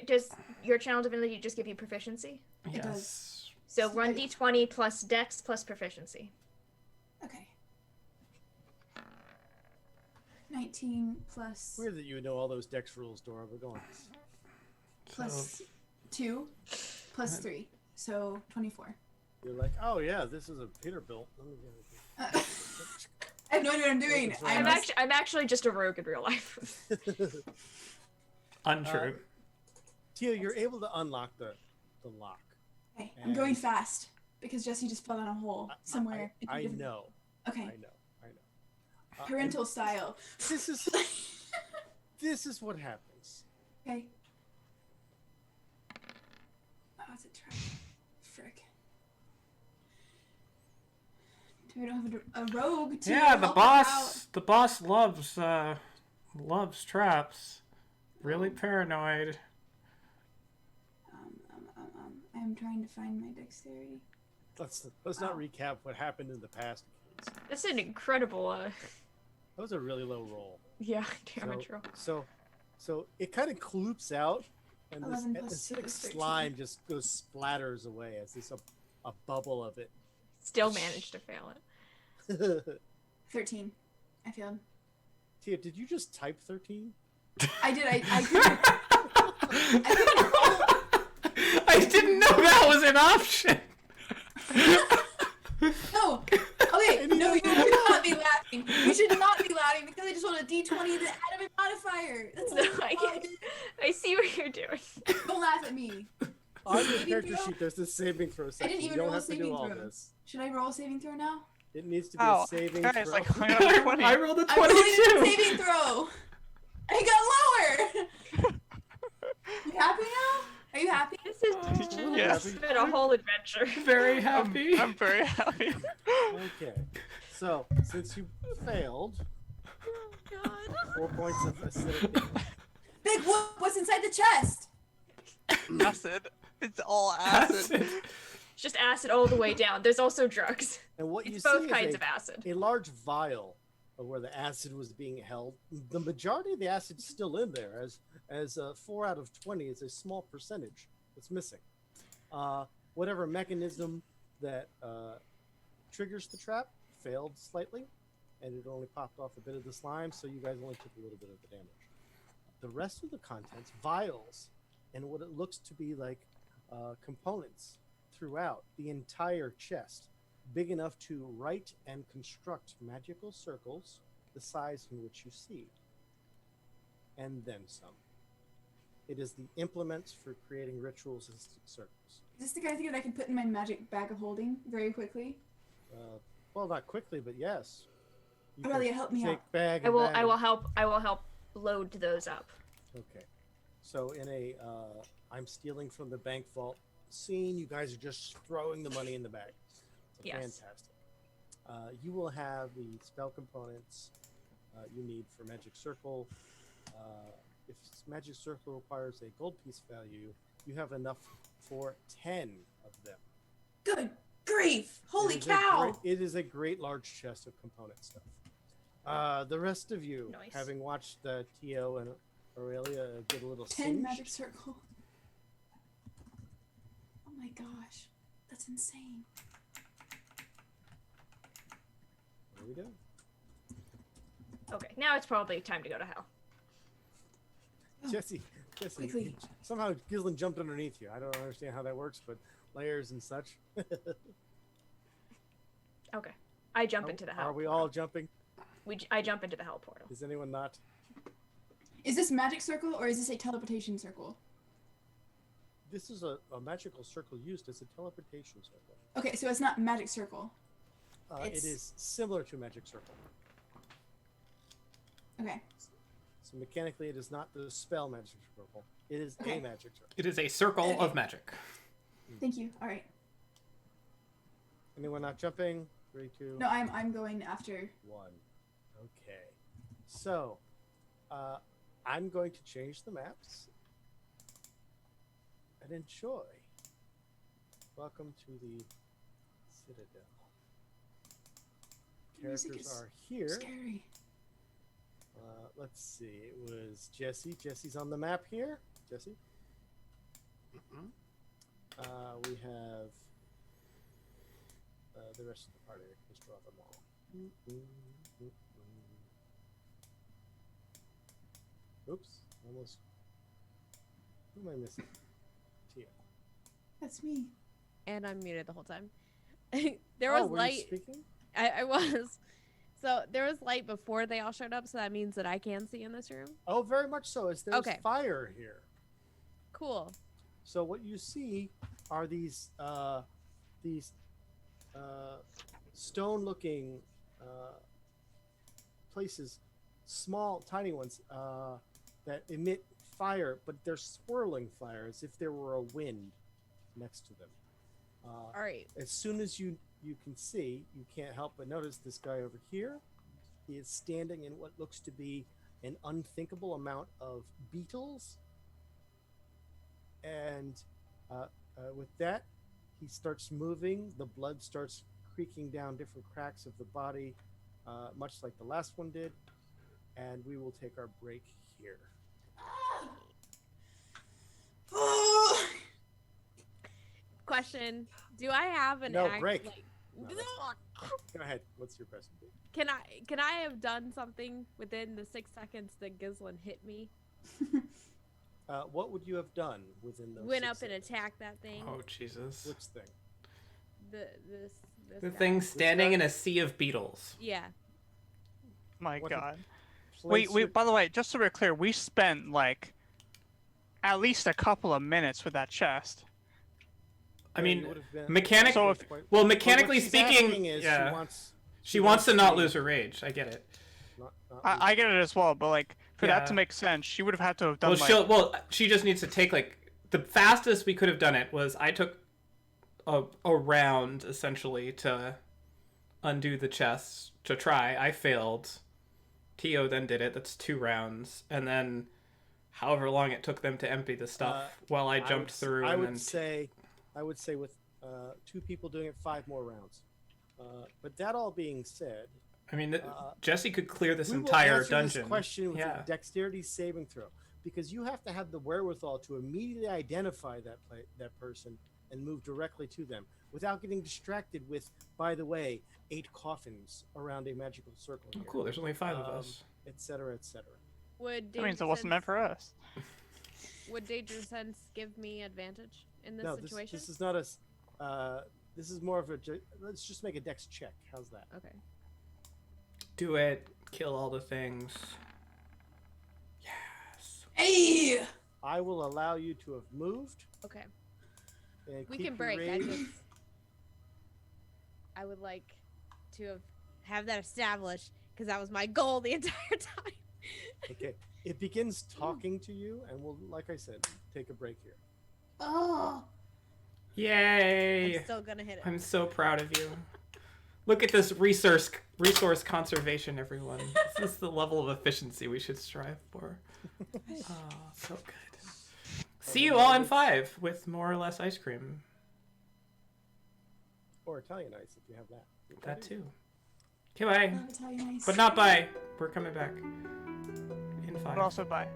Does your channel divinity just give you proficiency? It does. Yes. So run d20 plus dex plus proficiency. Okay. 19 plus Weird that you know all those dex rules, Dora, but go on. plus 2 plus 3, so 24. You're like, oh yeah, this is a Peterbilt. Let me get it. I have no idea what I'm doing. I'm actually just a rogue in real life. Untrue. Tia, you're able to unlock the lock. Okay, I'm going fast because Jesse just fell down a hole somewhere. I know. Okay, I know. parental style. This is what happens. Okay. Oh, it's a trap. Frick. Do we don't have a rogue to Yeah, the help us boss. The boss loves traps. Really paranoid. I'm trying to find my dexterity. Let's not recap what happened in the past. Kids. That's an incredible, That was a really low roll. yeah, damage roll. So it kind of kloops out, and 11 this plus acidic 2 is 13. slime just goes splatters away as this a bubble of it. Still managed to fail it. 13. I failed. Tia, did you just type 13? I did. I couldn't. I didn't know that was an option. No. Okay, no, you should not be laughing. You should not be laughing because I just rolled a d20 and then added a modifier. That's No, not I how get- did it. I see what you're doing. Don't laugh at me. On your Saving character throw? sheet, there's this saving throw section. didn't even you don't roll have to do saving all throw. this. Should I roll a saving throw now? It needs to be Oh, a saving guys, throw. like I got a 20. I rolled a I'm rolling a 22. saving throw. I got lower. You happy now? Are you happy? This is Yes. it's been a whole adventure. Very happy. I'm very happy. Okay. So, since you failed, God. 4 points of acidic damage. Big whoop, what's inside the chest? Acid. It's all acid. It's just acid all the way down. There's also drugs. And what you It's see both is kinds of acid. a large vial of where the acid was being held. The majority of the acid's still in there, as 4 out of 20 is a small percentage that's missing. Whatever mechanism that triggers the trap failed slightly, and it only popped off a bit of the slime, so you guys only took a little bit of the damage. The rest of the contents, vials, and what it looks to be like components throughout the entire chest, big enough to write and construct magical circles the size in which you see, and then some. It is the implements for creating rituals and circles. Is this the kind of thing that I can put in my magic bag of holding very quickly? Well, not quickly, but yes. You Aurelia, can help me take out. bag I and will. bag I and- will help. I will help load those up. Okay. So in a I'm stealing from the bank vault scene, you guys are just throwing the money in the bag. Yes. Fantastic. You will have the spell components you need for Magic Circle. If Magic Circle requires a gold piece value, you have enough for 10 of them. Good grief! Holy It is cow! it is a great large chest of component stuff. The rest of you, Nice. having watched Tio and Aurelia get a little 10 singed, magic circle. Oh my gosh. That's insane. what do we do? Okay, now it's probably time to go to hell. Oh, Jesse, quickly. somehow Gislin jumped underneath you. I don't understand how that works, but layers and such. Okay, I jump into the hell. Are we all jumping? I jump into the hell portal. Is anyone not? Is this magic circle or is this a teleportation circle? This is a magical circle used as a teleportation circle. Okay, so it's not magic circle. It It's- is similar to magic circle. Okay. So mechanically, it is not the spell magic circle. It is Okay. a magic circle. It is a circle of magic. Thank you. All right. Anyone not jumping? 3, 2, No, I'm going after. 1. Okay. So, I'm going to change the maps. And enjoy. Welcome to the Citadel. Music Characters is are here. Scary. Let's see. It was Jesse. Jesse's on the map here. Jesse. We have the rest of the party. Just draw them all. Oops. Almost. Who am I missing? Tia. That's me. And I'm muted the whole time. There was were you light. speaking? I was. So there was light before they all showed up, so that means that I can see in this room. Oh, very much so. As there's Okay. fire here. Cool. So what you see are these stone-looking places, small, tiny ones that emit fire, but they're swirling fire as if there were a wind next to them. All right. As soon as you can see, you can't help but notice this guy over here. He is standing in what looks to be an unthinkable amount of beetles. And with that, he starts moving. The blood starts creaking down different cracks of the body, much like the last one did. And we will take our break here. Question: do I have an No, act? break. Like, No, Go ahead. What's your question? can I have done something within the 6 seconds that Gislin hit me? what would you have done within those? Went 6 up and seconds? attacked that thing. Oh Jesus! Which thing? This The guy. thing standing guy? in a sea of beetles. Yeah. My What God. Place We your- by the way, just so we're clear, we spent like at least a couple of minutes with that chest. I Yeah, mean, you would have been- mechanic. So if- But Well, what mechanically she's speaking, asking is yeah, she she wants to not to- lose her rage. I get it. not I get it as well, but like for that Yeah. to make sense, she would have had to have done Well, like she just needs to take like the fastest we could have done it was I took a round essentially to undo the chest to try. I failed. Tio then did it. That's 2 rounds, and then however long it took them to empty the stuff while I jumped through. I and would then say, with 2 people doing it, 5 more rounds. But that all being said, I mean, Jesse could clear this we will entire answer dungeon. This question with Yeah. a dexterity saving throw, because you have to have the wherewithal to immediately identify that person and move directly to them without getting distracted with, by the way, 8 coffins around a magical circle. Oh, here, cool. There's only 5 of us. etc., etc. Would that means it wasn't meant for us. Would Danger Sense give me advantage in this No, situation? this is not a. This is more of a. Let's just make a dex check. How's that? Okay. Do it. Kill all the things. Yes. Hey! I will allow you to have moved. Okay. And We keep can your break. rage. I would like to have that established because that was my goal the entire time. Okay. It begins talking to you, and we'll, like I said, take a break here. Oh! Yay! I'm still gonna hit it. I'm so proud of you. Look at this resource conservation, everyone. This is the level of efficiency we should strive for. Oh, so good. See you all in 5 with more or less ice cream. Or Italian ice, if you have that. That too. Okay, bye. Love Italian ice. But not bye. We're coming back in 5. But also bye.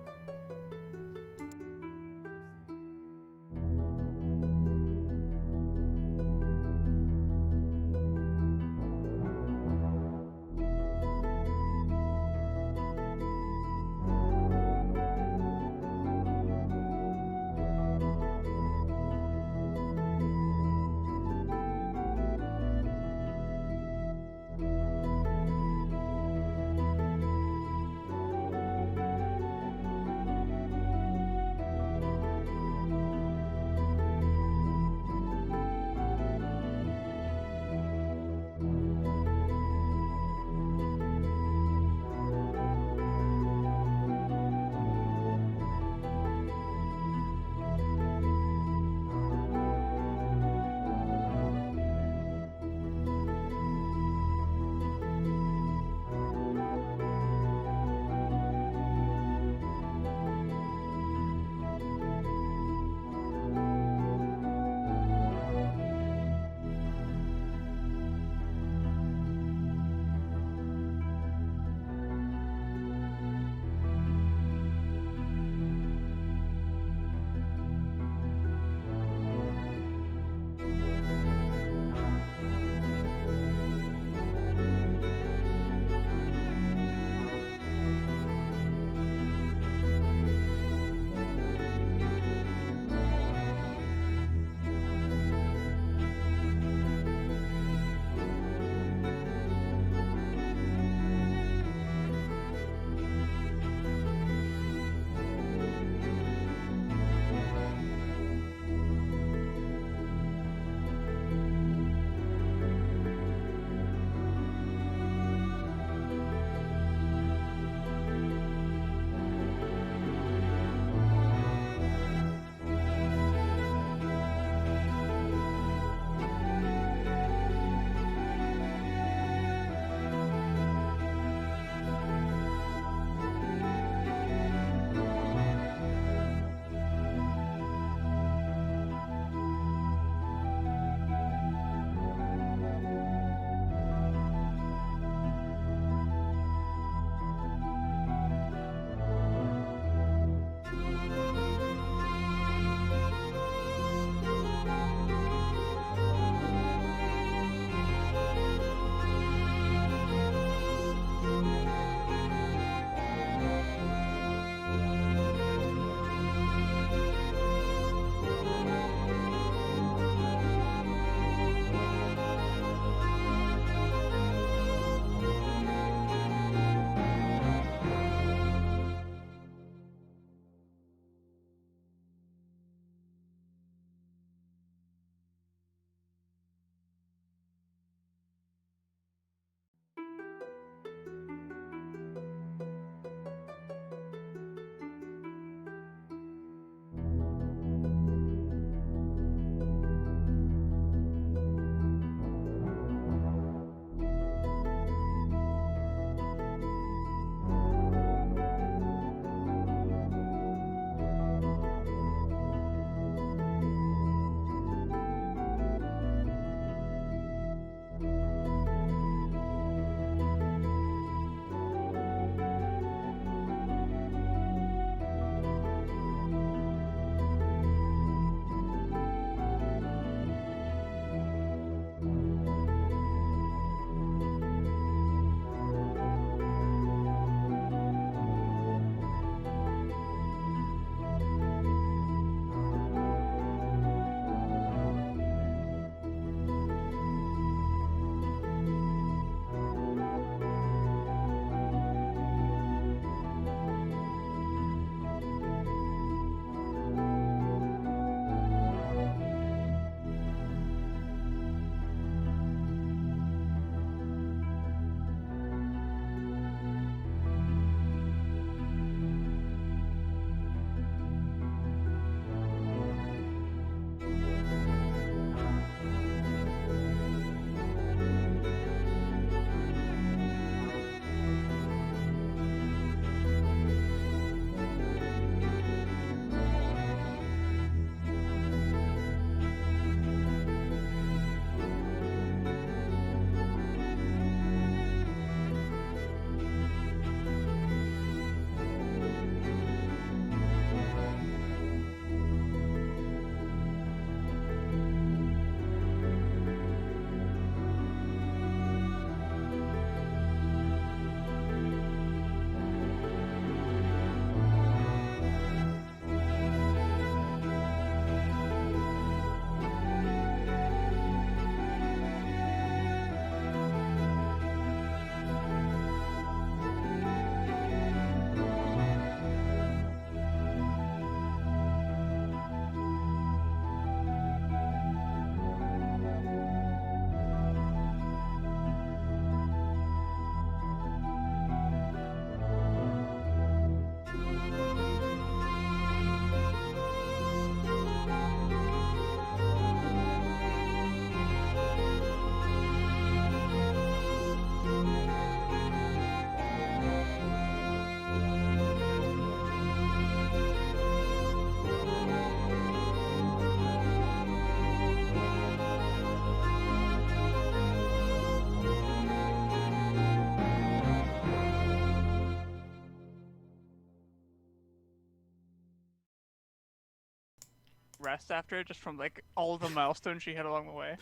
rest after it, just from like all of the milestones she hit along the way.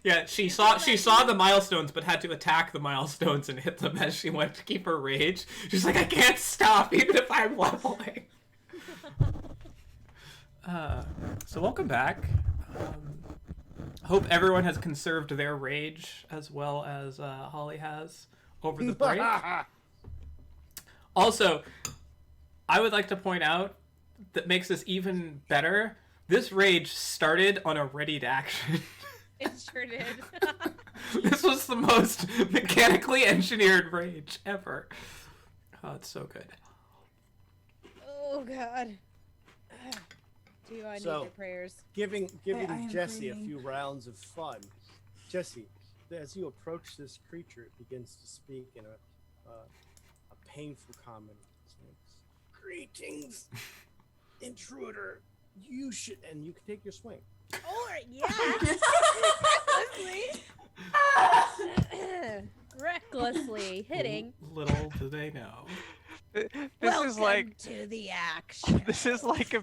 Yeah, she saw the milestones, but had to attack the milestones and hit them as she went to keep her rage. She's like, I can't stop, even if I'm leveling. So welcome back. Hope everyone has conserved their rage as well as Holly has over the break. Also, I would like to point out that makes this even better. This rage started on a ready to action. It sure did. This was the most mechanically engineered rage ever. Oh, it's so good. Oh God. Do I need your prayers? Giving I am Jesse a praying. few rounds of fun. Jesse, as you approach this creature, it begins to speak in a painful comment. It says, greetings, intruder. You should, and you can take your swing. Or yeah. Recklessly hitting. Little do they know. This Welcome is like to the action. this is like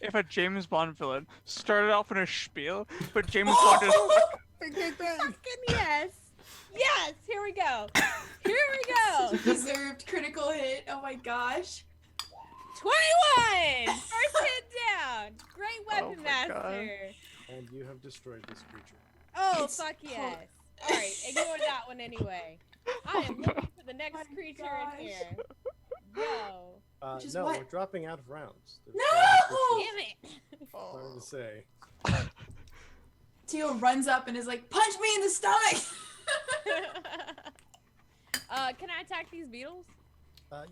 if a James Bond villain started off in a spiel, but James Bond is Fucking yes. Yes. Here we go. Here we go. Deserved critical hit. Oh my gosh. 21. First hit down. Great weapon my God. master. And you have destroyed this creature. Oh It's fuck po- yes. All right, ignore that one anyway. I am looking for the next my creature gosh. in here. Yo. Which is No, what? we're dropping out of rounds. No! Damn it. Sorry to say. Teal runs up and is like, punch me in the stomach! Can I attack these beetles?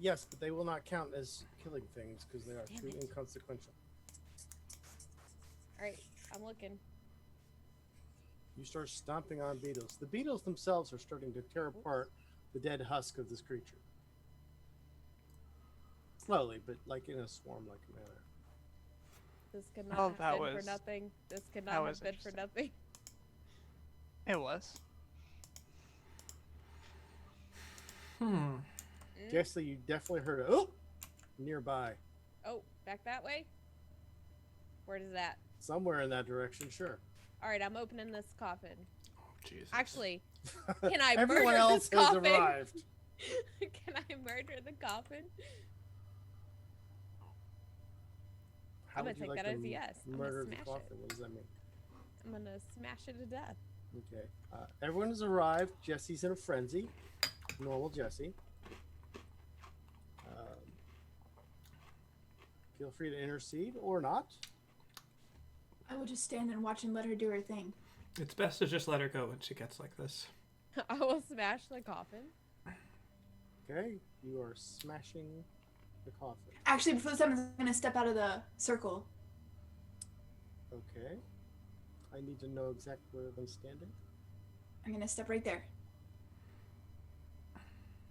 Yes, but they will not count as killing things because they are Damn too it. inconsequential. All right, I'm looking. You start stomping on beetles. The beetles themselves are starting to tear apart the dead husk of this creature. Slowly, but like in a swarm-like manner. This could not Oh, have that been for was- nothing. This could that not was have been for nothing. It was. Jesse, you definitely heard it. Oh! Nearby. Oh, back that way? Where is that? Somewhere in that direction, sure. All right, I'm opening this coffin. Jesus. Actually, can I Everyone murder else this has coffin? arrived. Can I murder the coffin? How I'm would gonna you take like that to as a yes. I'm gonna murder the smash it. coffin? What does that mean? I'm gonna smash it to death. Okay. Everyone has arrived. Jesse's in a frenzy. Normal Jesse. Feel free to intercede or not. I will just stand and watch and let her do her thing. It's best to just let her go when she gets like this. I will smash the coffin. Okay. You are smashing the coffin. Actually, before this happens, I'm gonna step out of the circle. Okay. I need to know exactly where I'm standing. I'm gonna step right there.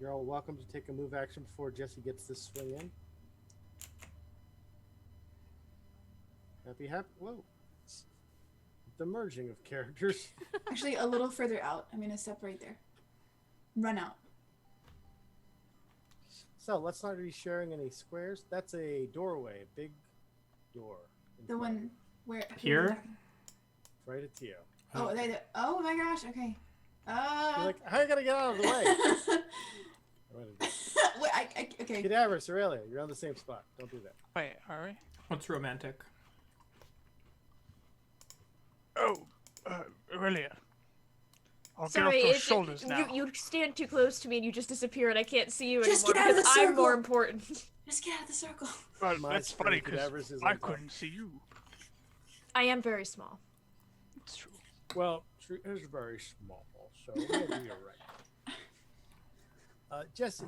You're all welcome to take a move action before Jesse gets this swing in. Happy. Whoa. The merging of characters. Actually, a little further out. I'm gonna step right there. Run out. So let's not be sharing any squares. That's a doorway, a big door. in The front. one where. Here? Right at Tio. Oh, there. Oh my gosh. Okay. You're like, how you gotta get out of the way? Wait, okay. Cadaverous, Aurelia, you're on the same spot. Don't do that. Wait, are we? What's romantic? Oh, Aurelia. I'll Sorry, get off those it's, shoulders now. you stand too close to me and you just disappear and I can't see you Just anymore get out of because the I'm more circle. important. Just get out of the circle. Well, My that's screen funny Cadaverous because is on I top. couldn't see you. I am very small. It's true. Well, she is very small, so maybe you're right. Jesse,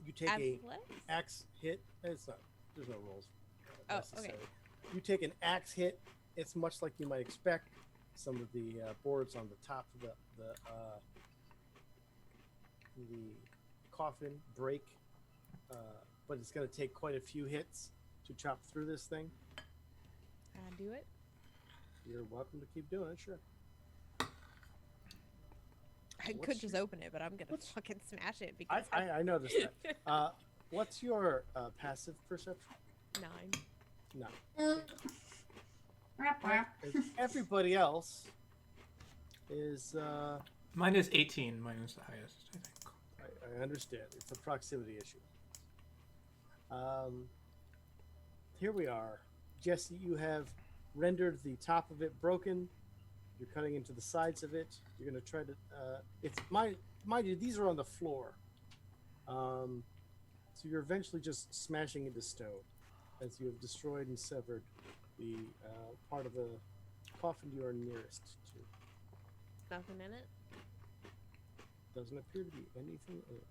you take a axe hit. It's not. There's no rolls. Oh, necessary. okay. You take an axe hit. It's much like you might expect. Some of the boards on the top of the coffin break, but it's going to take quite a few hits to chop through this thing. Do it. You're welcome to keep doing it, sure. I could just open it, but I'm gonna fucking smash it because I noticed that. What's your passive perception? 9. No. Rap. Everybody else is. Mine is 18. Mine is the highest, I think. I understand. It's a proximity issue. Here we are. Jesse, you have rendered the top of it broken. You're cutting into the sides of it. You're going to try to... it's mind you, these are on the floor. So you're eventually just smashing into stone as you have destroyed and severed the part of the coffin you are nearest to. Nothing in it? Doesn't appear to be anything in it.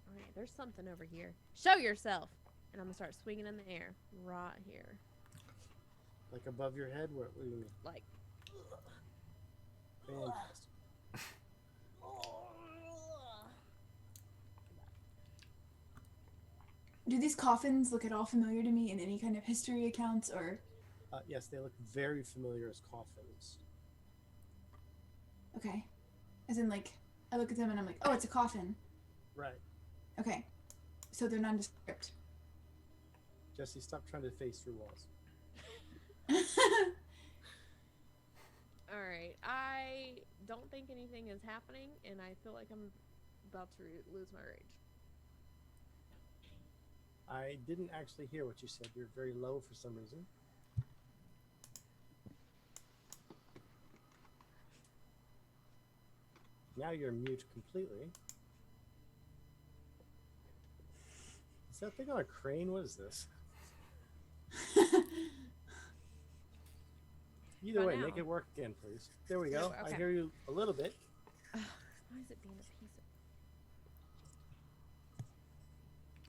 Alright, there's something over here. Show yourself! And I'm gonna start swinging in the air. Right here. Like above your head? What do you mean? Like, Fantastic. Do these coffins look at all familiar to me in any kind of history accounts or? Yes, they look very familiar as coffins. Okay. As in, like, I look at them and I'm like, oh, it's a coffin. Right. Okay. So they're nondescript. Jesse, stop trying to face through walls. alright. I don't think anything is happening, and I feel like I'm about to lose my rage. I didn't actually hear what you said. You're very low for some reason. Now you're mute completely. Is that thing on a crane? What is this? Either By way, now. make it work again, please. There we go. Okay. I hear you a little bit. Why is it being a piece of...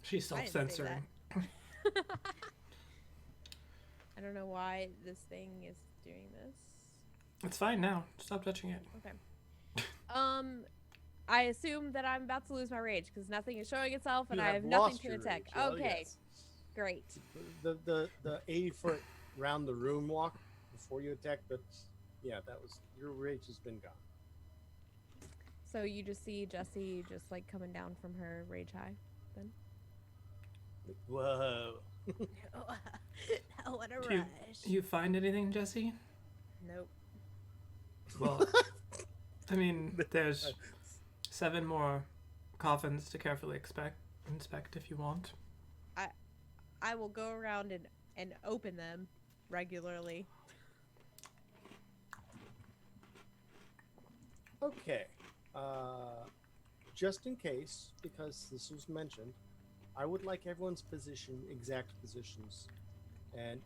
She's I didn't say self-censoring. I don't know why this thing is doing this. It's fine now. Stop touching it. Okay. I assume that I'm about to lose my rage because nothing is showing itself and You I have nothing lost to your attack. rage. Oh, Okay, yes. great. The 80-foot round the room walk before you attack, but yeah, that was your rage has been gone. So you just see Jessie just like coming down from her rage high, then? Whoa. What a Do rush. you find anything, Jesse? Nope. Well, I mean, there's 7 more coffins to carefully inspect if you want. I will go around and open them regularly. Okay. Just in case, because this was mentioned, I would like everyone's exact positions, and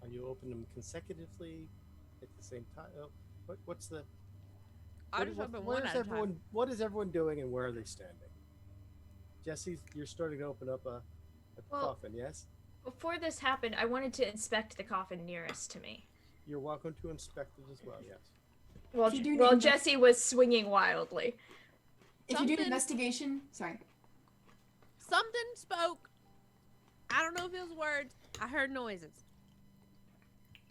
you open them consecutively at the same time. What's the? I just open one at a time. What is everyone doing, and where are they standing? Jesse, you're starting to open up a Well- coffin. Yes. Before this happened, I wanted to inspect the coffin nearest to me. You're welcome to inspect it as well. Yes. Well, If you do while need- Jesse was swinging wildly. If you do Something- investigation, sorry. Something spoke. I don't know if it was words. I heard noises.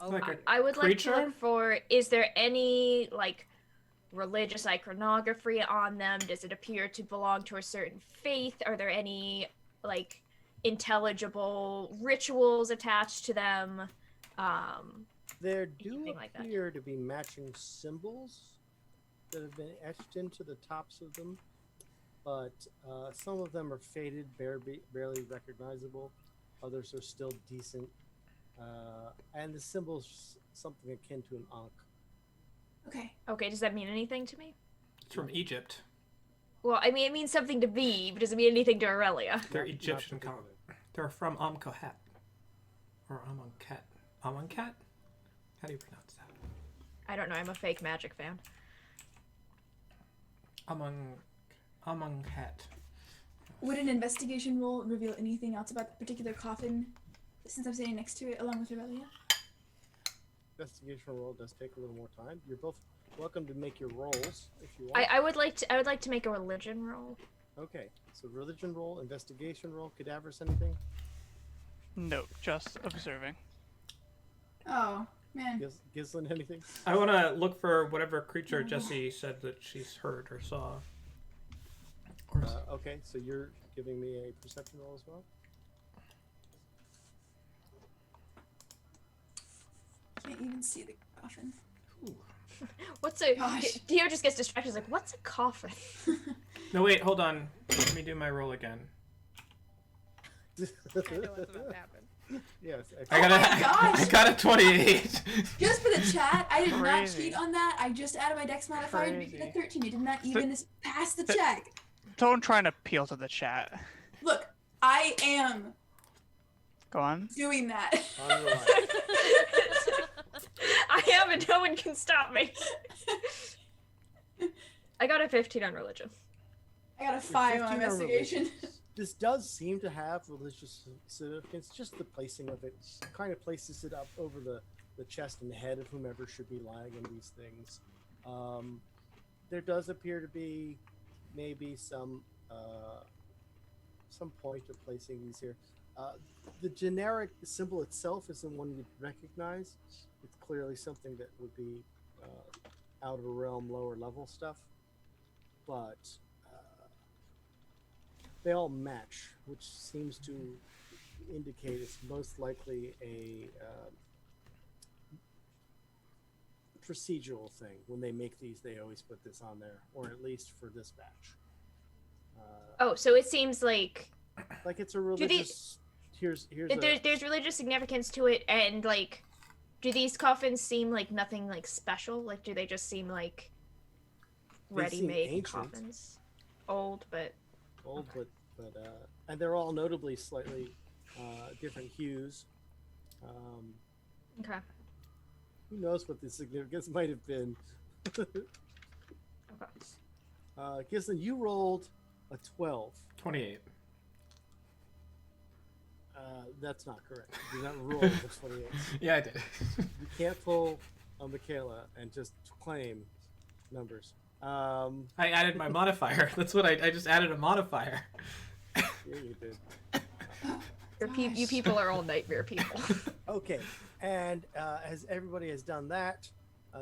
Like a I would like creature? to look for, is there any, like, religious iconography on them? Does it appear to belong to a certain faith? Are there any, like, intelligible rituals attached to them? There do Anything like that. appear to be matching symbols that have been etched into the tops of them, but some of them are faded, barely recognizable. Others are still decent, and the symbol's something akin to an ankh. Okay. Okay, does that mean anything to me? It's from Egypt. Well, I mean, it means something to me, but does it mean anything to Aurelia? They're Not Egyptian particularly. They're from Amkohat. Or Amonkhet. Amonkhet? How do you pronounce that? I don't know, I'm a fake magic fan. Amonkhet. Would an investigation roll reveal anything else about the particular coffin since I'm sitting next to it along with Aurelia? Investigation roll does take a little more time. You're both welcome to make your rolls if you want. I would like to make a religion roll. Okay, so religion roll, investigation roll, cadavers, anything? No, just observing. Oh, man. Gislin, anything? I want to look for whatever creature Jesse said that she's heard or saw. Or Okay, so you're giving me a perception roll as well? Can't even see the coffin. What's a? Gosh. Dio just gets distracted. He's like, what's a coffin? No, wait, hold on. Let me do my roll again. I know what's about to happen. Yes. I got Oh my gosh! I got a 28. Just for the chat, I did not Crazy. cheat on that. I just added my dex modifier to make it a 13. It did not even pass the check. Don't try and appeal to the chat. Look, I am Go on. doing that. On your line. I am, and no one can stop me. I got a 15 on religion. I got a 5 on 15 are investigation. religious. This does seem to have religious significance. Just the placing of it kind of places it up over the chest and the head of whomever should be lying in these things. There does appear to be maybe some point of placing these here. The generic symbol itself isn't one you'd recognize. It's clearly something that would be out of the realm, lower level stuff. But they all match, which seems to indicate it's most likely a procedural thing. When they make these, they always put this on there, or at least for this batch. Oh, so it seems like It's a religious. Here's there's religious significance to it, and like, do these coffins seem like nothing like special? Like, do they just seem like They seem ready-made ancient. coffins? Old, but old, but and they're all notably slightly different hues. okay. Who knows what the significance might have been? Okay. Gislin, you rolled a 12. 28. That's not correct. You did not roll a 28. Yeah, I did. You can't pull a Michaela and just claim numbers. I added my modifier. That's what I just added a modifier. Yeah, you did. You people are all nightmare people. Okay, and as everybody has done that,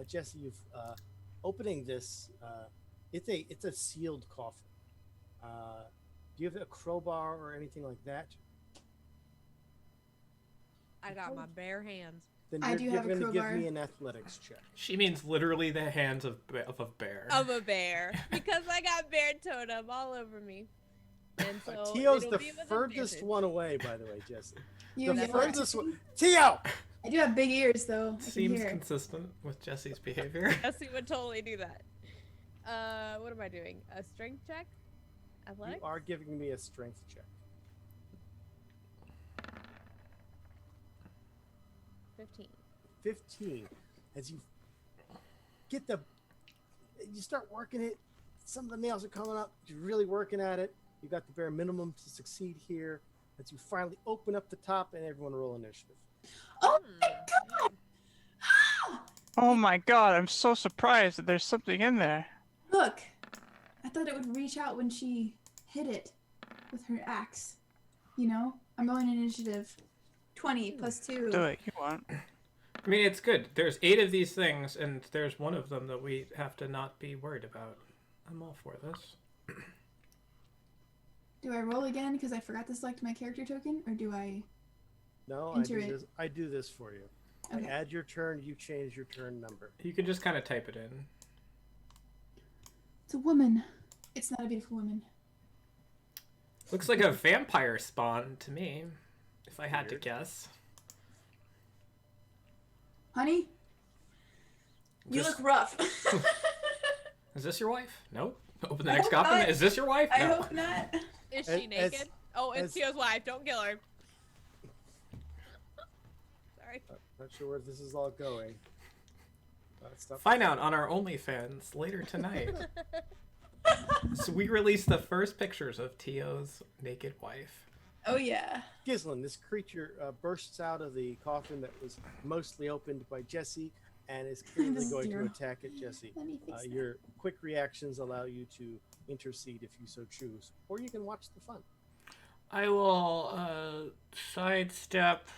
Jesse, you've opening this. It's a sealed coffin. Do you have a crowbar or anything like that? I got my bare hands. Then I do you're have a going to give crowbar. me an athletics check. She means literally the hands of a bear. Of a bear. Because I got bear totem all over me. And so Tio's it'll the be with furthest advantage. one away, by the way, Jesse. You The get furthest that. one. Tio! I do have big ears, though. I can Seems hear. consistent with Jesse's behavior. Jesse would totally do that. What am I doing? A strength check? You Athletics? are giving me a strength check. 15. 15. As you start working it, some of the nails are coming up. You're really working at it. You got the bare minimum to succeed here. As you finally open up the top, and everyone roll initiative. Oh my god! Oh my god, I'm so surprised that there's something in there. Look, I thought it would reach out when she hit it with her axe. You know, I'm rolling initiative. 20 plus 2. Do it, you want. I mean, it's good. There's 8 of these things, and there's one of them that we have to not be worried about. I'm all for this. Do I roll again because I forgot to select my character token, or do I? No, Enter it. I do this for you. Okay. I add your turn, you change your turn number. You can just kind of type it in. It's a woman. It's not a beautiful woman. Looks like a vampire spawn to me, if I had to Weird. guess. Honey, you Just- look rough. Is this your wife? No. Open the I next hope coffin. not. Is this your wife? I No. hope not. Is As- she naked? Oh, it's as- Tio's wife. Don't kill her. Sorry. Not sure where this is all going. Stuff. Find out on our OnlyFans later tonight. So we released the first pictures of Tio's naked wife. Oh yeah. Gislin, this creature bursts out of the coffin that was mostly opened by Jesse and is clearly This is going to zero. attack at Jesse. Let me fix that. Your quick reactions allow you to intercede if you so choose, or you can watch the fun. I will sidestep.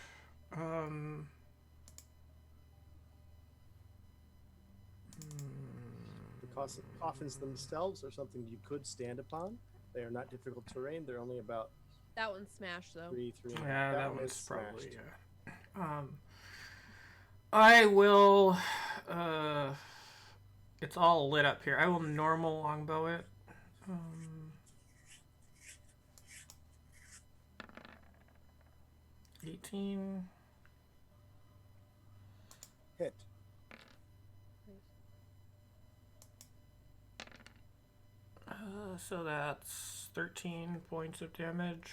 The coffins themselves are something you could stand upon. They are not difficult terrain. They're only about That one's smashed though. three. Yeah, that one one's is probably smashed. yeah. I will. It's all lit up here. I will normal longbow it. 18. Hit. So that's 13 points of damage.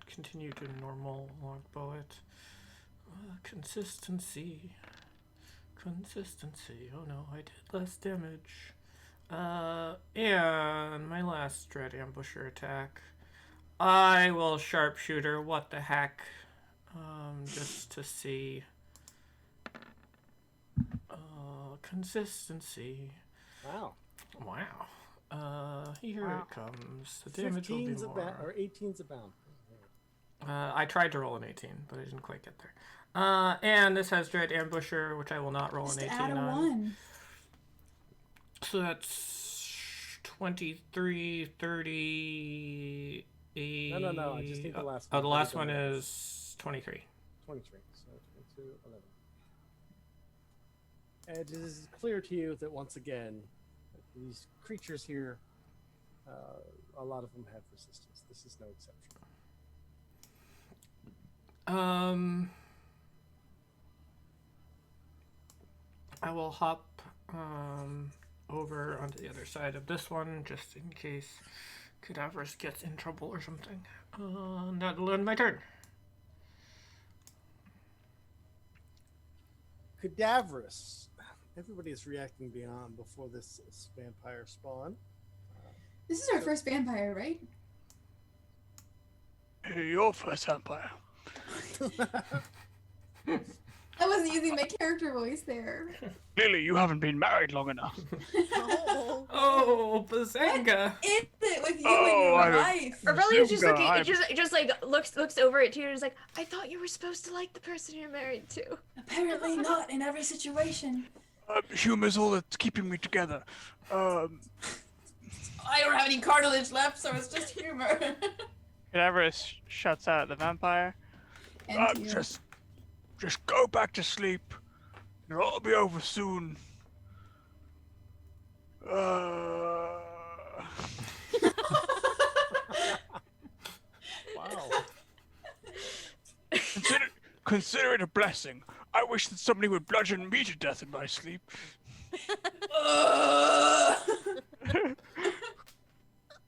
Continue to normal longbow it. Consistency. Oh no, I did less damage. And my last dread ambusher attack. I will sharpshooter. What the heck? Just to see. Consistency. Wow. Here it comes. The damage will be 15's more. or 18's abound. I tried to roll an 18, but I didn't quite get there. And this has Dread Ambusher, which I will not roll Just an 18 add a on. 1. So that's 23, 30... No. I just need the last Oh, one. the last one is 23. 23. So 22, 11. And it is clear to you that once again, these creatures here, a lot of them have resistance. This is no exception. I will hop over onto the other side of this one just in case Cadaverous gets in trouble or something. That'll end my turn. Cadaverous. Everybody is reacting beyond before this vampire spawn. This is our first vampire, right? Your first vampire. I wasn't using my character voice there. Clearly, you haven't been married long enough. Oh, Bazanga! What is it with you Oh, and your I- life? Or probably is just Zuga, looking, I'm- just like looks over at you and is like, I thought you were supposed to like the person you're married to. Apparently not in every situation. Humor's all that's keeping me together. I don't have any cartilage left, so it's just humor. Cadaverous shuts out the vampire. And you. Just go back to sleep. It'll all be over soon. Wow. Consider it a blessing. I wish that somebody would bludgeon me to death in my sleep.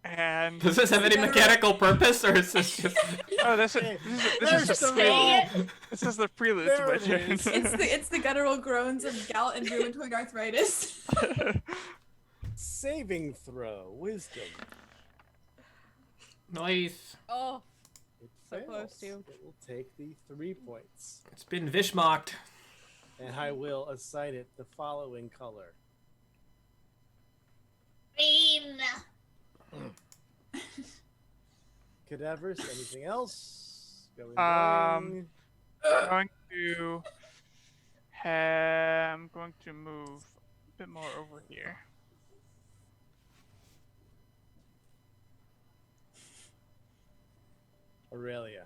And Does this have any mechanical purpose, or is this just... oh, this is There's the the prelude. This is the prelude to There my it turn. is. It's the guttural groans of gout and rheumatoid arthritis. Saving throw. Wisdom. Nice. Oh, It So fails. close to. It will take the 3 points. It's been Vishmocked. And I will assign it the following color. Green. Cadaverous, anything else? Going I'm going to move a bit more over here. Aurelia.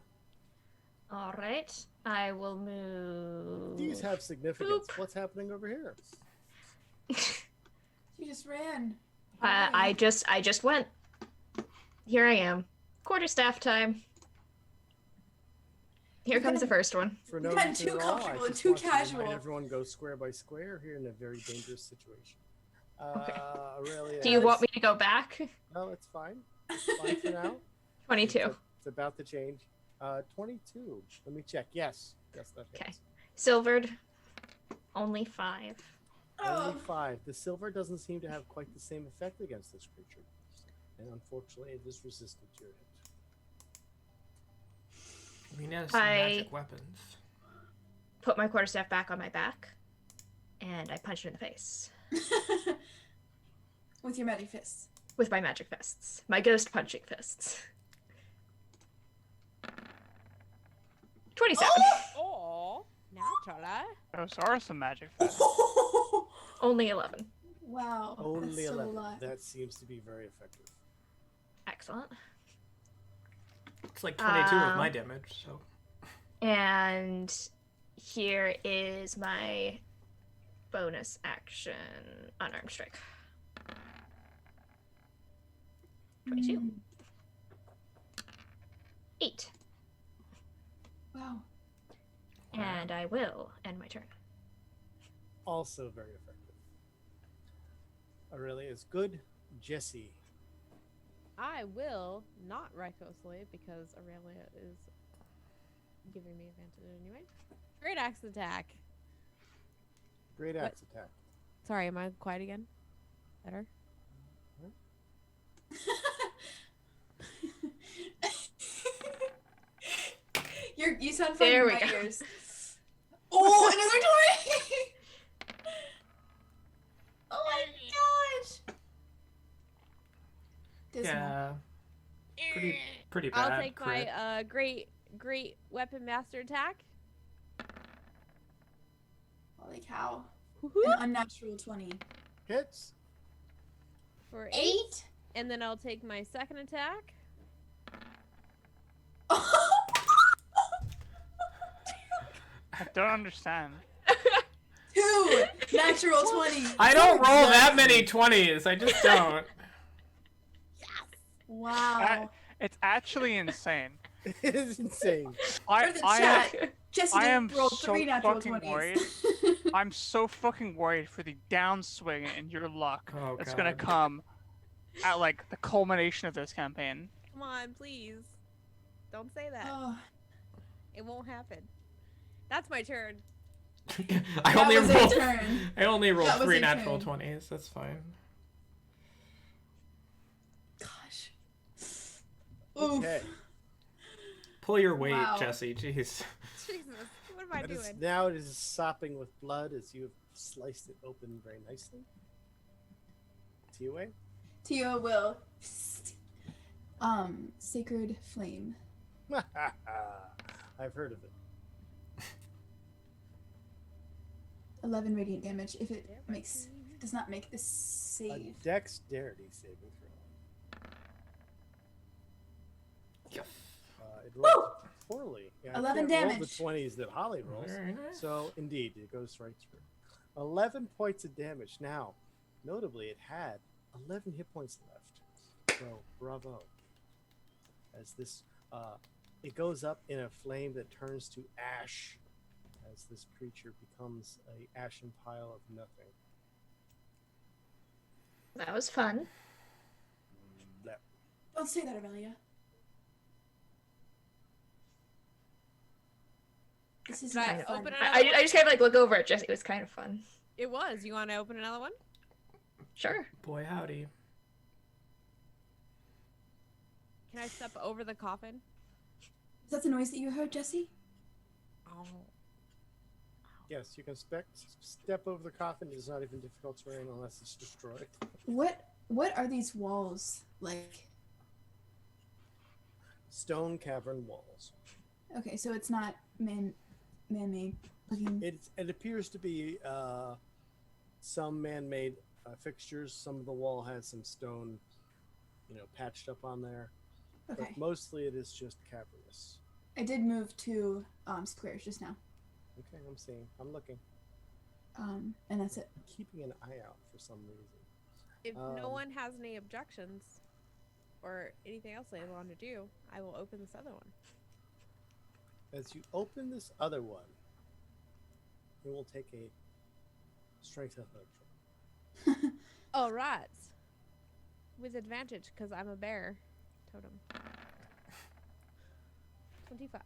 All right, I will move. These have significance. Boop. What's happening over here? She just ran. I just went. Here I am. Quarterstaff time. Here comes the first one. For no You've gotten reason too at all, comfortable I and just too want to remind casual. everyone go square by square here in a very dangerous situation. Okay. Aurelia. Do you want me to go back? No, it's fine. It's fine for now. 22. It's about to change. 22. Let me check. Yes. Yes, that hits. Okay. Silvered. Only 5. Only 5. The silver doesn't seem to have quite the same effect against this creature. And unfortunately, it is resistant to your hit. We need some magic weapons. Put my quarterstaff back on my back, and I punch it in the face With your magic fists. with my magic fists. My ghost punching fists. 27. oh, natural. Those are some magic fists. Only 11. Wow. Only that's still 11. a lot. That seems to be very effective. Excellent. It's like 22 with my damage, so. And here is my bonus action unarmed strike. 22. 8. Wow. And I will end my turn. Also very effective. Aurelia is good. Jesse. I will not recklessly because Aurelia is giving me advantage anyway. Great axe attack. Great axe attack. Sorry, am I quiet again? Better? You sound funny There in we my go. ears. Oh, another 20! Oh my gosh! Dismal. Yeah. Pretty bad. I'll take crit. my great weapon master attack. Holy cow. Woohoo! An unnatural 20. Hits. For 8. 8? And then I'll take my second attack. I don't understand. 2 natural 20. I don't roll that many 20s. I just don't. Wow. It's actually insane. It is insane. For the chat, Jesse I am just rolled so 3 natural fucking 20s. worried. I'm so fucking worried for the downswing in your luck Oh, that's gonna God. come at like the culmination of this campaign. Come on, please. Don't say that. Oh, It won't happen. That's my turn. I that only was rolled. a turn. I only rolled That was 3 a natural turn. 20s. That's fine. Gosh. Oof. Okay. Pull your weight, Wow. Jesse. Jeez. Jesus, what am I It is- doing? now it is sopping with blood as you have sliced it open very nicely. Tia? Tio will. Sacred Flame. I've heard of it. 11 radiant damage if it does not make this save. A dexterity saving throw. Yes. It rolled poorly. Yeah, I 11 can't roll the damage. 20s that Holly rolls. Very nice. So, indeed, it goes right through. 11 points of damage. Now, notably, it had 11 hit points left. So, bravo. As this, it goes up in a flame that turns to ash as this creature becomes a ashen pile of nothing. That was fun. That- Don't say that, Aurelia. This is Did I not fun. open it? I just kind of like look over at Jesse. It was kind of fun. It was. You want to open another one? Sure. Boy, howdy. Can I step over the coffin? Is that the noise that you heard, Jesse? Oh. Yes, you can step over the coffin. It is not even difficult terrain unless it's destroyed. What are these walls like? Stone cavern walls. Okay, so it's not man-made looking. It appears to be some man-made fixtures. Some of the wall has some stone, patched up on there. Okay, But mostly it is just cavernous. I did move 2 squares just now, Okay, I'm seeing. I'm looking. and that's it. I'm keeping an eye out for some reason. If no Um, one has any objections or anything else they want to do, I will open this other one. As you open this other one, you will take a strength athletic check. All right. With advantage, because I'm a bear totem. 25.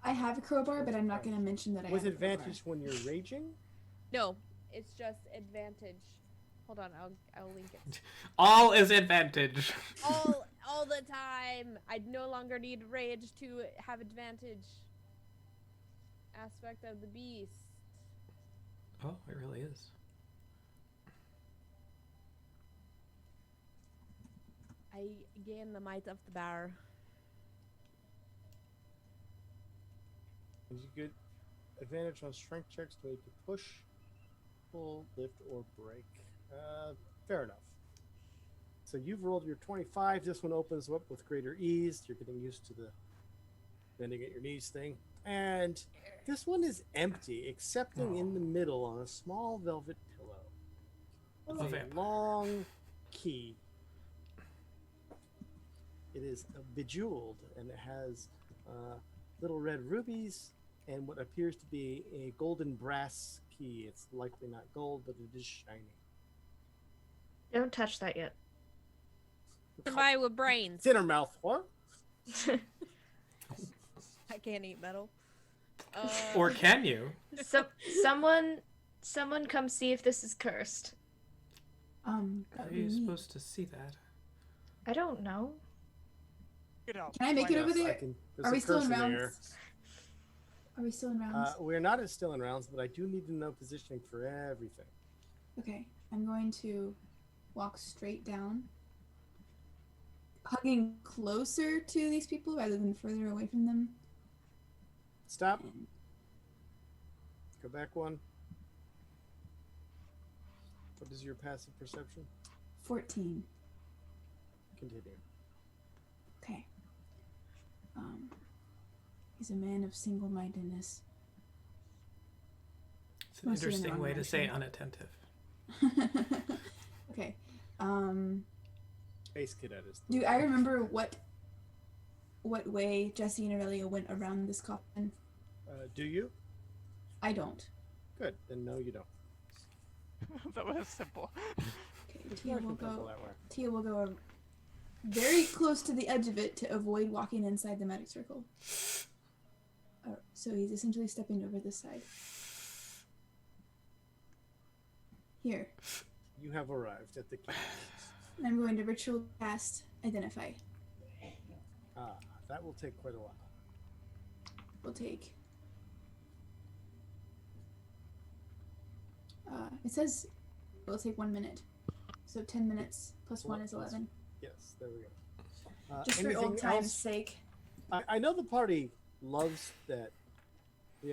I have a crowbar, but I'm not going to mention that I With have a crowbar. advantage when you're raging? No, it's just advantage. Hold on, I'll link it. All is advantage. all the time. I no longer need rage to have advantage. Aspect of the beast. Oh, it really is. I gain the might of the bear. You get advantage on strength checks to make you push, pull, lift, or break. Fair enough. So you've rolled your 25. This one opens up with greater ease. You're getting used to the bending at your knees thing. And this one is empty, excepting in the middle on a small velvet pillow. Oh, A vampire. long key. It is bejeweled, and it has little red rubies and what appears to be a golden brass key. It's likely not gold, but it is shiny. Don't touch that yet. Somebody with brains. It's in her mouth. What? I can't eat metal. Or can you? So, someone come see if this is cursed. How that are would you be neat. supposed to see that? I don't know. Get out. Can I make it over Yes, I there? can- there's Are a we still curse in the rounds? air. Are we still in rounds? We're not still in rounds, but I do need to know positioning for everything. Okay, I'm going to walk straight down, hugging closer to these people rather than further away from them. Stop. Go back one. What is your passive perception? 14. Continue. Okay. He's a man of single-mindedness. It's an Mostly in the interesting wrong way to say direction. unattentive. Okay. Base cadet is. Do I remember what way Jesse and Aurelia went around this coffin? Do you? I don't. Good. Then no, you don't. That was simple. Okay, It's Tia more will simple go. that way. Tia will go very close to the edge of it to avoid walking inside the magic circle. So he's essentially stepping over this side. Here. You have arrived at the key. And I'm going to ritual cast Identify. That will take quite a while. We'll take. It says it'll take 1 minute. So 10 minutes plus 1 is 11. Yes, there we go. Just for anything old time's else? sake. I know the party loves the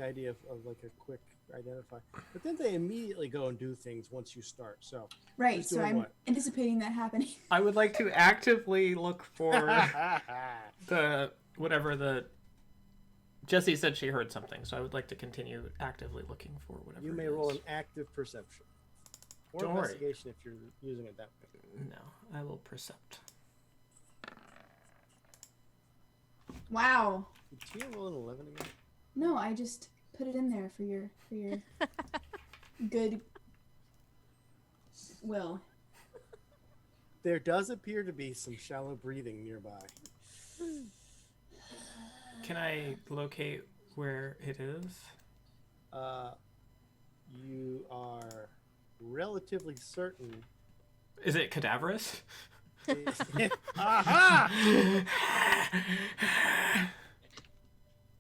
idea of like a quick identify, but then they immediately go and do things once you start. So Right, Who's so doing I'm what? anticipating that happening. I would like to actively look for the whatever the. Jessie said she heard something, so I would like to continue actively looking for whatever. you may it roll is. an active perception or Don't worry. investigation if you're using it that way. No, I will percept. Wow. Did Tia roll an 11 again? No, I just put it in there for your good will. There does appear to be some shallow breathing nearby. Can I locate where it is? You are relatively certain. Is it cadaverous? Aha!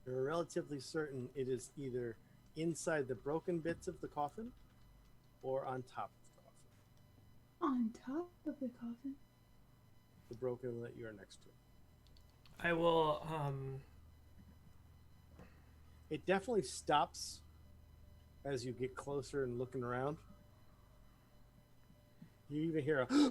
You're relatively certain it is either inside the broken bits of the coffin or on top of the coffin. On top of the coffin? The broken one that you are next to. I will. It definitely stops as you get closer and looking around. You even hear a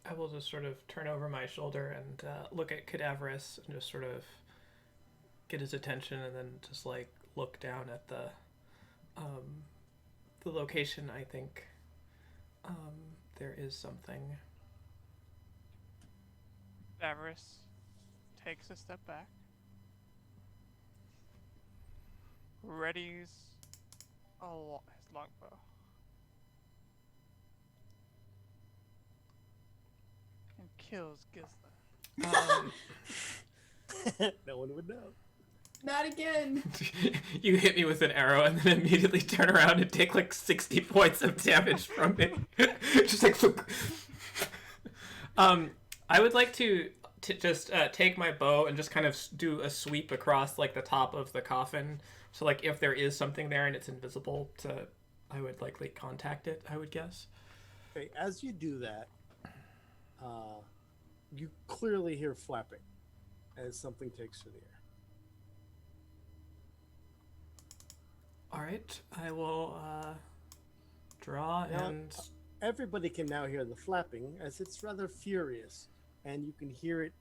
I will just sort of turn over my shoulder and look at cadaverous and just sort of get his attention, and then just like look down at the location. I think there is something. Avarice takes a step back. Readies his longbow. And kills Gisla. no one would know. Not again. You hit me with an arrow and then immediately turn around and take like 60 points of damage from it. Just like look. I would like to just take my bow and just kind of do a sweep across like the top of the coffin. So like if there is something there and it's invisible, I would likely contact it, I would guess. Okay, as you do that, you clearly hear flapping as something takes to the All right, I will draw Now, and everybody can now hear the flapping, as it's rather furious, and you can hear it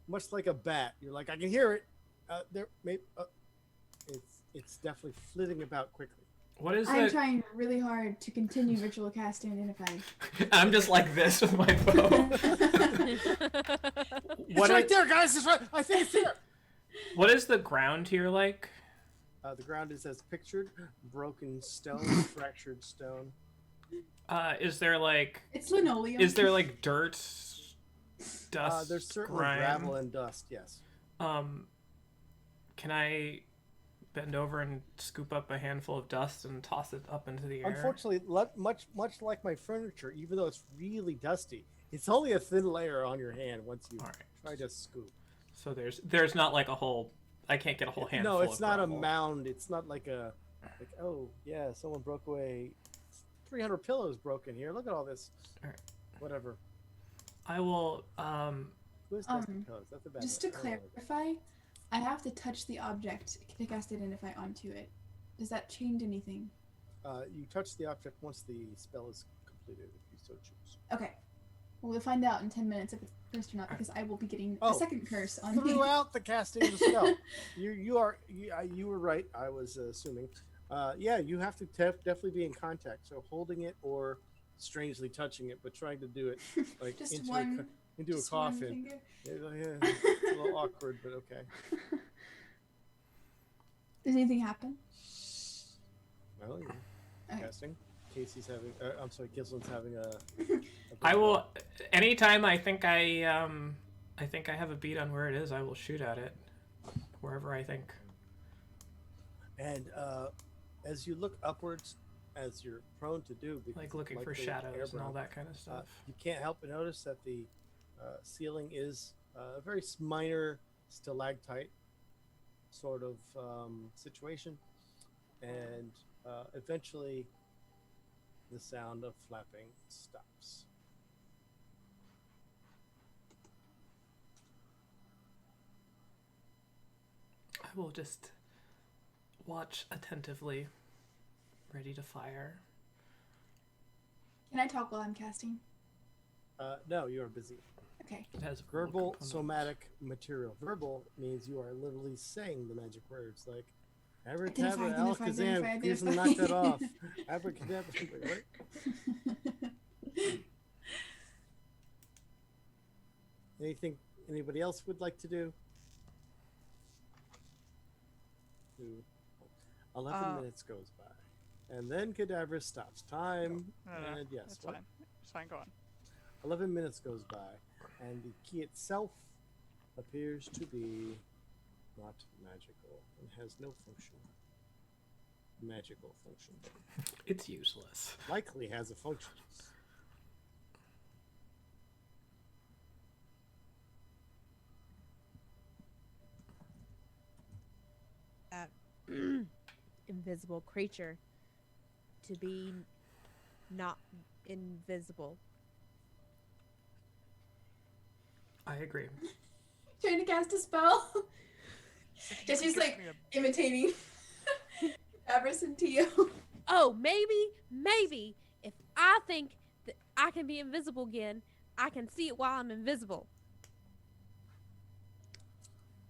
much like a bat. You're like, I can hear it. It's definitely flitting about quickly. what is I'm it? trying really hard to continue ritual cast and identify. I'm just like this with my phone. It's right there, guys. It's right. I think it's here. What is the ground here like? The ground is as pictured: broken stone, fractured stone. Is there like It's linoleum. is there like dirt, dust, There's certainly grime? gravel and dust. Yes. Can I bend over and scoop up a handful of dust and toss it up into the air? Unfortunately, much like my furniture, even though it's really dusty, it's only a thin layer on your hand once you All right. try to scoop. So there's not like a whole. I can't get a whole handful. No, it's of not gravel. a mound. It's not like oh yeah, someone broke away. 300 pillows broken here. Look at all this. All right. Whatever. I will. Who has dusty pillows? That's a bad Just one. to I don't know. clarify, I have to touch the object to cast identify onto it. Does that change anything? You touch the object once the spell is completed, if you so choose. Okay. Well, we'll find out in 10 minutes if it's cursed or not, because I will be getting Oh, a second curse on me. Throughout the casting of the spell, you were right. I was assuming. Yeah, you have to definitely be in contact. So holding it or strangely touching it, but trying to do it like Just into one. into Just a one coffin. finger. Yeah, it's a little awkward, but okay. Does anything happen? Well, you're Okay. casting. Casey's having. I'm sorry, Kislin's having a I will. Anytime I think I have a beat on where it is, I will shoot at it, wherever I think. And as you look upwards, as you're prone to do, because Like looking for the shadows and all airborne, that kind of stuff. you can't help but notice that the ceiling is a very minor stalactite sort of situation, and eventually the sound of flapping stops. I will just watch attentively, ready to fire. Can I talk while I'm casting? No, you are busy. Okay. It has Verbal, somatic, material. Verbal means you are literally saying the magic words like abracadabra, Identify, alakazam, please identify. knock that off. Abracadabra, right? Anything anybody else would like to do? 11 minutes goes by. And then Cadaver stops time. No, And yes, that's what? fine. It's fine, go on. 11 minutes goes by. And the key itself appears to be not magical and has no function. Magical function. It's useless. Likely has a function. That invisible creature to be not invisible. I agree. Trying to cast a spell. Jesse's like imitating Avarice and Tio. Oh, maybe if I think that I can be invisible again, I can see it while I'm invisible.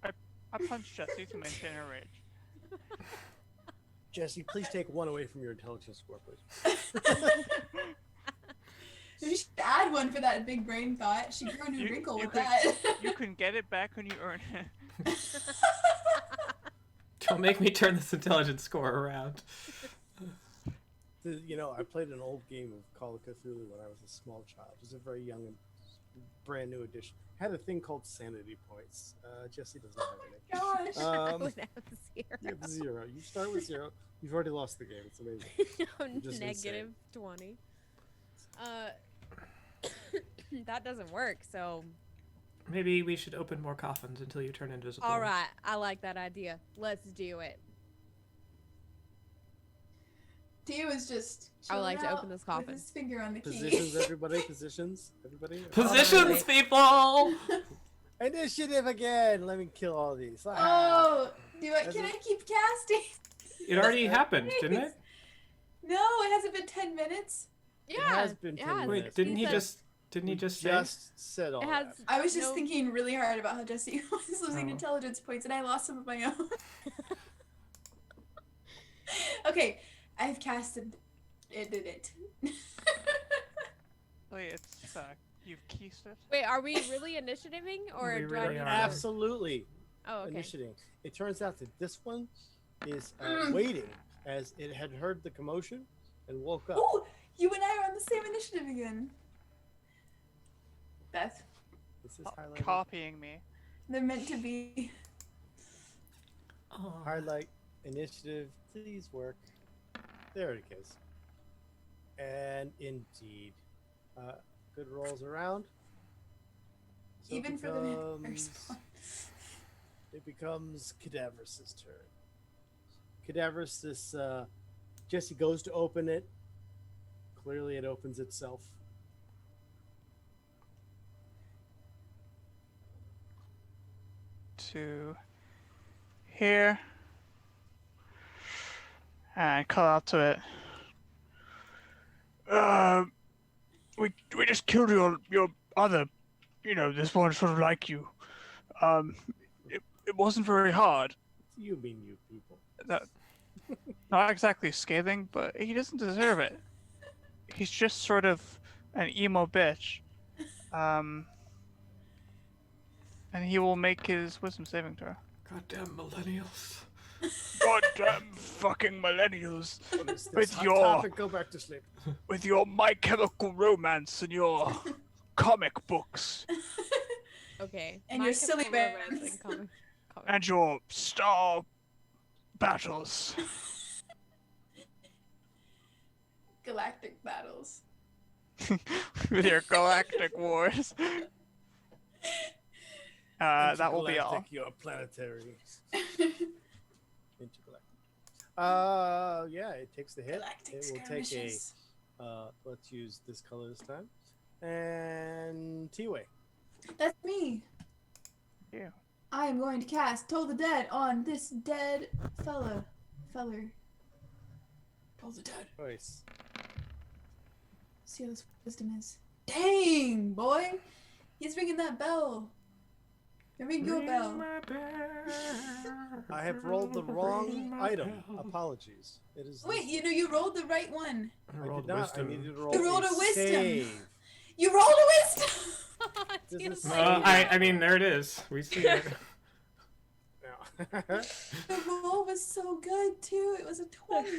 I punched Jesse to maintain her rage. Jesse, please take 1 away from your intelligence score, please. You should add one for that big brain thought. She grew a new wrinkle with can, that. You can get it back when you earn it. Don't make me turn this intelligence score around. You know, I played an old game of Call of Cthulhu when I was a small child. It was a very young and brand new edition. Had a thing called sanity points. Jesse doesn't have any. Gosh. I would have You zero. have 0. You start with 0. You've already lost the game. It's amazing. I'm just negative 20. That doesn't work, so Maybe we should open more coffins until you turn invisible. all right, I like that idea. Let's do it. Tio is just. I would like to chilling open out this coffin. With his finger on the key. Positions, everybody. Positions, everybody. Positions, people! Initiative again. Let me kill all these. Oh, do I? As Can a- I keep casting? It already happened, didn't it? No, it hasn't been 10 minutes. Yeah, It has been 10 minutes. Wait, didn't he said- just say? Just said all It has. that. I was just no- thinking really hard about how Jesse was losing Oh. intelligence points, and I lost some of my own. Okay, I've casted it. Wait, it's you've keysed it. Wait, are we really initiativing or We do really I need are. to- Absolutely. Oh, okay. Initiating. It turns out that this one is waiting as it had heard the commotion and woke up. Oh, you and I are on the same initiative again. Beth, This is highlighted. Copying me. they're meant to be. Oh. Highlight initiative. Please work. There it is. And indeed, good rolls around. So Even for the vampires. it becomes Cadaverous' turn. Cadaverous, this Jesse goes to open it. Clearly, it opens itself. To here. And call out to it. We just killed your other, this one sort of like you. It wasn't very hard. You mean you people? That, not exactly scathing, but he doesn't deserve it. He's just sort of an emo bitch. And he will make his wisdom saving throw. Goddamn millennials. Goddamn fucking millennials This With hot your- topic, go back to sleep. with your My Chemical Romance and your comic books Okay. And My your silly Chemical Romance bands. and comic- and your star battles. Galactic battles. With your galactic wars. That will be all. Intergalactic, Your planetary. Intergalactic. Yeah, it takes the hit. Galactic It will take a. skirmishes. Let's use this color this time. And T-Way. That's me. Yeah. I am going to cast Toll the Dead on this dead feller. Toll the Dead. Choice. See how this wisdom is. Dang, boy! He's ringing that bell. You're ringing your bell. I have rolled the wrong item. Apologies. It is. Wait, you rolled the right one. I I rolled did not. wisdom. I needed to roll You rolled a wisdom. save. You rolled a wisdom! This is Damn. save. I mean, there it is. We see it. No. The roll was so good, too. It was a 20.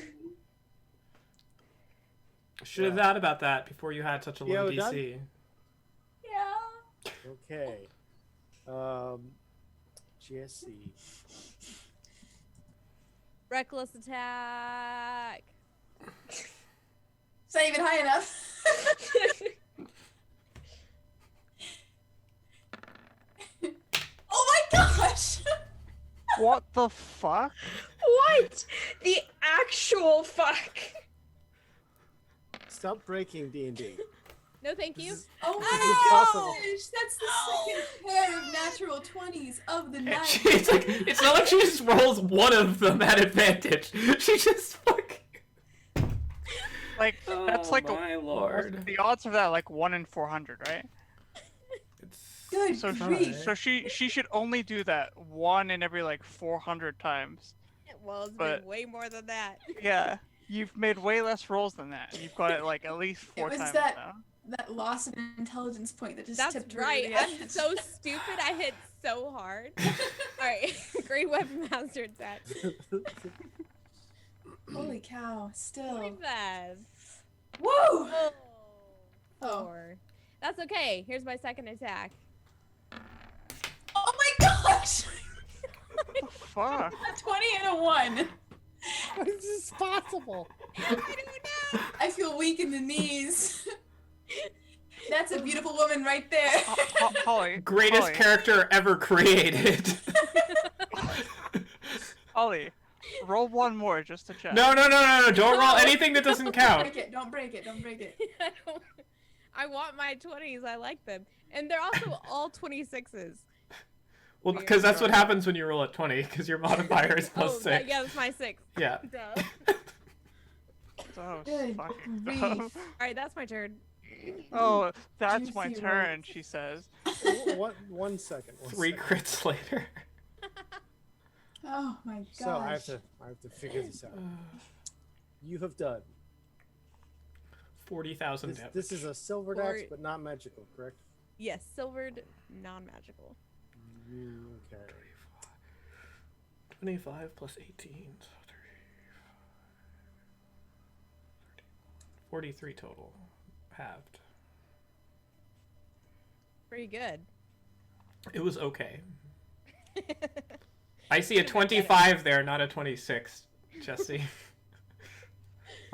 Should have thought about that before you had such a low Yeah, we're done? DC. Yeah. Okay. Jesse. Reckless attack. It's not even high enough. Oh my gosh! What the fuck? What the actual fuck? Stop breaking D&D. No, thank you. Oh This is my impossible. gosh! That's the second pair of natural 20s of the night. It's not like she just rolls one of them at advantage. She just fucking. Like, that's like my lord. the odds of that like 1 in 400, right? It's Good So grief. so she should only do that 1 in every like 400 times. Well, it's But- been way more than that. Yeah, you've made way less rolls than that. You've got it like at least 4 was times that- now. That loss of intelligence point that just That's tipped right. really I'm out. so stupid. I hit so hard. All right, great weapon master attack. Holy cow! Still. 25. Woo! Oh. Oh. 4. That's okay. Here's my second attack. Oh my gosh! Fuck. A 20 and a 1. How is this possible? I don't know. I feel weak in the knees. That's a beautiful woman right there. Holly. Greatest Holly, character ever created. Holly, roll one more just to check. No! Don't roll anything that doesn't count. Break it! Don't break it! Don't break it! I want my 20s. I like them. And they're also all 26s. Well, Weird. because that's what happens when you roll at 20, because your modifier is plus Oh, 6. yeah, that's my 6. Yeah. Duh. So Good fucking grief. dumb. All right, that's my turn. Oh, that's my Juicy turn, words. she says. What? 1 second. 3 crits later. Oh my gosh. So I have to figure this out. You have done. 40,000 damage. This is a silver dex, but not magical, correct? Yes, silvered, non-magical. Okay. 25 plus 18. So 43 total. Halved. Pretty good. It was okay. I see a 25 there, not a 26, Jesse.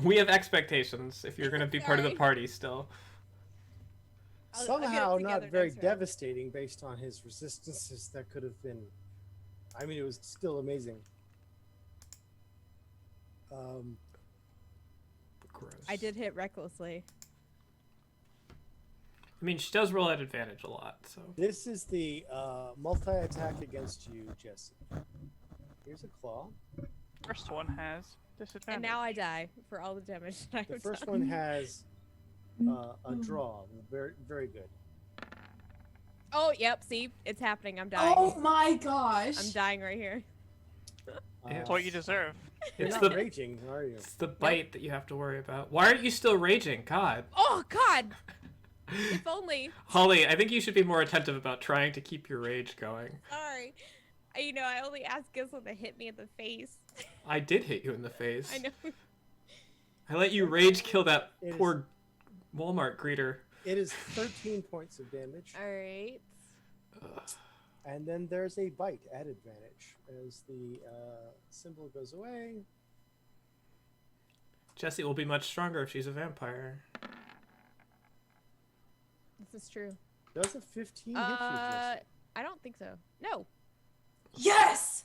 We have expectations if you're going to be part of the Sorry. party still. I'll get it Somehow not together very next round. devastating based on his resistances. That could have been. I mean, it was still amazing. Gross. I did hit recklessly. I mean, she does roll at advantage a lot, so. This is the multi-attack against you, Jesse. Here's a claw. First one has disadvantage. And now I die for all the damage that The I've first done. one has a draw. Very, very good. Oh, yep, see? It's happening. I'm dying. Oh my gosh. I'm dying right here. That's what you deserve. You're It's not the raging, are you? It's the bite that you have to worry about. Why aren't you still raging? God. Oh, God! If only. Holly, I think you should be more attentive about trying to keep your rage going. Sorry. I only asked Gislin to hit me in the face. I did hit you in the face. I know. I let you rage kill that It is- poor Walmart greeter. It is 13 points of damage. Alright. And then there's a bite at advantage as the symbol goes away. Jessie will be much stronger if she's a vampire. This is true. Does a 15 hit you, Jesse? I don't think so. No. Yes!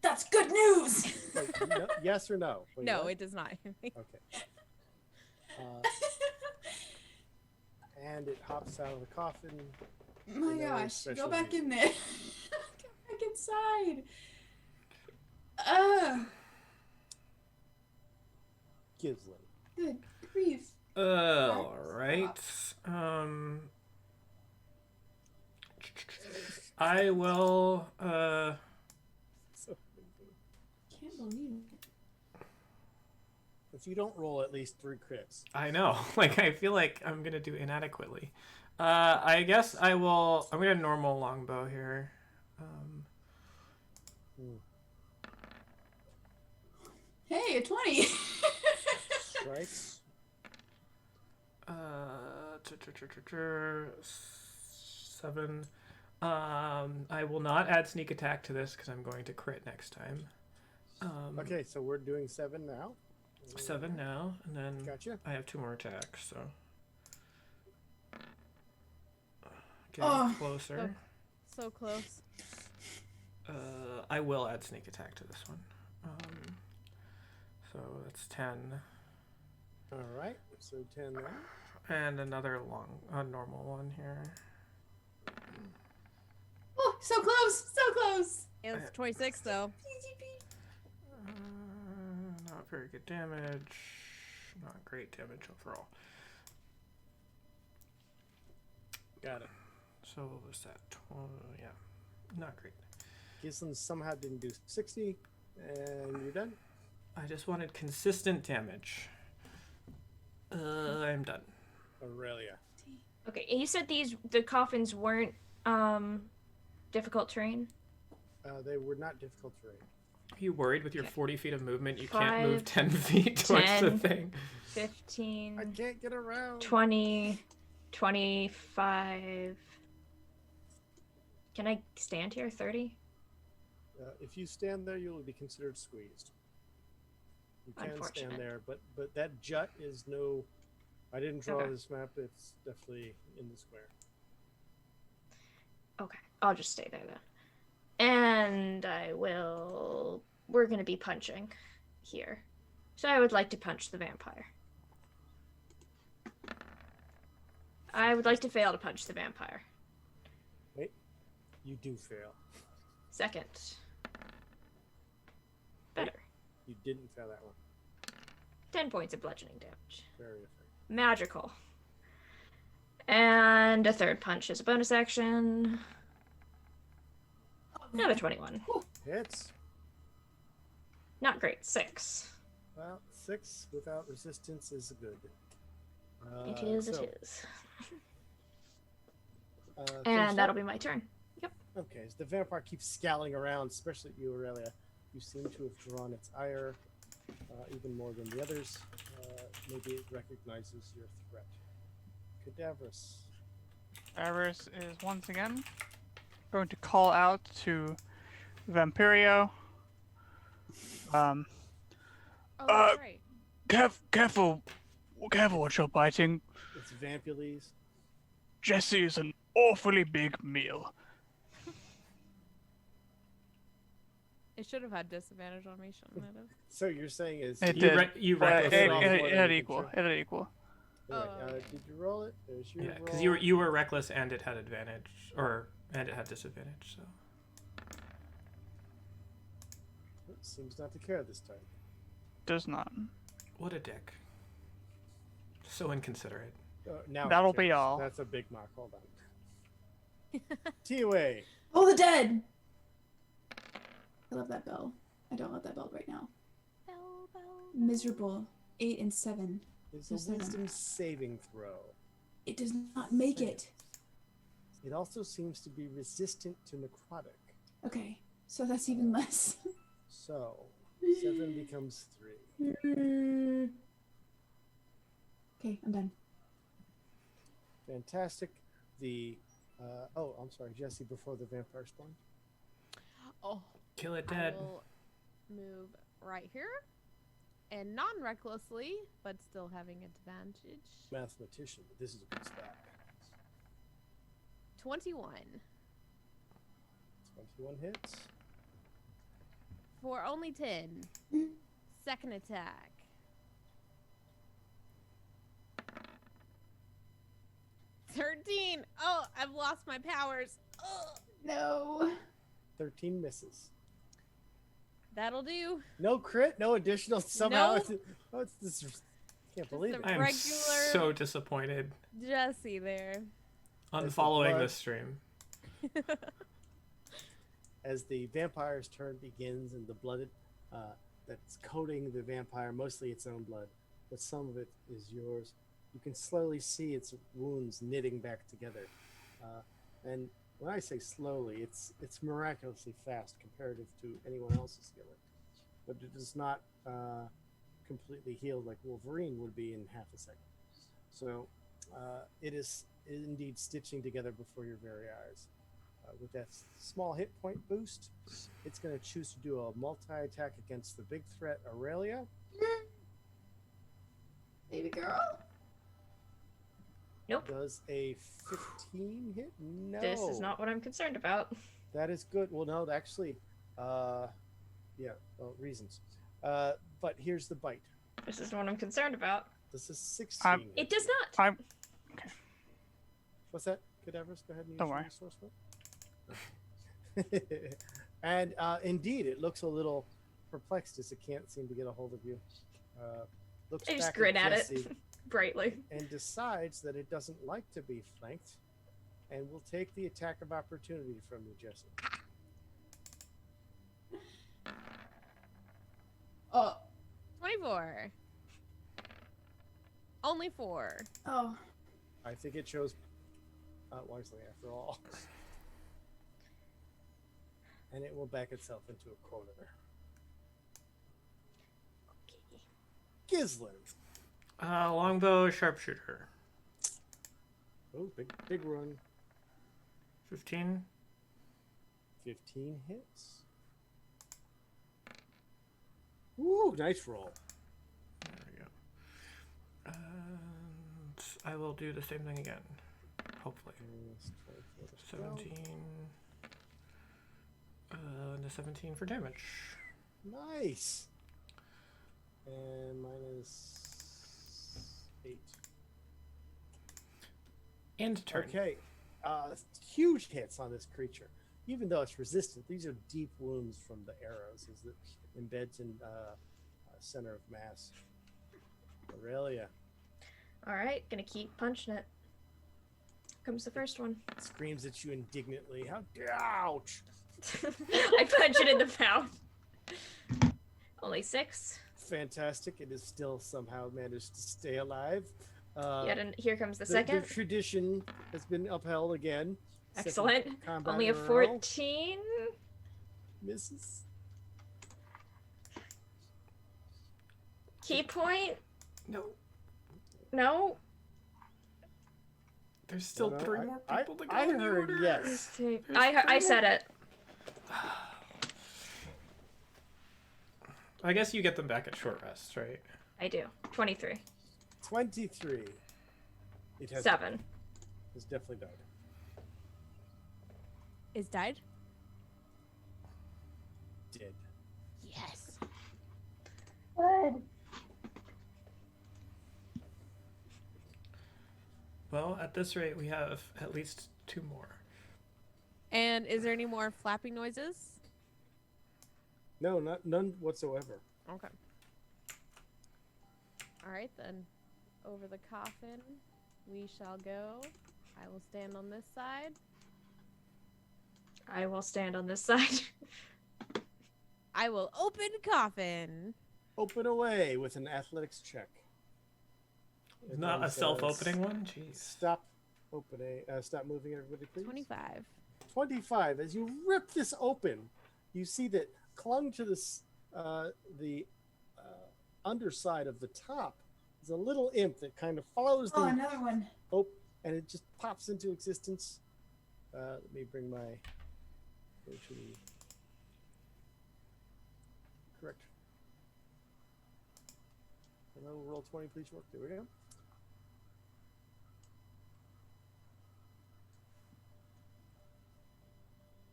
That's good news! Wait, no, yes or no? Wait, No, what? it does not. Okay. And it hops out of the coffin. My No gosh. special Go back reason. in there. Go back inside. Gislin. Good grief. Alright. I will, So, Can't believe it. if you don't roll at least 3 crits, I know. Like, I feel like I'm gonna do inadequately. I guess I'm gonna normal longbow here. Hey, a 20. strikes. 7. I will not add sneak attack to this because I'm going to crit next time. Okay, so we're doing 7 now. 7 now, and then Gotcha. I have 2 more attacks, so. Getting Oh. closer. So close. I will add sneak attack to this one. So that's 10. All right, so 10 there. And another normal one here. Oh, so close. So close. It's 26 though. Not very good damage. Not great damage overall. Got it. So what was that? Yeah, not great. Gislin somehow didn't do 60, and you're done. I just wanted consistent damage. I'm done. Aurelia. Okay, you said the coffins weren't difficult terrain. They were not difficult terrain. Are you worried with your Okay. 40 feet of movement you can't move 5, 10 feet towards the 10. thing? 15, I can't get around. 20, 25. Can I stand here? 30? If you stand there, you'll be considered squeezed. You can stand Unfortunate. there, but that jut is no. I didn't draw Okay. this map. It's definitely in the square. Okay, I'll just stay there then. And we're gonna be punching here. So I would like to punch the vampire. I would like to fail to punch the vampire. Wait, you do fail. Second. Better. You didn't fail that one. 10 points of bludgeoning damage. Very effective. Magical. And a third punch is a bonus action. Another 21. Hits. Not great. 6. Well, 6 without resistance is good. It is. Finish And that'll up? be my turn. Okay, as the vampire keeps scowling around, especially at you, Aurelia, you seem to have drawn its ire even more than the others. Maybe it recognizes your threat. Cadaverous. Cadaverous is once again going to call out to Vampirio. Oh, that's right. Careful what you're biting. It's Vampulese. Jesse is an awfully big meal. It should have had disadvantage on me, shouldn't it have? So you're saying is It You, did. you It, recklessly. it, roll it, more it than had you equal. can It had equal. Alright, Oh, okay. did you roll it? There's your Yeah, roll. because you were reckless and it had advantage, and it had disadvantage. So It seems not to care this time. Does not. what a dick. So inconsiderate. Now it That'll be cares. all. That's a big mark. Hold on. T-Way. Oh, the dead! I love that bell. I don't love that bell right now. Miserable. 8 and 7. It's No, a 7. wisdom saving throw. It does not make it. It also seems to be resistant to necrotic. Okay, so that's even less. So 7 becomes 3. Okay, I'm done. Fantastic. The I'm sorry, Jesse. Before the vampire spawn. Oh, Kill it I dead. will move right here. And non-recklessly, but still having advantage. Mathematician, but this is a good stat. 21. 21 hits. For only 10. Second attack. 13. Oh, I've lost my powers. Ugh. No. 13 misses. That'll do. No crit, no additional. Somehow, Nope. it's this. Can't believe it. a I am regular- so disappointed. Jesse there. Unfollowing blood. this stream. As the vampire's turn begins and the blood that's coating the vampire, mostly its own blood, but some of it is yours. You can slowly see its wounds knitting back together. And when I say slowly, it's miraculously fast comparative to anyone else's healing. But it is not completely healed like Wolverine would be in half a second. So it is indeed stitching together before your very eyes. With that small hit point boost, it's going to choose to do a multi-attack against the big threat, Aurelia. Baby girl. Nope. Does a 15 hit? No. This is not what I'm concerned about. That is good. Well, no, actually, reasons. But here's the bite. This is what I'm concerned about. This is 16. It does not. I'm. What's that? Cadaverous, go ahead and use Don't your worry. resource point. And indeed, it looks a little perplexed as it can't seem to get a hold of you. Looks I just back grin at Jesse it brightly. and decides that it doesn't like to be flanked and will take the attack of opportunity from you, Jesse. Oh. 24. Only 4. Oh. I think it chose wisely after all. And it will back itself into a corner. Gislin. Longbow sharpshooter. Oh, big run. 15. 15 hits. Ooh, nice roll. There we go. And I will do the same thing again. Hopefully. 17. And a 17 for damage. Nice. And minus 8. And turn. Okay. Huge hits on this creature. even though it's resistant, these are deep wounds from the arrows as it embeds in center of mass. Aurelia All right, gonna keep punching it. Comes the first one. screams at you indignantly. How ouch! I punch it in the mouth. Only 6. Fantastic. It is still somehow managed to stay alive. Yet, and here comes the The second. tradition has been upheld again. Second Excellent. combat Only a in row. 14. Misses. Key point? No, No. there's still No, 3 more people to go. I in the heard order. yes. I said it. I guess you get them back at short rest, right? I do. 23. 23. It has 7. Has definitely died. Is died? Dead. Yes. Good. Well, at this rate, we have at least 2 more. And is there any more flapping noises? No, none whatsoever. Okay. All right then. Over the coffin, we shall go. I will stand on this side. I will stand on this side. I will open coffin. Open away with an athletics check. Not Everyone a says, self-opening one? Jeez. Stop opening. Stop moving, everybody, please. 25. 25. As you rip this open, you see that clung to this the underside of the top is a little imp that kind of follows Oh, the another one. and it just pops into existence. Let me bring my go to the correct. Hello, roll 20, please work. There we go.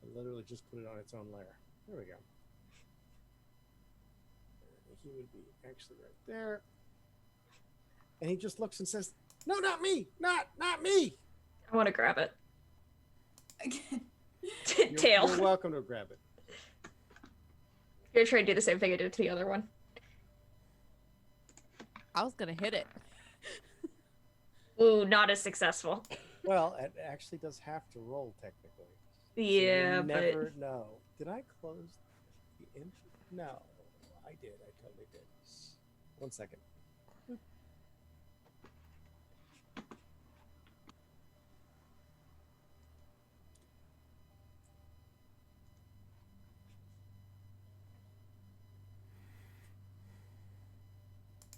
I literally just put it on its own layer. There we go. He would be actually right there. And he just looks and says, "No, not me! Not me!" I want to grab it. Again. Tail. You're welcome to grab it. I'm gonna try to do the same thing I did to the other one. I was gonna hit it. Ooh, not as successful. Well, it actually does have to roll technically. So Yeah, you but never know. Did I close the inch? No, I did. I totally did. 1 second.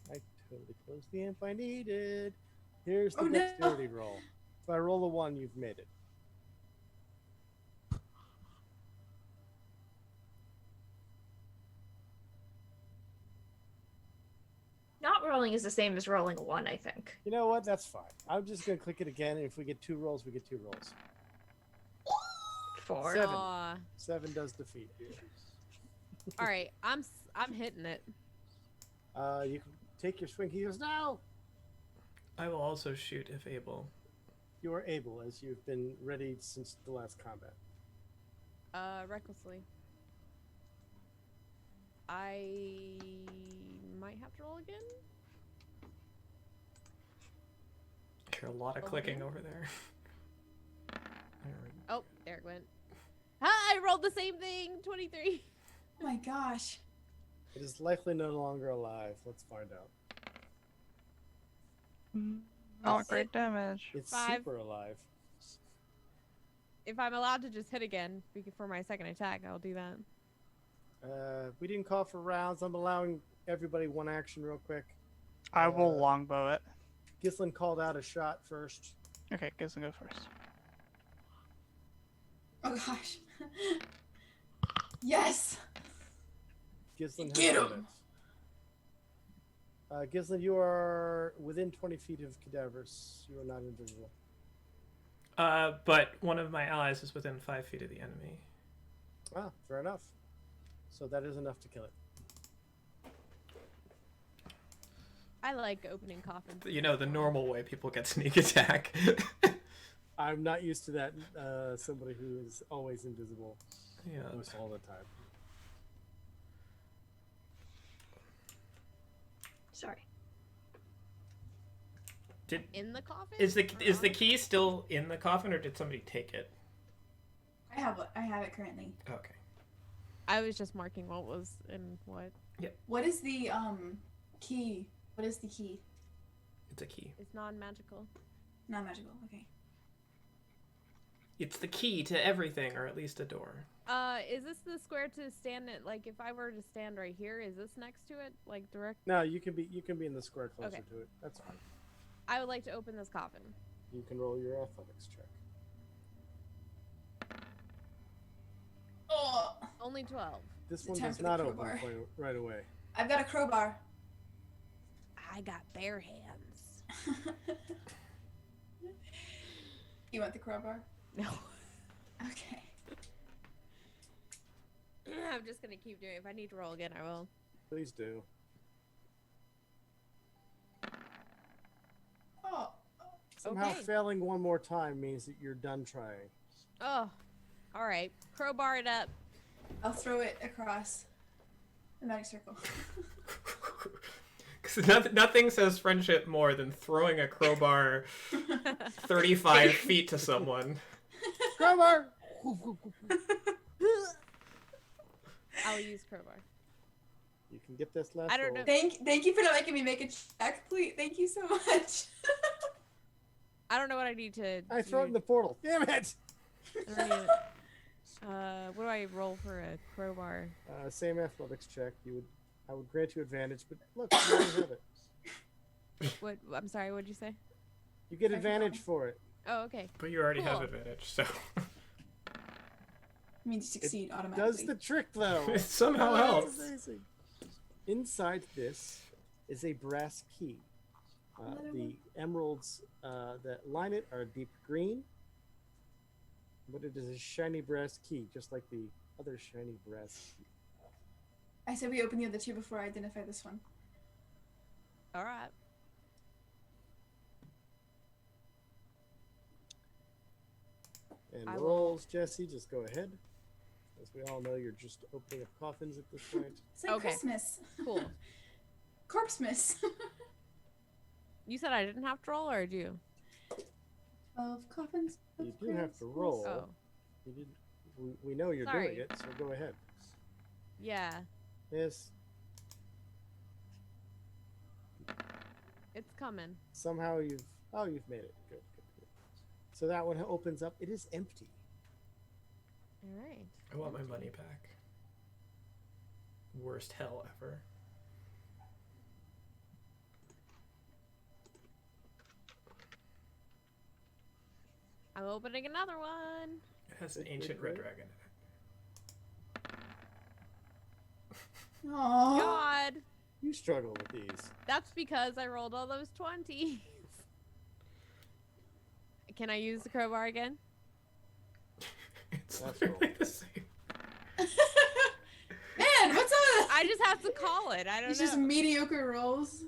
I totally closed the imp I needed. Here's the Oh, no. dexterity roll. If I roll a 1, you've made it. not rolling is the same as rolling a 1, I think. You know what? That's fine. I'm just gonna click it again, and if we get 2 rolls, we get 2 rolls. 4. 7. Aw. 7 does defeat. All right, I'm hitting it. You can take your swing. He goes, "No, I will also shoot if able. you are able, as you've been ready since the last combat." Recklessly. I might have to roll again. I hear a lot of clicking over there. Oh, there it went. Ah, I rolled the same thing. 23. Oh my gosh. It is likely no longer alive. Let's find out. Not great damage. It's 5. super alive. If I'm allowed to just hit again for my second attack, I'll do that. We didn't call for rounds. I'm allowing everybody 1 action real quick. I will longbow it. Gislin called out a shot first. Okay, Gislin go first. Oh gosh. Yes. Gislin has Get done him. it. Gislin, you are within 20 feet of cadavers. You are not invisible. But one of my allies is within 5 feet of the enemy. Ah, fair enough. So that is enough to kill it. I like opening coffins. You know, the normal way people get sneak attack. I'm not used to that. Somebody who is always invisible Yeah. almost all the time. Sorry. In the coffin? Is the Or on the key still in the coffin, or did somebody take it? I have it currently. Okay. I was just marking what was in what. What is the key? What is the key? It's a key. It's non-magical. Not magical. Okay. It's the key to everything, or at least a door. Is this the square to stand at? Like, if I were to stand right here, is this next to it? Like, direct? No, you can be in the square closer Okay. to it. That's fine. I would like to open this coffin. You can roll your athletics check. Oh, Only 12. This It's one time does for the not open crowbar. right away. I've got a crowbar. I got bare hands. You want the crowbar? No. Okay. I'm just gonna keep doing it. If I need to roll again, I will. Please do. Oh, Somehow Okay. failing one more time means that you're done trying. Oh. Alright. Crowbar it up. I'll throw it across the magic circle. Because nothing says friendship more than throwing a crowbar 35 feet to someone. Crowbar! I'll use crowbar. You can get this last I don't roll. know. Thank you for not making me make a check, please. Thank you so much. I don't know what I need to I throw it in the portal. Damn it! I don't need- what do I roll for a crowbar? Same athletics check. I would grant you advantage, but look, you already have it. What? I'm sorry, what'd you say? You get Sorry, advantage Coffin. for it. Oh, okay. But you already have Cool. advantage, so I mean, to succeed automatically. Does the trick though? it somehow Oh, helps. that's amazing. Inside this is a brass key. The emeralds that line it are deep green, but it is a shiny brass key, just like the other shiny brass key. I said we open the other two before I identify this one. All right. And I will- rolls, Jesse, just go ahead. As we all know, you're just opening up coffins at this point. It's like Okay. Christmas. Cool. Corpsemas. You said I didn't have to roll, or do you? 12 coffins. of You do have to Christmas. roll. Oh, You did. We know you're Sorry. doing it, so go ahead. yeah. Yes. It's coming. Somehow you've made it. Good. So that one opens up. It is empty. All right. I want my money back. Worst hell ever. I'm opening another one. It has an Good, ancient good, red good. dragon in it. Aww. God, You struggle with these. that's because I rolled all those 20s. Can I use the crowbar again? It's That's literally cool. the same. Man, what's up? I just have to call it. I don't It's know. just mediocre rolls.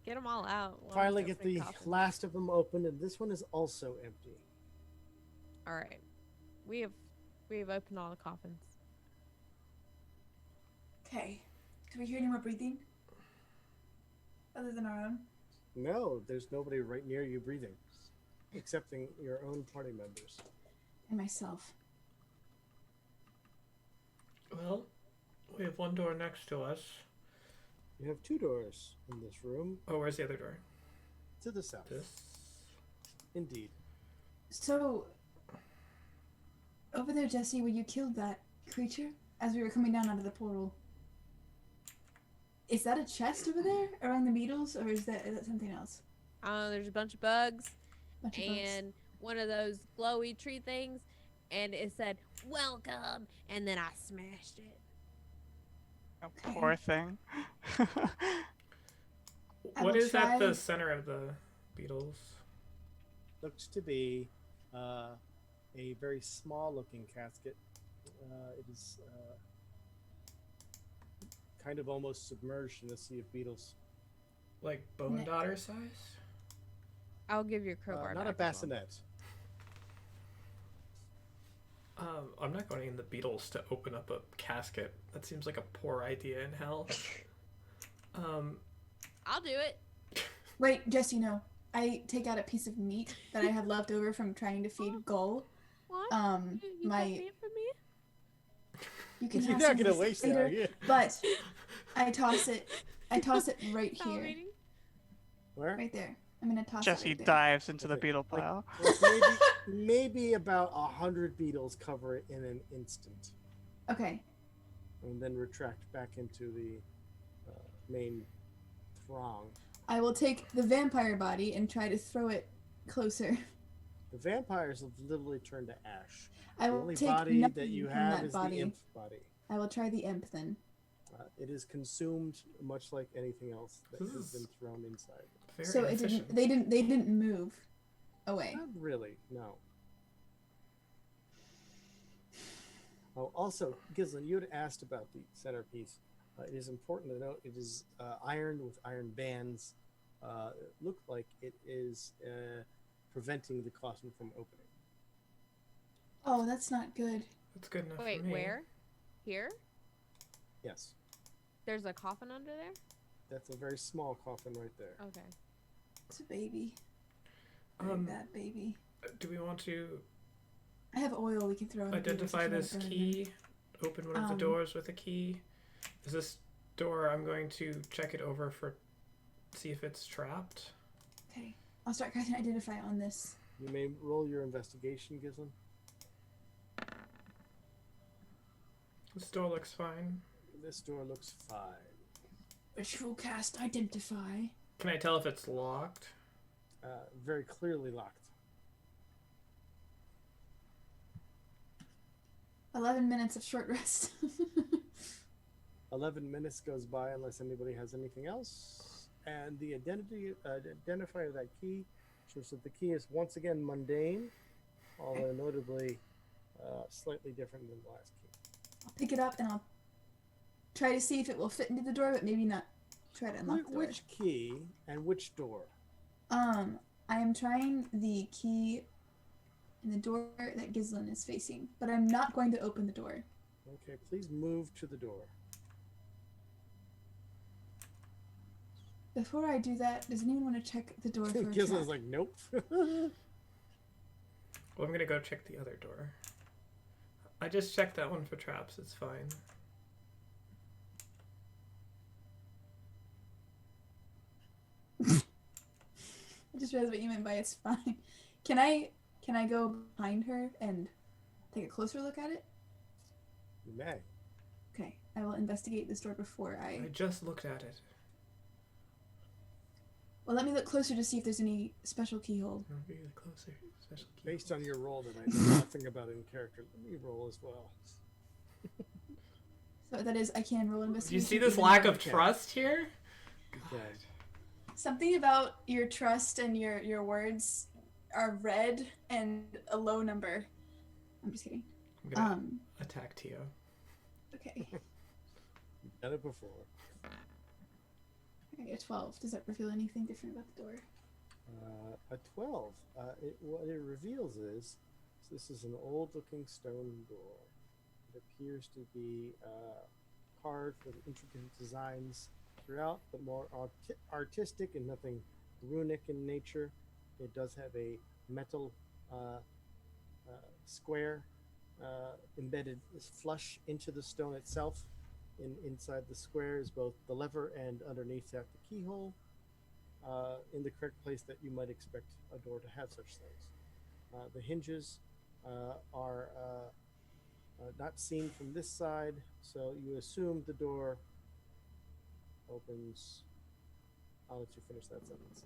Get them all out. while I'm Finally get opening the coffins. last of them open, and this one is also empty. All right. We have opened all the coffins. Okay. Do we hear any more breathing? Other than our own? No, there's nobody right near you breathing, excepting your own party members. And myself. Well, we have one door next to us. You have two doors in this room Oh, where's the other door? to the south. This. Indeed. So, over there, Jesse, where you killed that creature as we were coming down out of the portal, is that a chest over there around the needles, or is that something else? There's a bunch of bugs Bunch of bugs. and one of those glowy tree things, and it said "Welcome," and then I smashed it. Oh, poor thing. I What will is at the try- center of the beetles? Looks to be a very small-looking casket. It is kind of almost submerged in a sea of beetles. Like bone Ne- daughter size? I'll give you a crowbar. Not a back as well. bassinet. I'm not going in the Beatles to open up a casket. That seems like a poor idea in hell. I'll do it. Wait, just so you know, I take out a piece of meat that I had left over from trying to feed Gull. What? You My got meat for me? you can You're have not some gonna of this waste that, later, are you? but I toss it right here, Salivating? Where? right there. I'm gonna toss Jesse it right there. dives into the Okay, beetle like- pile. Like maybe about 100 beetles cover it in an instant, Okay. and then retract back into the main throng. I will take the vampire body and try to throw it closer. The vampires have literally turned to ash. I The will only take body nothing that you from have that is body. the imp body. I will try the imp then. It is consumed much like anything else that This has is- been thrown inside. Very So it efficient. didn't. They didn't move away. Not really, no. Oh, also, Gislin, you had asked about the centerpiece. It is important to note it is iron with iron bands. It looked like it is preventing the coffin from opening. Oh, that's not good. That's good enough Wait, for me. where? Here? Yes, There's a coffin under there? that's a very small coffin right there. Okay. It's a baby. Very bad baby. Do we want to I have oil we can throw in the baby identify if you this wanna burn it. key? Open one of the Um, doors with a key. Is this door? I'm going to check it over for see if it's trapped. Okay. I'll start casting identify on this. You may roll your investigation, Gislin. This door looks fine. This door looks fine. Ritual cast identify. Can I tell if it's locked? Very clearly locked. 11 minutes of short rest. 11 minutes goes by unless anybody has anything else. And the identifier of that key shows that the key is once again mundane, although notably slightly different than the last key. I'll pick it up and I'll try to see if it will fit into the door, but maybe not try to unlock the door. Which key and which door? I am trying the key in the door that Gislin is facing, but I'm not going to open the door. Okay, please move to the door. Before I do that, does anyone want to check the door for a Gislin's trap? like, nope. Well, I'm gonna go check the other door. I just checked that one for traps. It's fine. I just realized what you meant by it's fine. Can I go behind her and take a closer look at it? You may. Okay, I will investigate this door before I just looked at it. Well, let me look closer to see if there's any special keyhole. No, be closer. Special key. Based on your roll that I know nothing about in character, let me roll as well. So that is, I can roll Do investigation. you see this even lack though- of trust here? Okay. Something about your trust and your words are red and a low number. I'm just kidding. I'm gonna attack Tio. Okay. You've done it before. I get 12. Does that reveal anything different about the door? A 12. What it reveals is this is an old-looking stone door. It appears to be carved with intricate designs throughout, but more artistic and nothing runic in nature. It does have a metal square embedded flush into the stone itself. Inside the square is both the lever and underneath that the keyhole, in the correct place that you might expect a door to have such things. The hinges are not seen from this side, so you assume the door opens. I'll let you finish that sentence.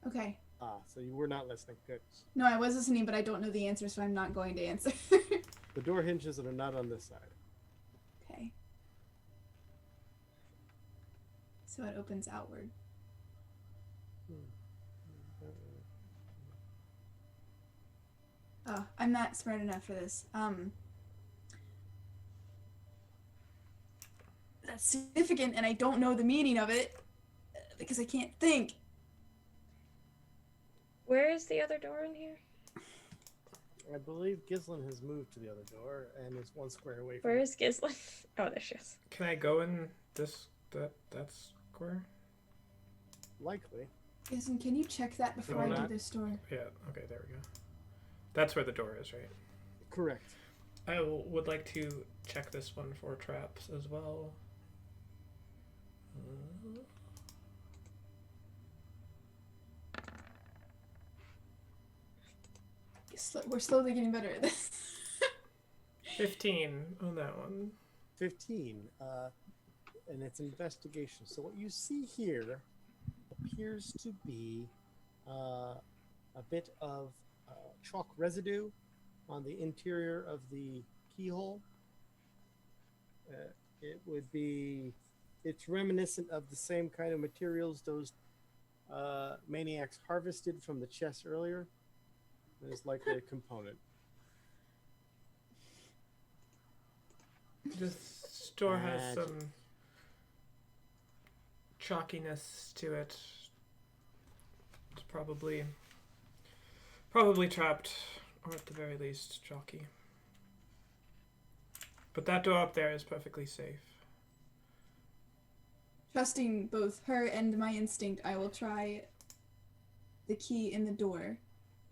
Okay. So you were not listening. Good. No, I was listening, but I don't know the answer, so I'm not going to answer. The door hinges that are not on this side. Okay. So it opens outward. Oh, I'm not smart enough for this. That's significant, and I don't know the meaning of it because I can't think. Where is the other door in here? I believe Gislin has moved to the other door and is 1 square away from Where it. is Gislin? Oh, there she is. Can I go in that square? Likely. Listen, can you check that before I do this door? Yeah. Okay. There we go. That's where the door is, right? Correct. I would like to check this one for traps as well. We're slowly getting better at this. 15 on that one. 15. And it's investigation. So what you see here appears to be a bit of chalk residue on the interior of the keyhole. It's reminiscent of the same kind of materials those maniacs harvested from the chest earlier. It's likely a component. This door has And- some chalkiness to it. It's probably trapped, or at the very least chalky. But that door up there is perfectly safe. Trusting both her and my instinct, I will try the key in the door.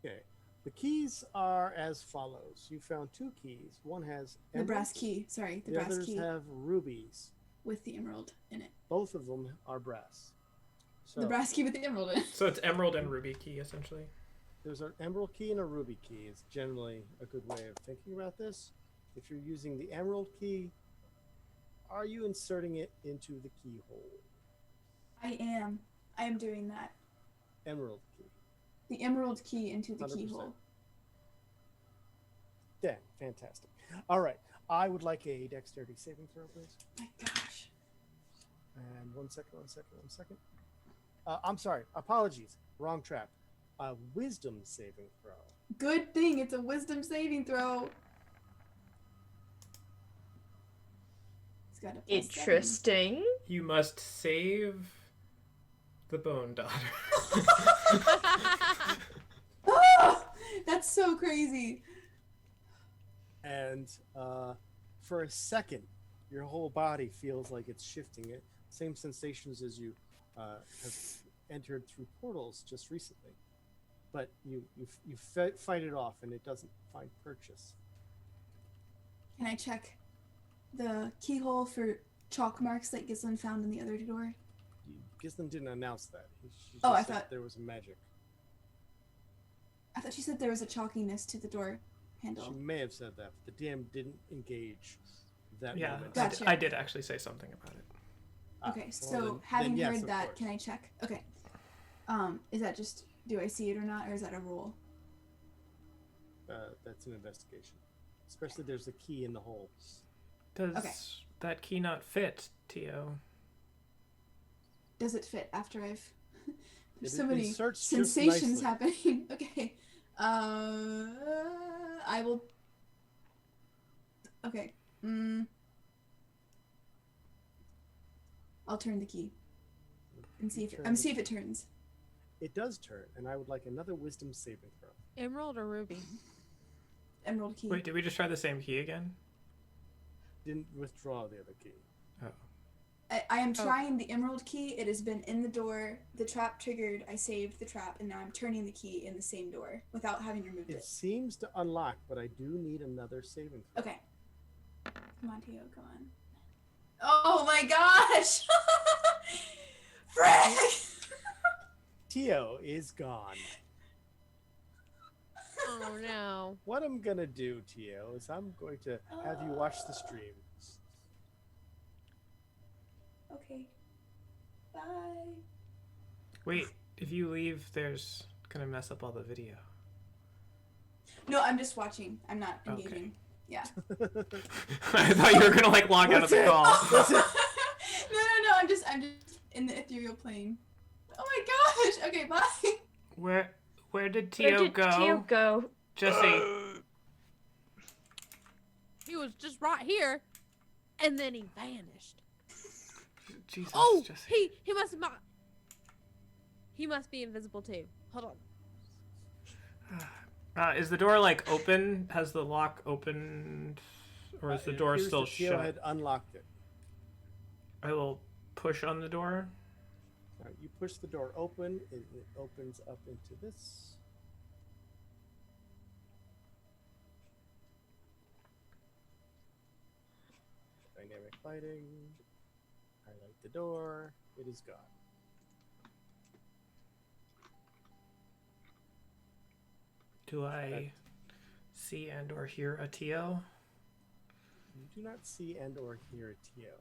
Okay. The keys are as follows. You found 2 keys. One has The brass emeralds. key. Sorry, the The brass others key have rubies. with the emerald in it. Both of them are brass. So The brass key with the emerald in it. So it's emerald and ruby key, essentially. there's an emerald key and a ruby key. It's generally a good way of thinking about this. If you're using the emerald key, are you inserting it into the keyhole? I am. I am doing that. Emerald key. The emerald key into the 100%. keyhole. Yeah, fantastic. All right. I would like a dexterity saving throw, please. My gosh. And one second. I'm sorry. Apologies. Wrong trap. Wisdom saving throw. Good thing it's a wisdom saving throw. It's got a +7. Interesting. You must save the bone daughter. Ah! That's so crazy. And for a second, your whole body feels like it's shifting. It same sensations as you have entered through portals just recently, but you fight it off, and it doesn't find purchase. Can I check the keyhole for chalk marks that Gislin found in the other door? Gislin didn't announce that. She just Oh, I said thought- there was magic. I thought she said there was a chalkiness to the door She handle. may have said that, but the DM didn't engage that Yeah, moment. Gotcha. I did actually say something about it. Okay, Well, so then having yes, heard of that, course. can I check? Okay. Is that just, do I see it or not, or is that a rule? That's an investigation. Especially there's a key in the hole. Does Okay. that key not fit, Tio? Does it fit after I've... There's It so many inserts just sensations nicely. happening. Okay. I will... Okay. I'll turn the key and see if Turn see if it turns. It does turn, and I would like another wisdom saving throw. Emerald or ruby? Emerald key. Wait, did we just try the same key again? Didn't withdraw the other key. Oh. I am trying the emerald key. It has been in the door. The trap triggered. I saved the trap, and now I'm turning the key in the same door without having removed It it. seems to unlock, but I do need another saving throw. Okay. Come on, Tio. Come on. Oh my gosh! Frick! Tio is gone. Oh no. What I'm gonna do, Tio, is I'm going to have you watch the stream. Okay. Bye. Wait, if you leave, there's gonna mess up all the video. No, I'm just watching. I'm not Okay. engaging. Yeah. I thought you were gonna like log out of the That's it. call. That's it. No. I'm just in the ethereal plane. Oh my gosh. Okay. Bye. Where did Where Tio did go? Tio go? Jesse. He was just right here, and then he vanished. Jesus, Oh, Jesse. he must be invisible too. Hold on. Is the door like open? Has the lock opened, or is the It door appears still that Tio shut? had unlocked it. I will push on the door. All right, you push the door open, it opens up into this. Dynamic lighting. Highlight the door. It is gone. Do I see and or hear a Tio? You do not see and or hear a Tio,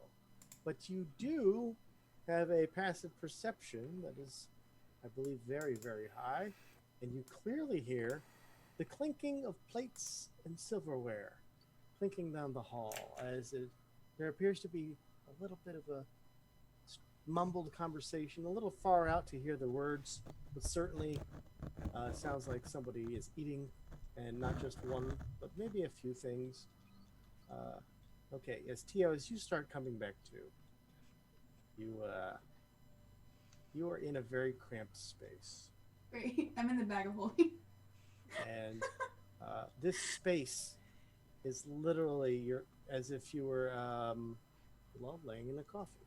but you do have a passive perception that is, I believe, very, very high, and you clearly hear the clinking of plates and silverware clinking down the hall as there appears to be a little bit of a mumbled conversation, a little far out to hear the words, but certainly sounds like somebody is eating, and not just one, but maybe a few things. Okay, as Tio, as you start coming back to, you are in a very cramped space. Great. I'm in the bag of holding. And this space is literally as if you were laying in a coffin.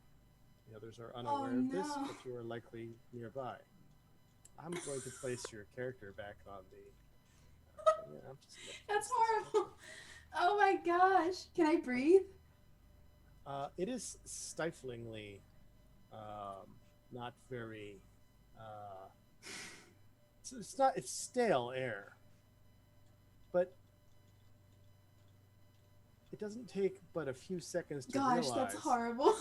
The others are unaware of this, but you are likely nearby. I'm going to place your character back on the. That's horrible. Oh my gosh. Can I breathe? It is stiflingly not very. It's stale air. But it doesn't take but a few seconds to Gosh, realize that's horrible.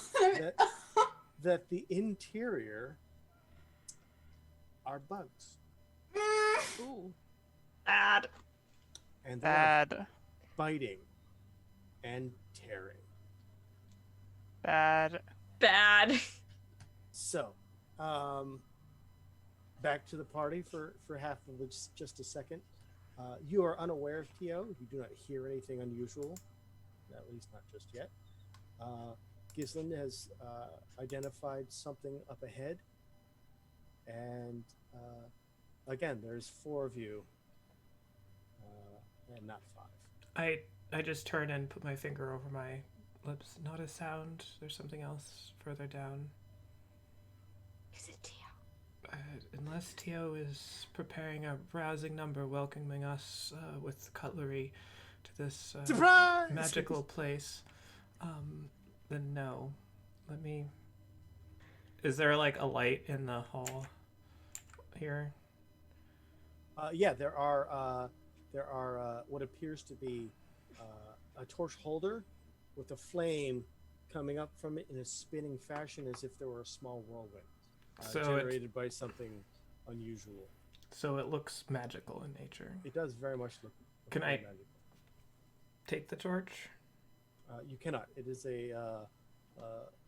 that the interior are bugs. Ooh. Bad. And they're Bad. biting and tearing. Bad. Bad. So, back to the party for half of just a second. You are unaware of Tio. You do not hear anything unusual, at least not just yet. Gislin has identified something up ahead, and again, there's 4 of you, and not 5. I just turn and put my finger over my lips. Not a sound. There's something else further down. Is it Tio? Unless Tio is preparing a rousing number welcoming us with cutlery to this Surprise! magical place, then no. Let me... Is there like a light in the hall here? Yeah, there are what appears to be a torch holder with a flame coming up from it in a spinning fashion as if there were a small whirlwind generated by something unusual. So it looks magical in nature. It does very much look Can I magical. take the torch? You cannot. It is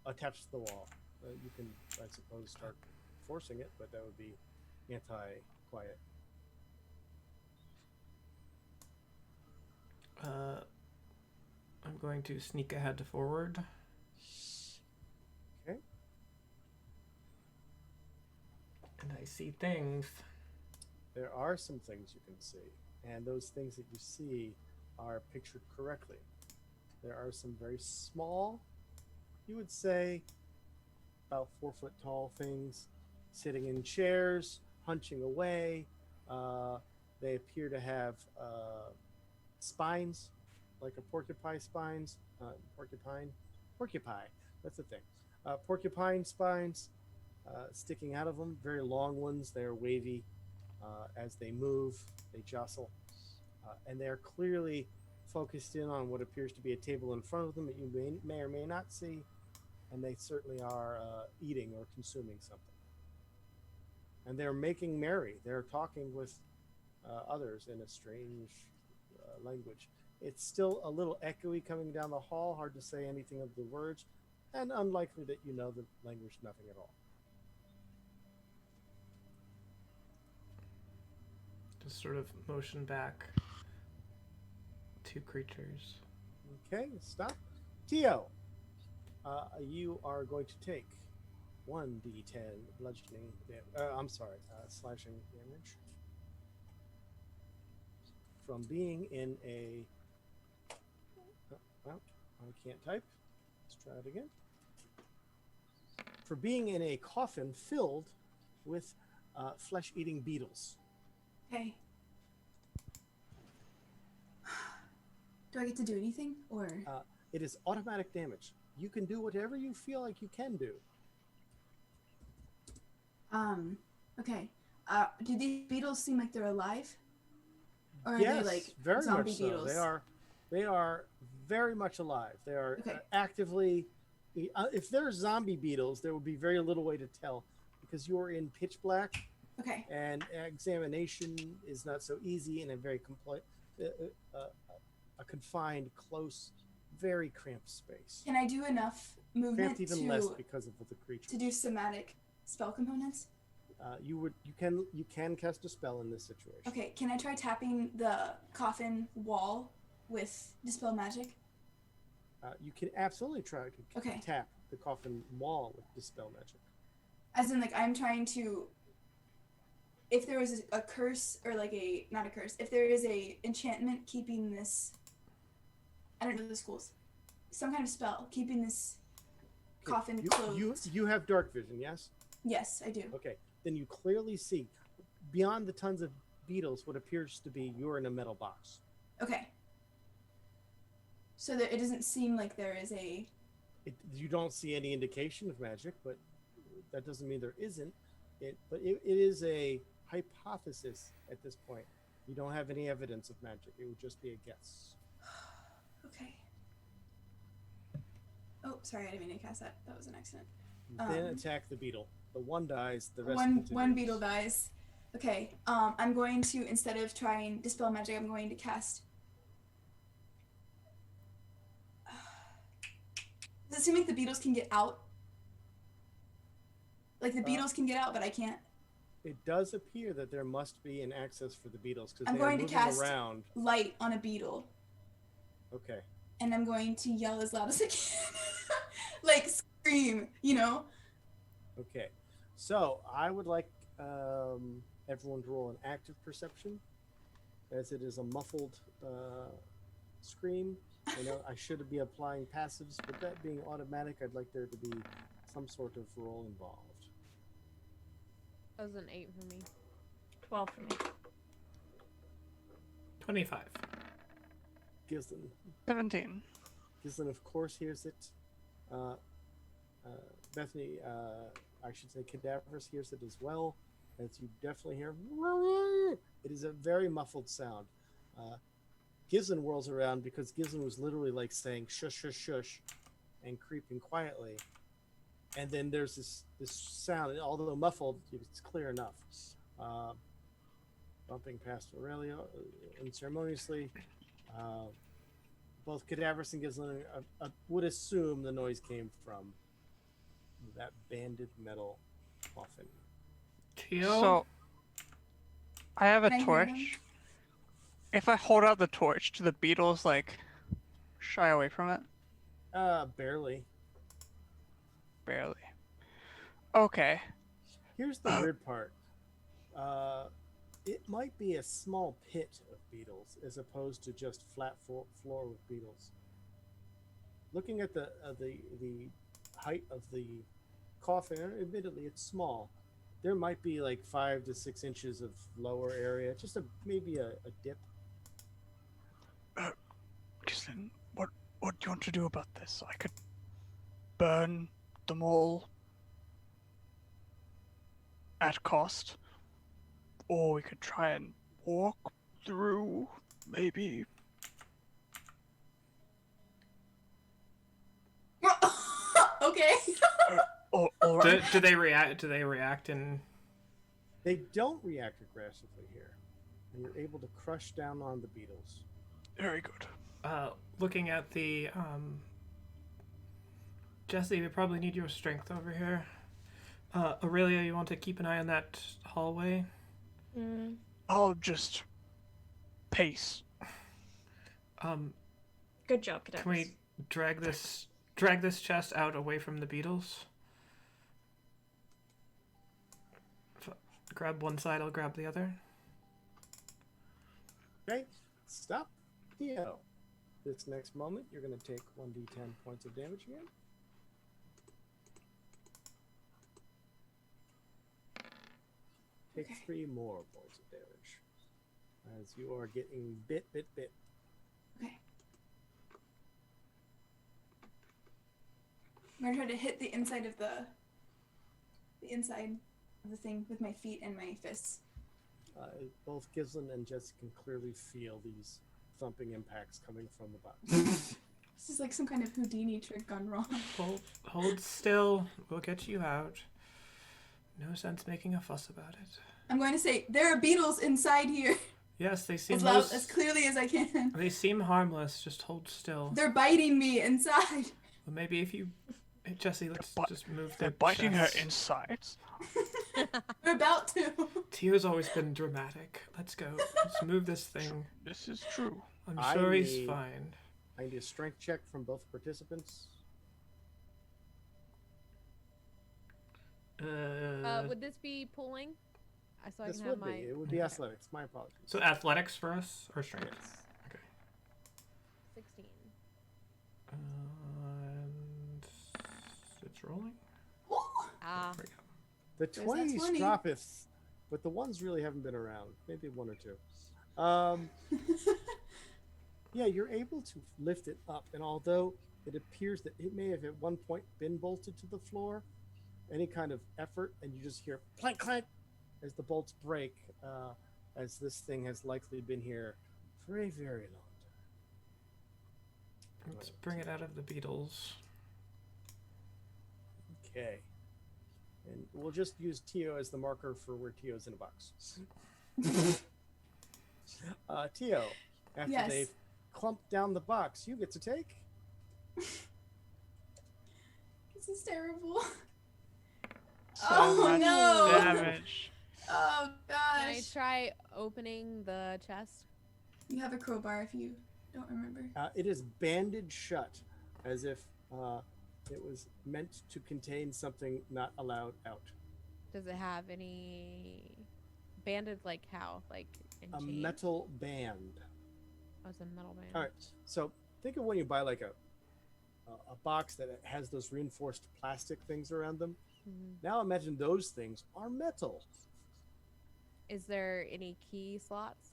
attached to the wall. You can, I suppose, start forcing it, but that would be anti-quiet. I'm going to sneak ahead to forward. Okay. And I see things. There are some things you can see, and those things that you see are pictured correctly. There are some very small, you would say, about 4 foot tall things sitting in chairs, hunching away. They appear to have spines, like a porcupine spines. Porcupine, that's the thing. Porcupine spines sticking out of them, very long ones. They're wavy. As they move, they jostle. And they're clearly focused in on what appears to be a table in front of them that you may or may not see. And they certainly are eating or consuming something. And they're making merry. They're talking with others in a strange language. It's still a little echoey coming down the hall, hard to say anything of the words, and unlikely that you know the language nothing at all. Just sort of motion back 2 creatures. Okay, stop. Tio, you are going to take 1d10 bludgeoning damage. Slashing damage. from being in a... well, I can't type. Let's try it again. For being in a coffin filled with flesh-eating beetles. Okay. Do I get to do anything, or? It is automatic damage. You can do whatever you feel like you can do. Okay. Do these beetles seem like they're alive? Or are Yes, they like very zombie much so. beetles? They are very much alive. They are Okay. actively... if they're zombie beetles, there would be very little way to tell because you're in pitch black Okay. and examination is not so easy in a very a confined, close, very cramped space. Can I do enough movement Cramped even less to because of the creature. do somatic spell components? You can cast a spell in this situation. Okay. Can I try tapping the coffin wall with dispel magic? You can absolutely try to Okay. tap the coffin wall with dispel magic. As in, like, I'm trying to. If there was a curse, or like not a curse, if there is a enchantment keeping this, I don't know the schools, some kind of spell keeping this coffin closed. You have dark vision, yes? Yes, I do. Okay, then you clearly see beyond the tons of beetles what appears to be you're in a metal box. Okay. So that it doesn't seem like there is a. You don't see any indication of magic, but that doesn't mean there isn't. But it is a hypothesis at this point. You don't have any evidence of magic. It would just be a guess. Okay. Oh, sorry, I didn't mean to cast that. That was an accident. Then attack the beetle. The one dies, the rest One continues. beetle dies. Okay. I'm going to, instead of trying dispel magic, I'm going to cast. Does it seem like the beetles can get out? Like the beetles can get out, but I can't. It does appear that there must be an access for the beetles because I'm they are going to moving cast around. light on a beetle, Okay. and I'm going to yell as loud as I can, like scream, you know? Okay. So I would like everyone to roll an active perception, as it is a muffled scream. I know I should be applying passives, but that being automatic, I'd like there to be some sort of roll involved. That was an 8 for me. 12 for me. 25. Gislin. 17. Gislin, of course, hears it. Bethany, I should say Cadaverous hears it as well, as you definitely hear. It is a very muffled sound. Gislin whirls around because Gislin was literally like saying shush, shush, shush, and creeping quietly. And then there's this sound, although muffled, it's clear enough. Bumping past Aurelia unceremoniously. Both Cadaverous and Gislin would assume the noise came from that banded metal coffin. Teal? So, I have a Can I hear torch. them? If I hold out the torch, do the beetles, like, shy away from it? Barely. Barely. Okay. Here's the weird part. It might be a small pit of beetles as opposed to just flat floor with beetles. Looking at the height of the coffin, admittedly it's small. There might be like 5 to 6 inches of lower area, just maybe a dip. Gislin, what do you want to do about this? I could burn them all at cost, or we could try and walk through, maybe. Okay. Or Do they react? Do they react in? They don't react aggressively here, and you're able to crush down on the beetles. very good. Looking at the Jesse, we probably need your strength over here. Aurelia, you want to keep an eye on that hallway? I'll just pace. Good job, cadets. Can we drag this chest out away from the beetles? Grab one side, I'll grab the other. Okay. stop. Theo. This next moment, you're going to take 1d10 points of damage again. Take 3 more points of damage. As you are getting bit. Okay. I'm gonna try to hit the inside of the thing with my feet and my fists. Both Gislin and Jesse can clearly feel these thumping impacts coming from the box. This is like some kind of Houdini trick gone wrong. Hold still. We'll get you out. No sense making a fuss about it. I'm going to say there are beetles inside here. Yes, they seem As clearly as I can. They seem harmless. Just hold still. They're biting me inside. Well, maybe if you, hey, Jesse, let's just move. They're their biting her chests. insides. We're about to. Tio's always been dramatic. Let's go. Let's move this thing. This is true. I'm I sure he's need- fine. I need a strength check from both participants. Would this be pulling? So I This can have would be. my It would be athletics. My apologies. So athletics for us or strength? Yes. Okay. 16. And it's rolling. Ah. There we go. The There's that 20s 20. droppeth, but the ones really haven't been around. Maybe 1 or 2. Yeah, you're able to lift it up, and although it appears that it may have at one point been bolted to the floor, any kind of effort, and you just hear clank clank as the bolts break, as this thing has likely been here for a very long time. Let's bring it out of the beetles. Okay. And we'll just use Tio as the marker for where Tio's in a box. Tio, after Yes. they've clumped down the box, you get to take. This is terrible. So Oh, much no. damage. Oh Can I gosh. try opening the chest? You have a crowbar if you don't remember. It is banded shut, as if it was meant to contain something not allowed out. Does it have any banded, like how? Like in A chains? metal band. Oh, it's a metal band. All right. So think of when you buy like a box that has those reinforced plastic things around them. Mhm. Now imagine those things are metal. Is there any key slots?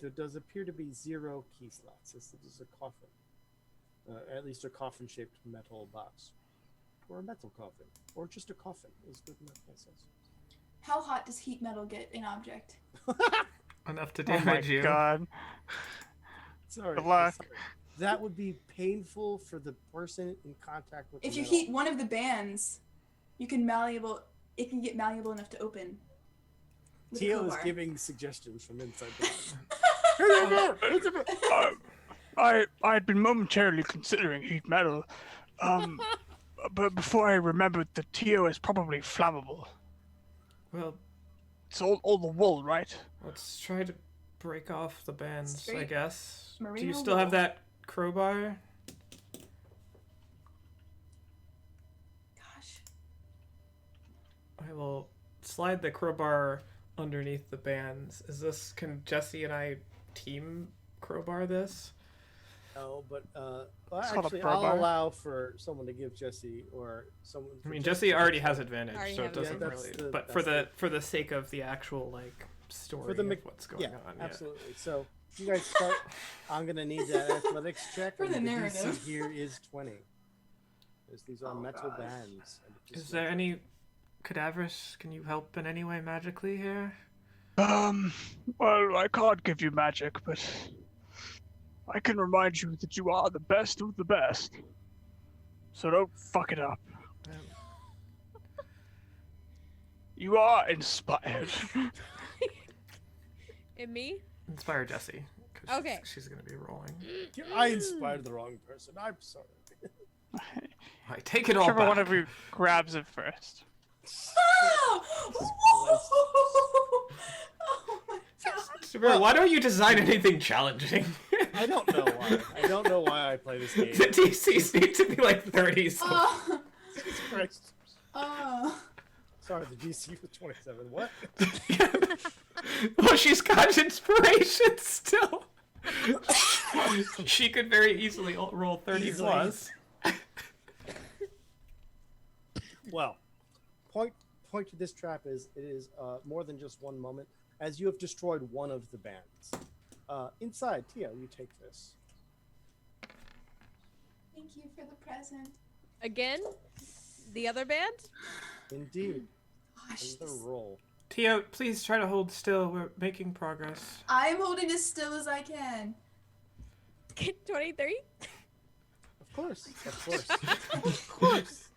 There does appear to be 0 key slots. This is a coffin. At least a coffin-shaped metal box. Or a metal coffin. Or just a coffin is good enough, I guess. How hot does heat metal get an object? Enough to Oh my damage you. god. Sorry. Good luck. sorry. That would be painful for the person in contact with If the you metal. heat one of the bands, it can get malleable enough to open. with a Tio is crowbar. giving suggestions from inside the box. I'd been momentarily considering heat metal, but before I remembered that Tio is probably flammable. Well, It's all the wool, right? let's try to break off the bands, I Straight guess. Do you merino still have wool. that crowbar? Gosh. I will slide the crowbar underneath the bands. Can Jesse and I team crowbar this? No, but well, It's called a actually, crowbar. I'll allow for someone to give Jesse or someone. I for mean, Jesse Jesse already has advantage, Already so it have doesn't advantage. really. Yeah, that's But the- for that's for the sake of the actual like story the of what's going Yeah, on, absolutely. So you guys start. I'm gonna need that athletics check. For and the narrative. DC here is 20. As these are Oh, metal gosh. bands. and it Is just- there any cadavers? Can you help in any way magically here? Well, I can't give you magic, but I can remind you that you are the best of the best. So don't fuck it up. You are inspired. And me? Inspire Jesse. 'Cause Okay. She's gonna be rolling. I inspired the wrong person. I'm sorry. Alright, take it all Whichever back. one of you grabs it first. Oh! Oh my god. Sabira, why don't you design anything challenging? I don't know why. I don't know why I play this game. The DCs need to be like 30. So. Oh. Jesus Christ. Oh. Sorry, the DC was 27. What? Oh, she's got inspiration still. She could very easily roll 30 Easily. plus. Well, point to this trap is it is more than just one moment, as you have destroyed one of the bands. Inside, Tia, you take this. Thank you for the present. Again? The other band? Indeed. Gosh, The roll. Tia, please try to hold still. We're making progress. I'm holding as still as I can. 23? Of course. Of course.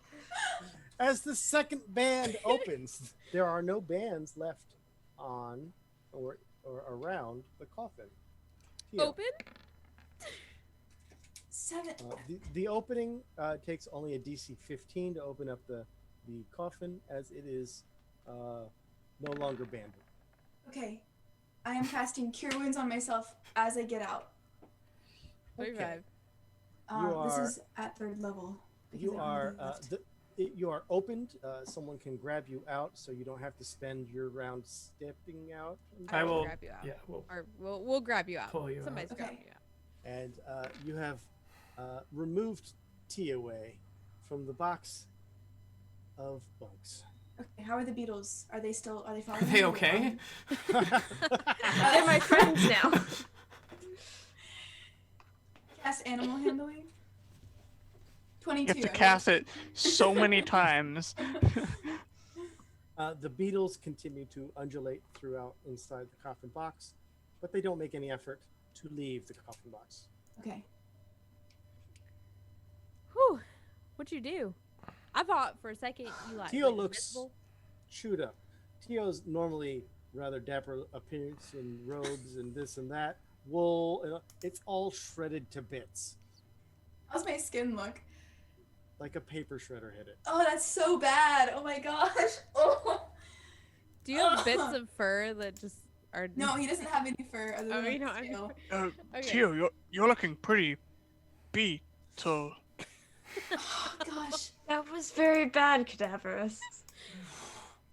As the second band opens, there are no bands left on or around the coffin. Tia, Open? 7. the opening takes only a DC 15 to open up the coffin, as it is no longer banded. Okay. I am casting Cure Wounds on myself as I get out. 35. This are- is at 3rd level. because You I don't have are any left. you are opened. Someone can grab you out, so you don't have to spend your round stepping out. I will. grab you out. Yeah, we'll Or we'll grab you out. pull you Somebody's out. grabbing Okay. you out. And you have removed Tia away from the box of bugs. Okay, how are the beetles? Are they Are following they me? okay? They're my friends now. Cast animal handling. You 22. have to cast it so many times. The beetles continue to undulate throughout inside the coffin box, but they don't make any effort to leave the coffin box. Okay. Whew. What'd you do? I thought for a second you like Tio went looks invisible. chewed up. Tio's normally rather dapper appearance in robes and this and that. Wool, it's all shredded to bits, How's my skin look? like a paper shredder hit it. Oh, that's so bad. Oh my gosh. Oh. Do you have bits of fur that just are No, he doesn't have any fur other Oh, than you don't his have any tail. Okay. Tio, you're looking pretty beat. So Oh gosh. That was very bad, Cadaverous.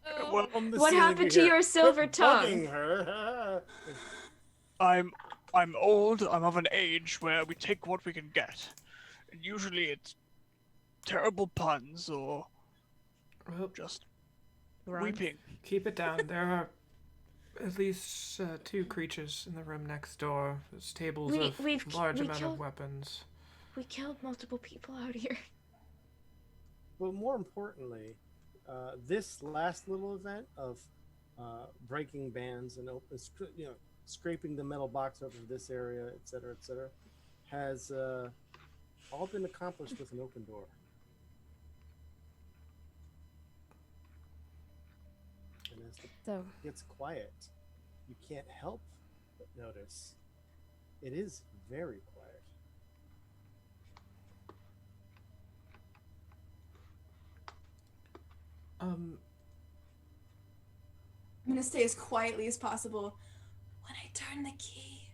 Oh. well, From the What ceiling, happened you to hear, your silver "Quit tongue?" bugging her." I'm old. I'm of an age where we take what we can get. And usually it's terrible puns or Well, just Grunts. weeping. keep it down. There are at least 2 creatures in the room next door. There's tables of We've large we amount killed- of weapons. We killed multiple people out here. But more importantly, this last little event of breaking bands and scraping the metal box over this area, etc., has all been accomplished with an open door. And as it So gets quiet, you can't help but notice it is very quiet. Um, I'm gonna stay as quietly as possible. When I turned the key,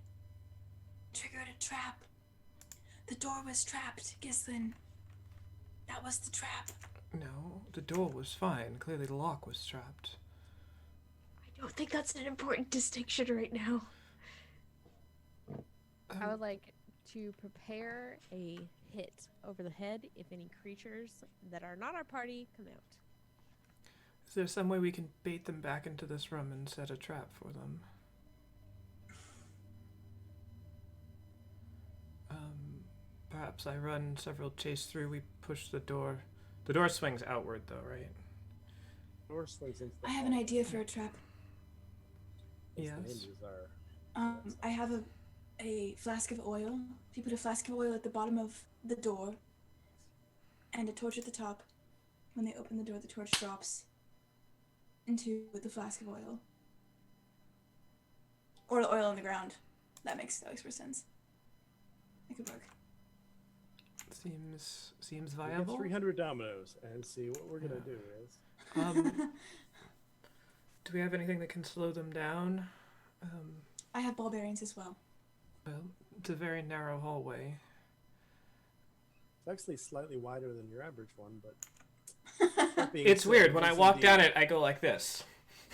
triggered a trap. The door was trapped, Gislin. That was the trap. no, the door was fine. Clearly the lock was trapped. I don't think that's an important distinction right now. I would like to prepare a hit over the head if any creatures that are not our party come out. Is there some way we can bait them back into this room and set a trap for them? Perhaps I run several chase through. We push the door. The door swings outward, though, right? Door swings into the I have an idea for a trap. as the Yes. hinges are. I have a flask of oil. If you put a flask of oil at the bottom of the door and a torch at the top, when they open the door, the torch drops into the flask of oil. Or the oil on the ground. That makes more sense. It could work. Seems We get viable. 300 dominoes and see what we're gonna do is. Do we have anything that can slow them down? I have ball bearings as well. Well, it's a very narrow hallway. It's actually slightly wider than your average one, but that being It's said, weird. When I yes, walk indeed. down it, I go like this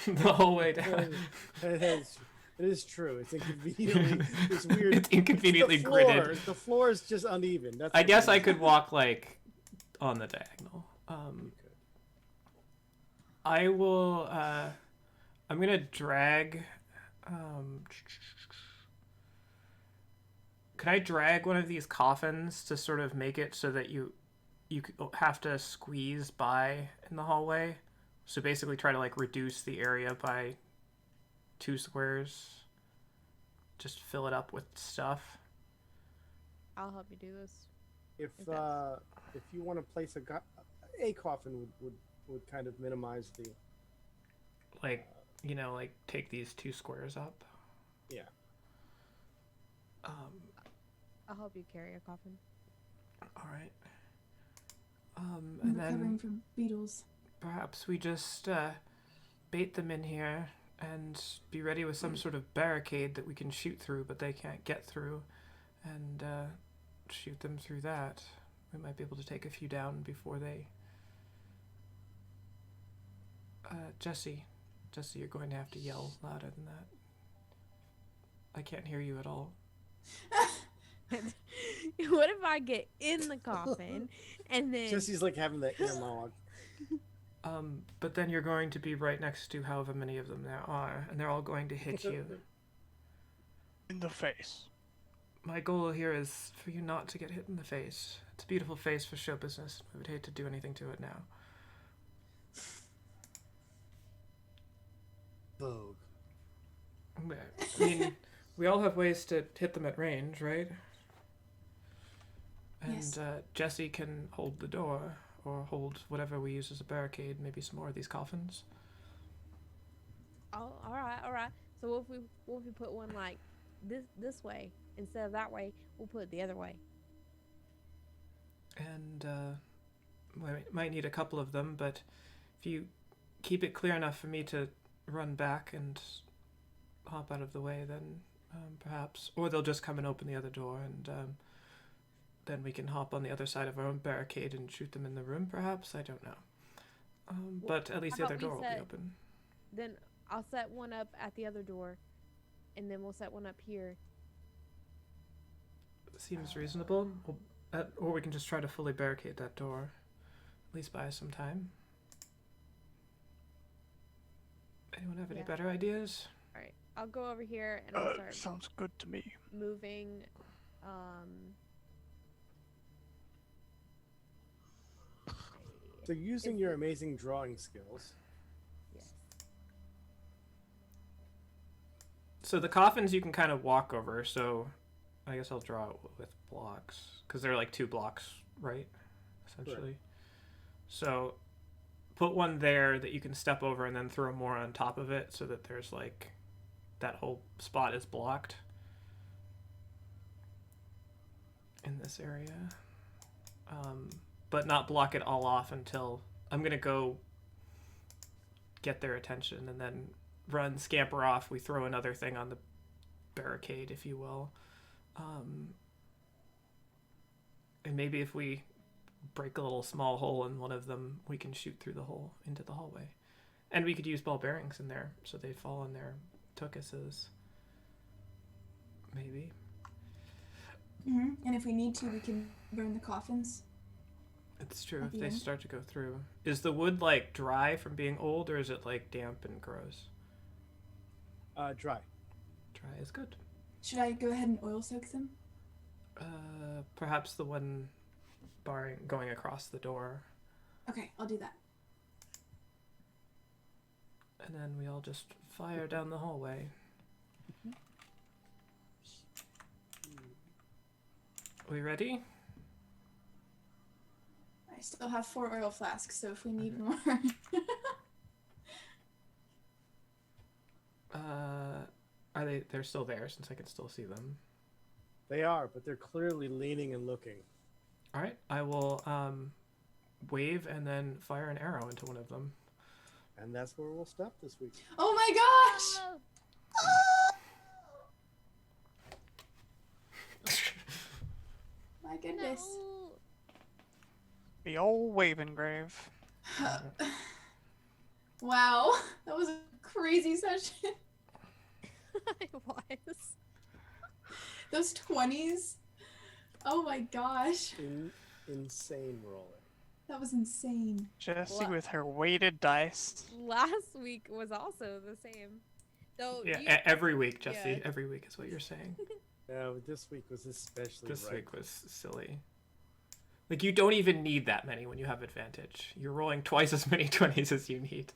the whole way down. It has It is true. It's inconveniently. It's weird. It's inconveniently the floor, gridded. The floor is just uneven. That's I what guess it I is. could walk like on the diagonal. I will. I'm gonna drag. Can I drag one of these coffins to sort of make it so that you have to squeeze by in the hallway? So basically, try to like reduce the area by 2 squares. Just fill it up with stuff. I'll help you do this. If you want to place a coffin would kind of minimize the Like like take these 2 squares up. yeah. I'll help you carry a coffin. All right. I'm And recovering then from beetles. perhaps we just bait them in here and be ready with some sort of barricade that we can shoot through, but they can't get through, and shoot them through that. We might be able to take a few down before they. Jesse, you're going to have to yell louder than that. I can't hear you at all. What if I get in the coffin and then Jesse's like having that inner monologue. But then you're going to be right next to however many of them there are, and they're all going to hit you. In the face. My goal here is for you not to get hit in the face. It's a beautiful face for show business. I would hate to do anything to it now. Vogue. I mean, we all have ways to hit them at range, right? And Yes. Jesse can hold the door, or hold whatever we use as a barricade, maybe some more of these coffins. Oh, all right. So what if we put one like this way instead of that way? We'll put it the other way. And we might need a couple of them, but if you keep it clear enough for me to run back and hop out of the way, then perhaps. Or they'll just come and open the other door, and then we can hop on the other side of our own barricade and shoot them in the room, perhaps? I don't know. But at least the how other about we door will be set- open. Then I'll set one up at the other door, and then we'll set one up here. Seems reasonable. Or we can just try to fully barricade that door. At least buy us some time. Anyone have any Yeah. better ideas? All right, I'll go over here and I'll start Sounds good to me. moving. So using your amazing drawing skills. Yes. So the coffins you can kind of walk over, so I guess I'll draw it with blocks. Because they're like 2 blocks, right? Essentially. So put one there that you can step over and then throw more on top of it so that there's like that whole spot is blocked in this area. But not block it all off until I'm going to go get their attention and then scamper off. We throw another thing on the barricade, if you will. And maybe if we break a little small hole in one of them, we can shoot through the hole into the hallway. And we could use ball bearings in there so they fall on their tuchuses. Maybe. And if we need to, we can burn the coffins. It's true, At if the they end. start to go through. Is the wood like dry from being old, or is it like damp and gross? Dry. Dry is good. Should I go ahead and oil soak them? Perhaps the one going across the door, Okay, I'll do that. and then we all just fire down the hallway. We ready? I still have 4 oil flasks, so if we need more. They're still there since I can still see them. They are, but they're clearly leaning and looking. All right, I will wave and then fire an arrow into one of them. And that's where we'll stop this week. Oh my gosh! My goodness. No. The old waving grave. Wow, that was a crazy session. I was. Those 20s. Oh my gosh. Insane roller. That was insane. Jesse What? with her weighted dice. Last week was also the same. Though Yeah, you, every week, Jesse. Yeah. Every week is what you're saying. No, this week was especially This right. week was silly. Like, you don't even need that many when you have advantage. You're rolling twice as many 20s as you need.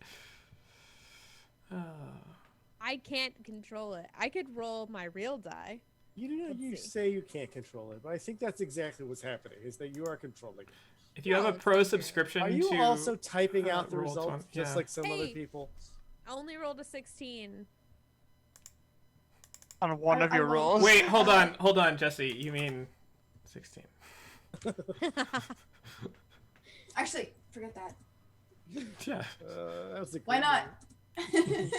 I can't control it. I could roll my real die. Let's You see. say you can't control it, but I think that's exactly what's happening, is that you are controlling it. If you have a No, pro it's not subscription Are you to... also typing out the Roll20, results just yeah. like some other Hey. people? I only rolled a 16. On one of I your rolled- rolls. Wait, hold on, Jesse. You mean 16. Actually, forget that. Yeah. That was a Why good not? one.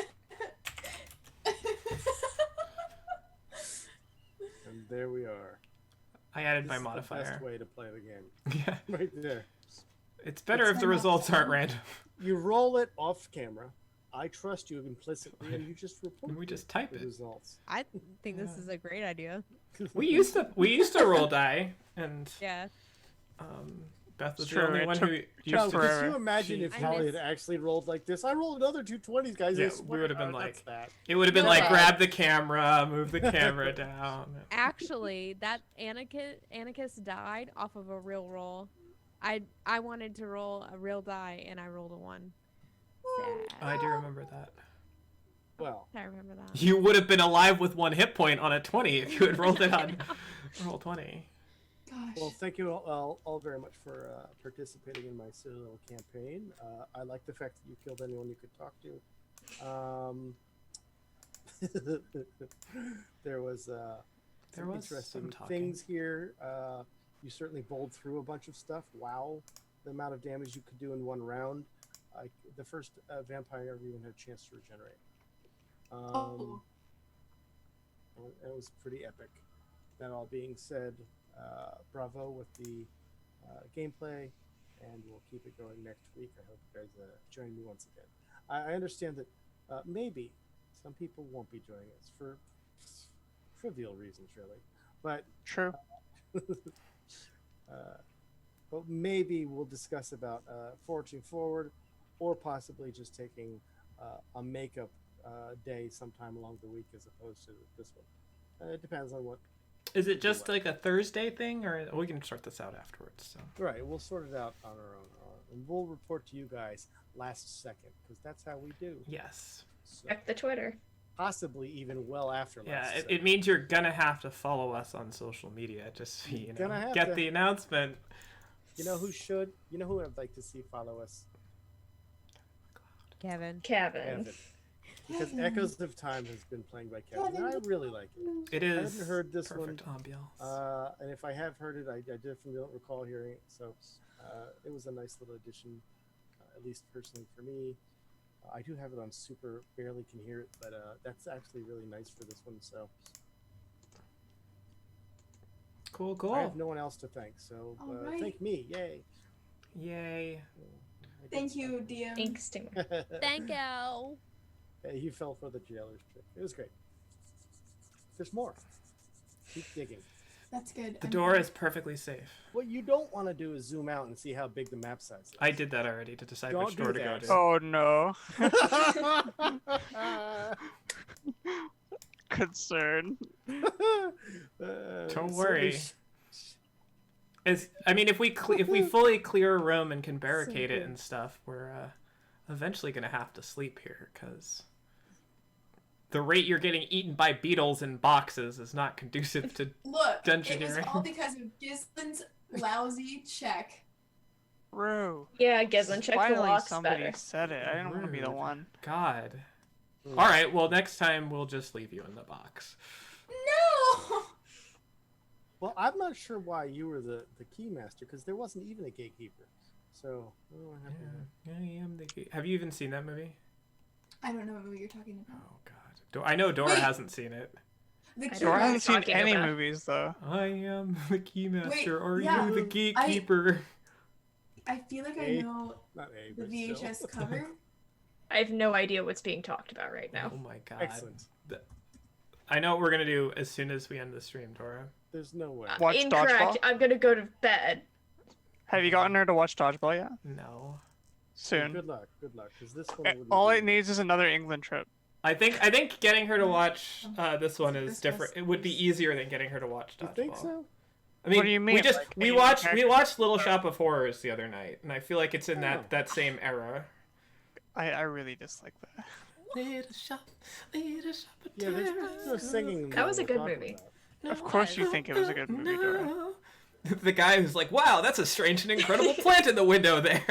And there we are. I added This my is the best modifier. way to play the game. Yeah. Right there. It's better It's if the my results aren't modifier. random. You roll it off camera. I trust you implicitly, and you just report We just type the it. results. I think this Yeah. is a great idea. We used to roll die, and Yeah. Beth was It's the true, only it one took- who took used No, to. could forever. you imagine She- if I Holly had miss- actually rolled like this? I rolled another 220s, guys. I Yeah, we swear. would have been Oh, like- that's that. It would have been No, like but- grab the camera, move the camera down. Actually, that Anarchist died off of a real roll. I wanted to roll a real die, and I rolled a 1. Sad. I do remember that. Well, I remember that. You would have been alive with 1 hit point on a 20 if you had rolled it on roll 20. Gosh. well, thank you all very much for participating in my silly little campaign. I like the fact that you killed anyone you could talk to. There was some was interesting some talking. things here. You certainly bowled through a bunch of stuff. Wow, the amount of damage you could do in one round. The first vampire never even had a chance to regenerate. Oh. It was pretty epic. That all being said, bravo with the gameplay, and we'll keep it going next week. I hope you guys join me once again. I understand that maybe some people won't be joining us for trivial reasons, really, but True. but maybe we'll discuss about forging forward, or possibly just taking a makeup day sometime along the week as opposed to this one. It depends on what. Is it just like a Thursday thing, or we can sort this out afterwards? So. Right, we'll sort it out on our own, and we'll report to you guys last second because that's how we do. Yes. So, Check the Twitter. possibly even well after last Yeah, second. it means you're gonna have to follow us on social media just so you know, Gonna have get to. the announcement. You know who should? You know who I'd like to see follow us? Kevin. Kevin. Evan. Because Kevin. Echoes of Time has been playing by Kevin, and I really like it. It I is haven't heard this perfect one, ambiance. and if I have heard it, I definitely don't recall hearing it. So it was a nice little addition, at least personally for me. I do have it on super, barely can hear it, but that's actually really nice for this one. So Cool, I have cool. no one else to thank. So All right. thank me, yay! Yay. I did Thank you, something. DM. Thanks, Tim. Thank you. Hey, you fell for the jailer's trick. It was great. There's more. Keep digging. That's good. The I'm- door is perfectly safe. What you don't want to do is zoom out and see how big the map size is. I did that already to decide Don't which do door to go that. to. Oh no. Concern. Don't worry. I mean, if we fully clear a room and can barricade it good. and stuff, we're eventually gonna have to sleep here because the rate you're getting eaten by beetles in boxes is not conducive to. Look, it was Dungeoneering. all because of Gislin's lousy check. Rue. Yeah, Gislin, check the Finally locks somebody better. said it. I didn't want to be the Rude. one. God. Mm. All right. Well, next time we'll just leave you in the box. No! Well, I'm not sure why you were the key master because there wasn't even a gatekeeper. So, I don't know what Yeah, happened there. I am the. Have you even seen that movie? I don't know what you're talking about. Oh God. I know Dora Wait. hasn't seen it. The I key don't Dora know. hasn't seen Talking any about- movies though. I am the key master. Are yeah, you the gatekeeper? I feel like I A. know Not A, the but still. VHS cover. I have no idea what's being talked about right now. Oh my God. Excellent. I know what we're gonna do as soon as we end the stream, Dora. There's no way. Watch Incorrect. Dodgeball? I'm gonna go to bed. Have you gotten her to watch Dodgeball yet? No. Soon. Good luck. Good luck. Because this one. wouldn't All be- it needs is another England trip. I think getting her to watch this one is This different. was- It would be easier than getting her to watch You Dodgeball. think so? I mean, What do you mean? We just Like, we any watched character- Little Shop of Horrors the other night, and I feel like it's in Oh. that same era. I really dislike that. Little shop of Yeah, there's no singing. That was a we're good talking movie. about. Of course you think it was a good movie, Dora. The guy who's like, "Wow, that's a strange and incredible plant in the window there."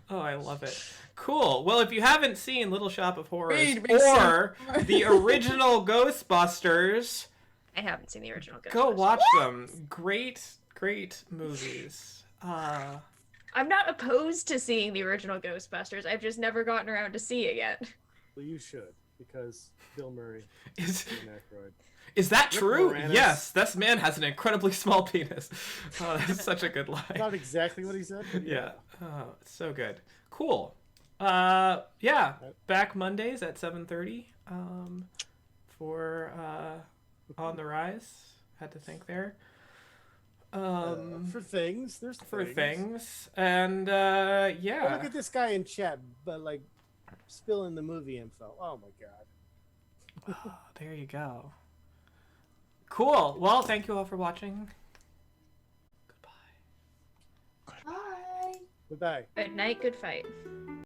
Oh, I love it. Cool. Well, if you haven't seen Little Shop of Horrors Read, or the original Ghostbusters, I haven't seen the original. go Ghostbusters. watch them. Great movies. I'm not opposed to seeing the original Ghostbusters. I've just never gotten around to seeing it. Well, you should because Bill Murray, Is Dan Aykroyd. is that Rick true? Moranis. Yes, this man has an incredibly small penis. Oh, that's such a good line. Not exactly what he said. But Yeah. Oh, it's so good. Cool. Yeah. Back Mondays at 7:30. For On the Rise. Had to think there. For things, there's For things. things. And Oh, yeah. look at this guy in chat, but like spilling the movie info. Oh my god. Oh, there you go. Cool. Well, thank you all for watching. Goodbye. Bye. Goodbye. Good night, good fight.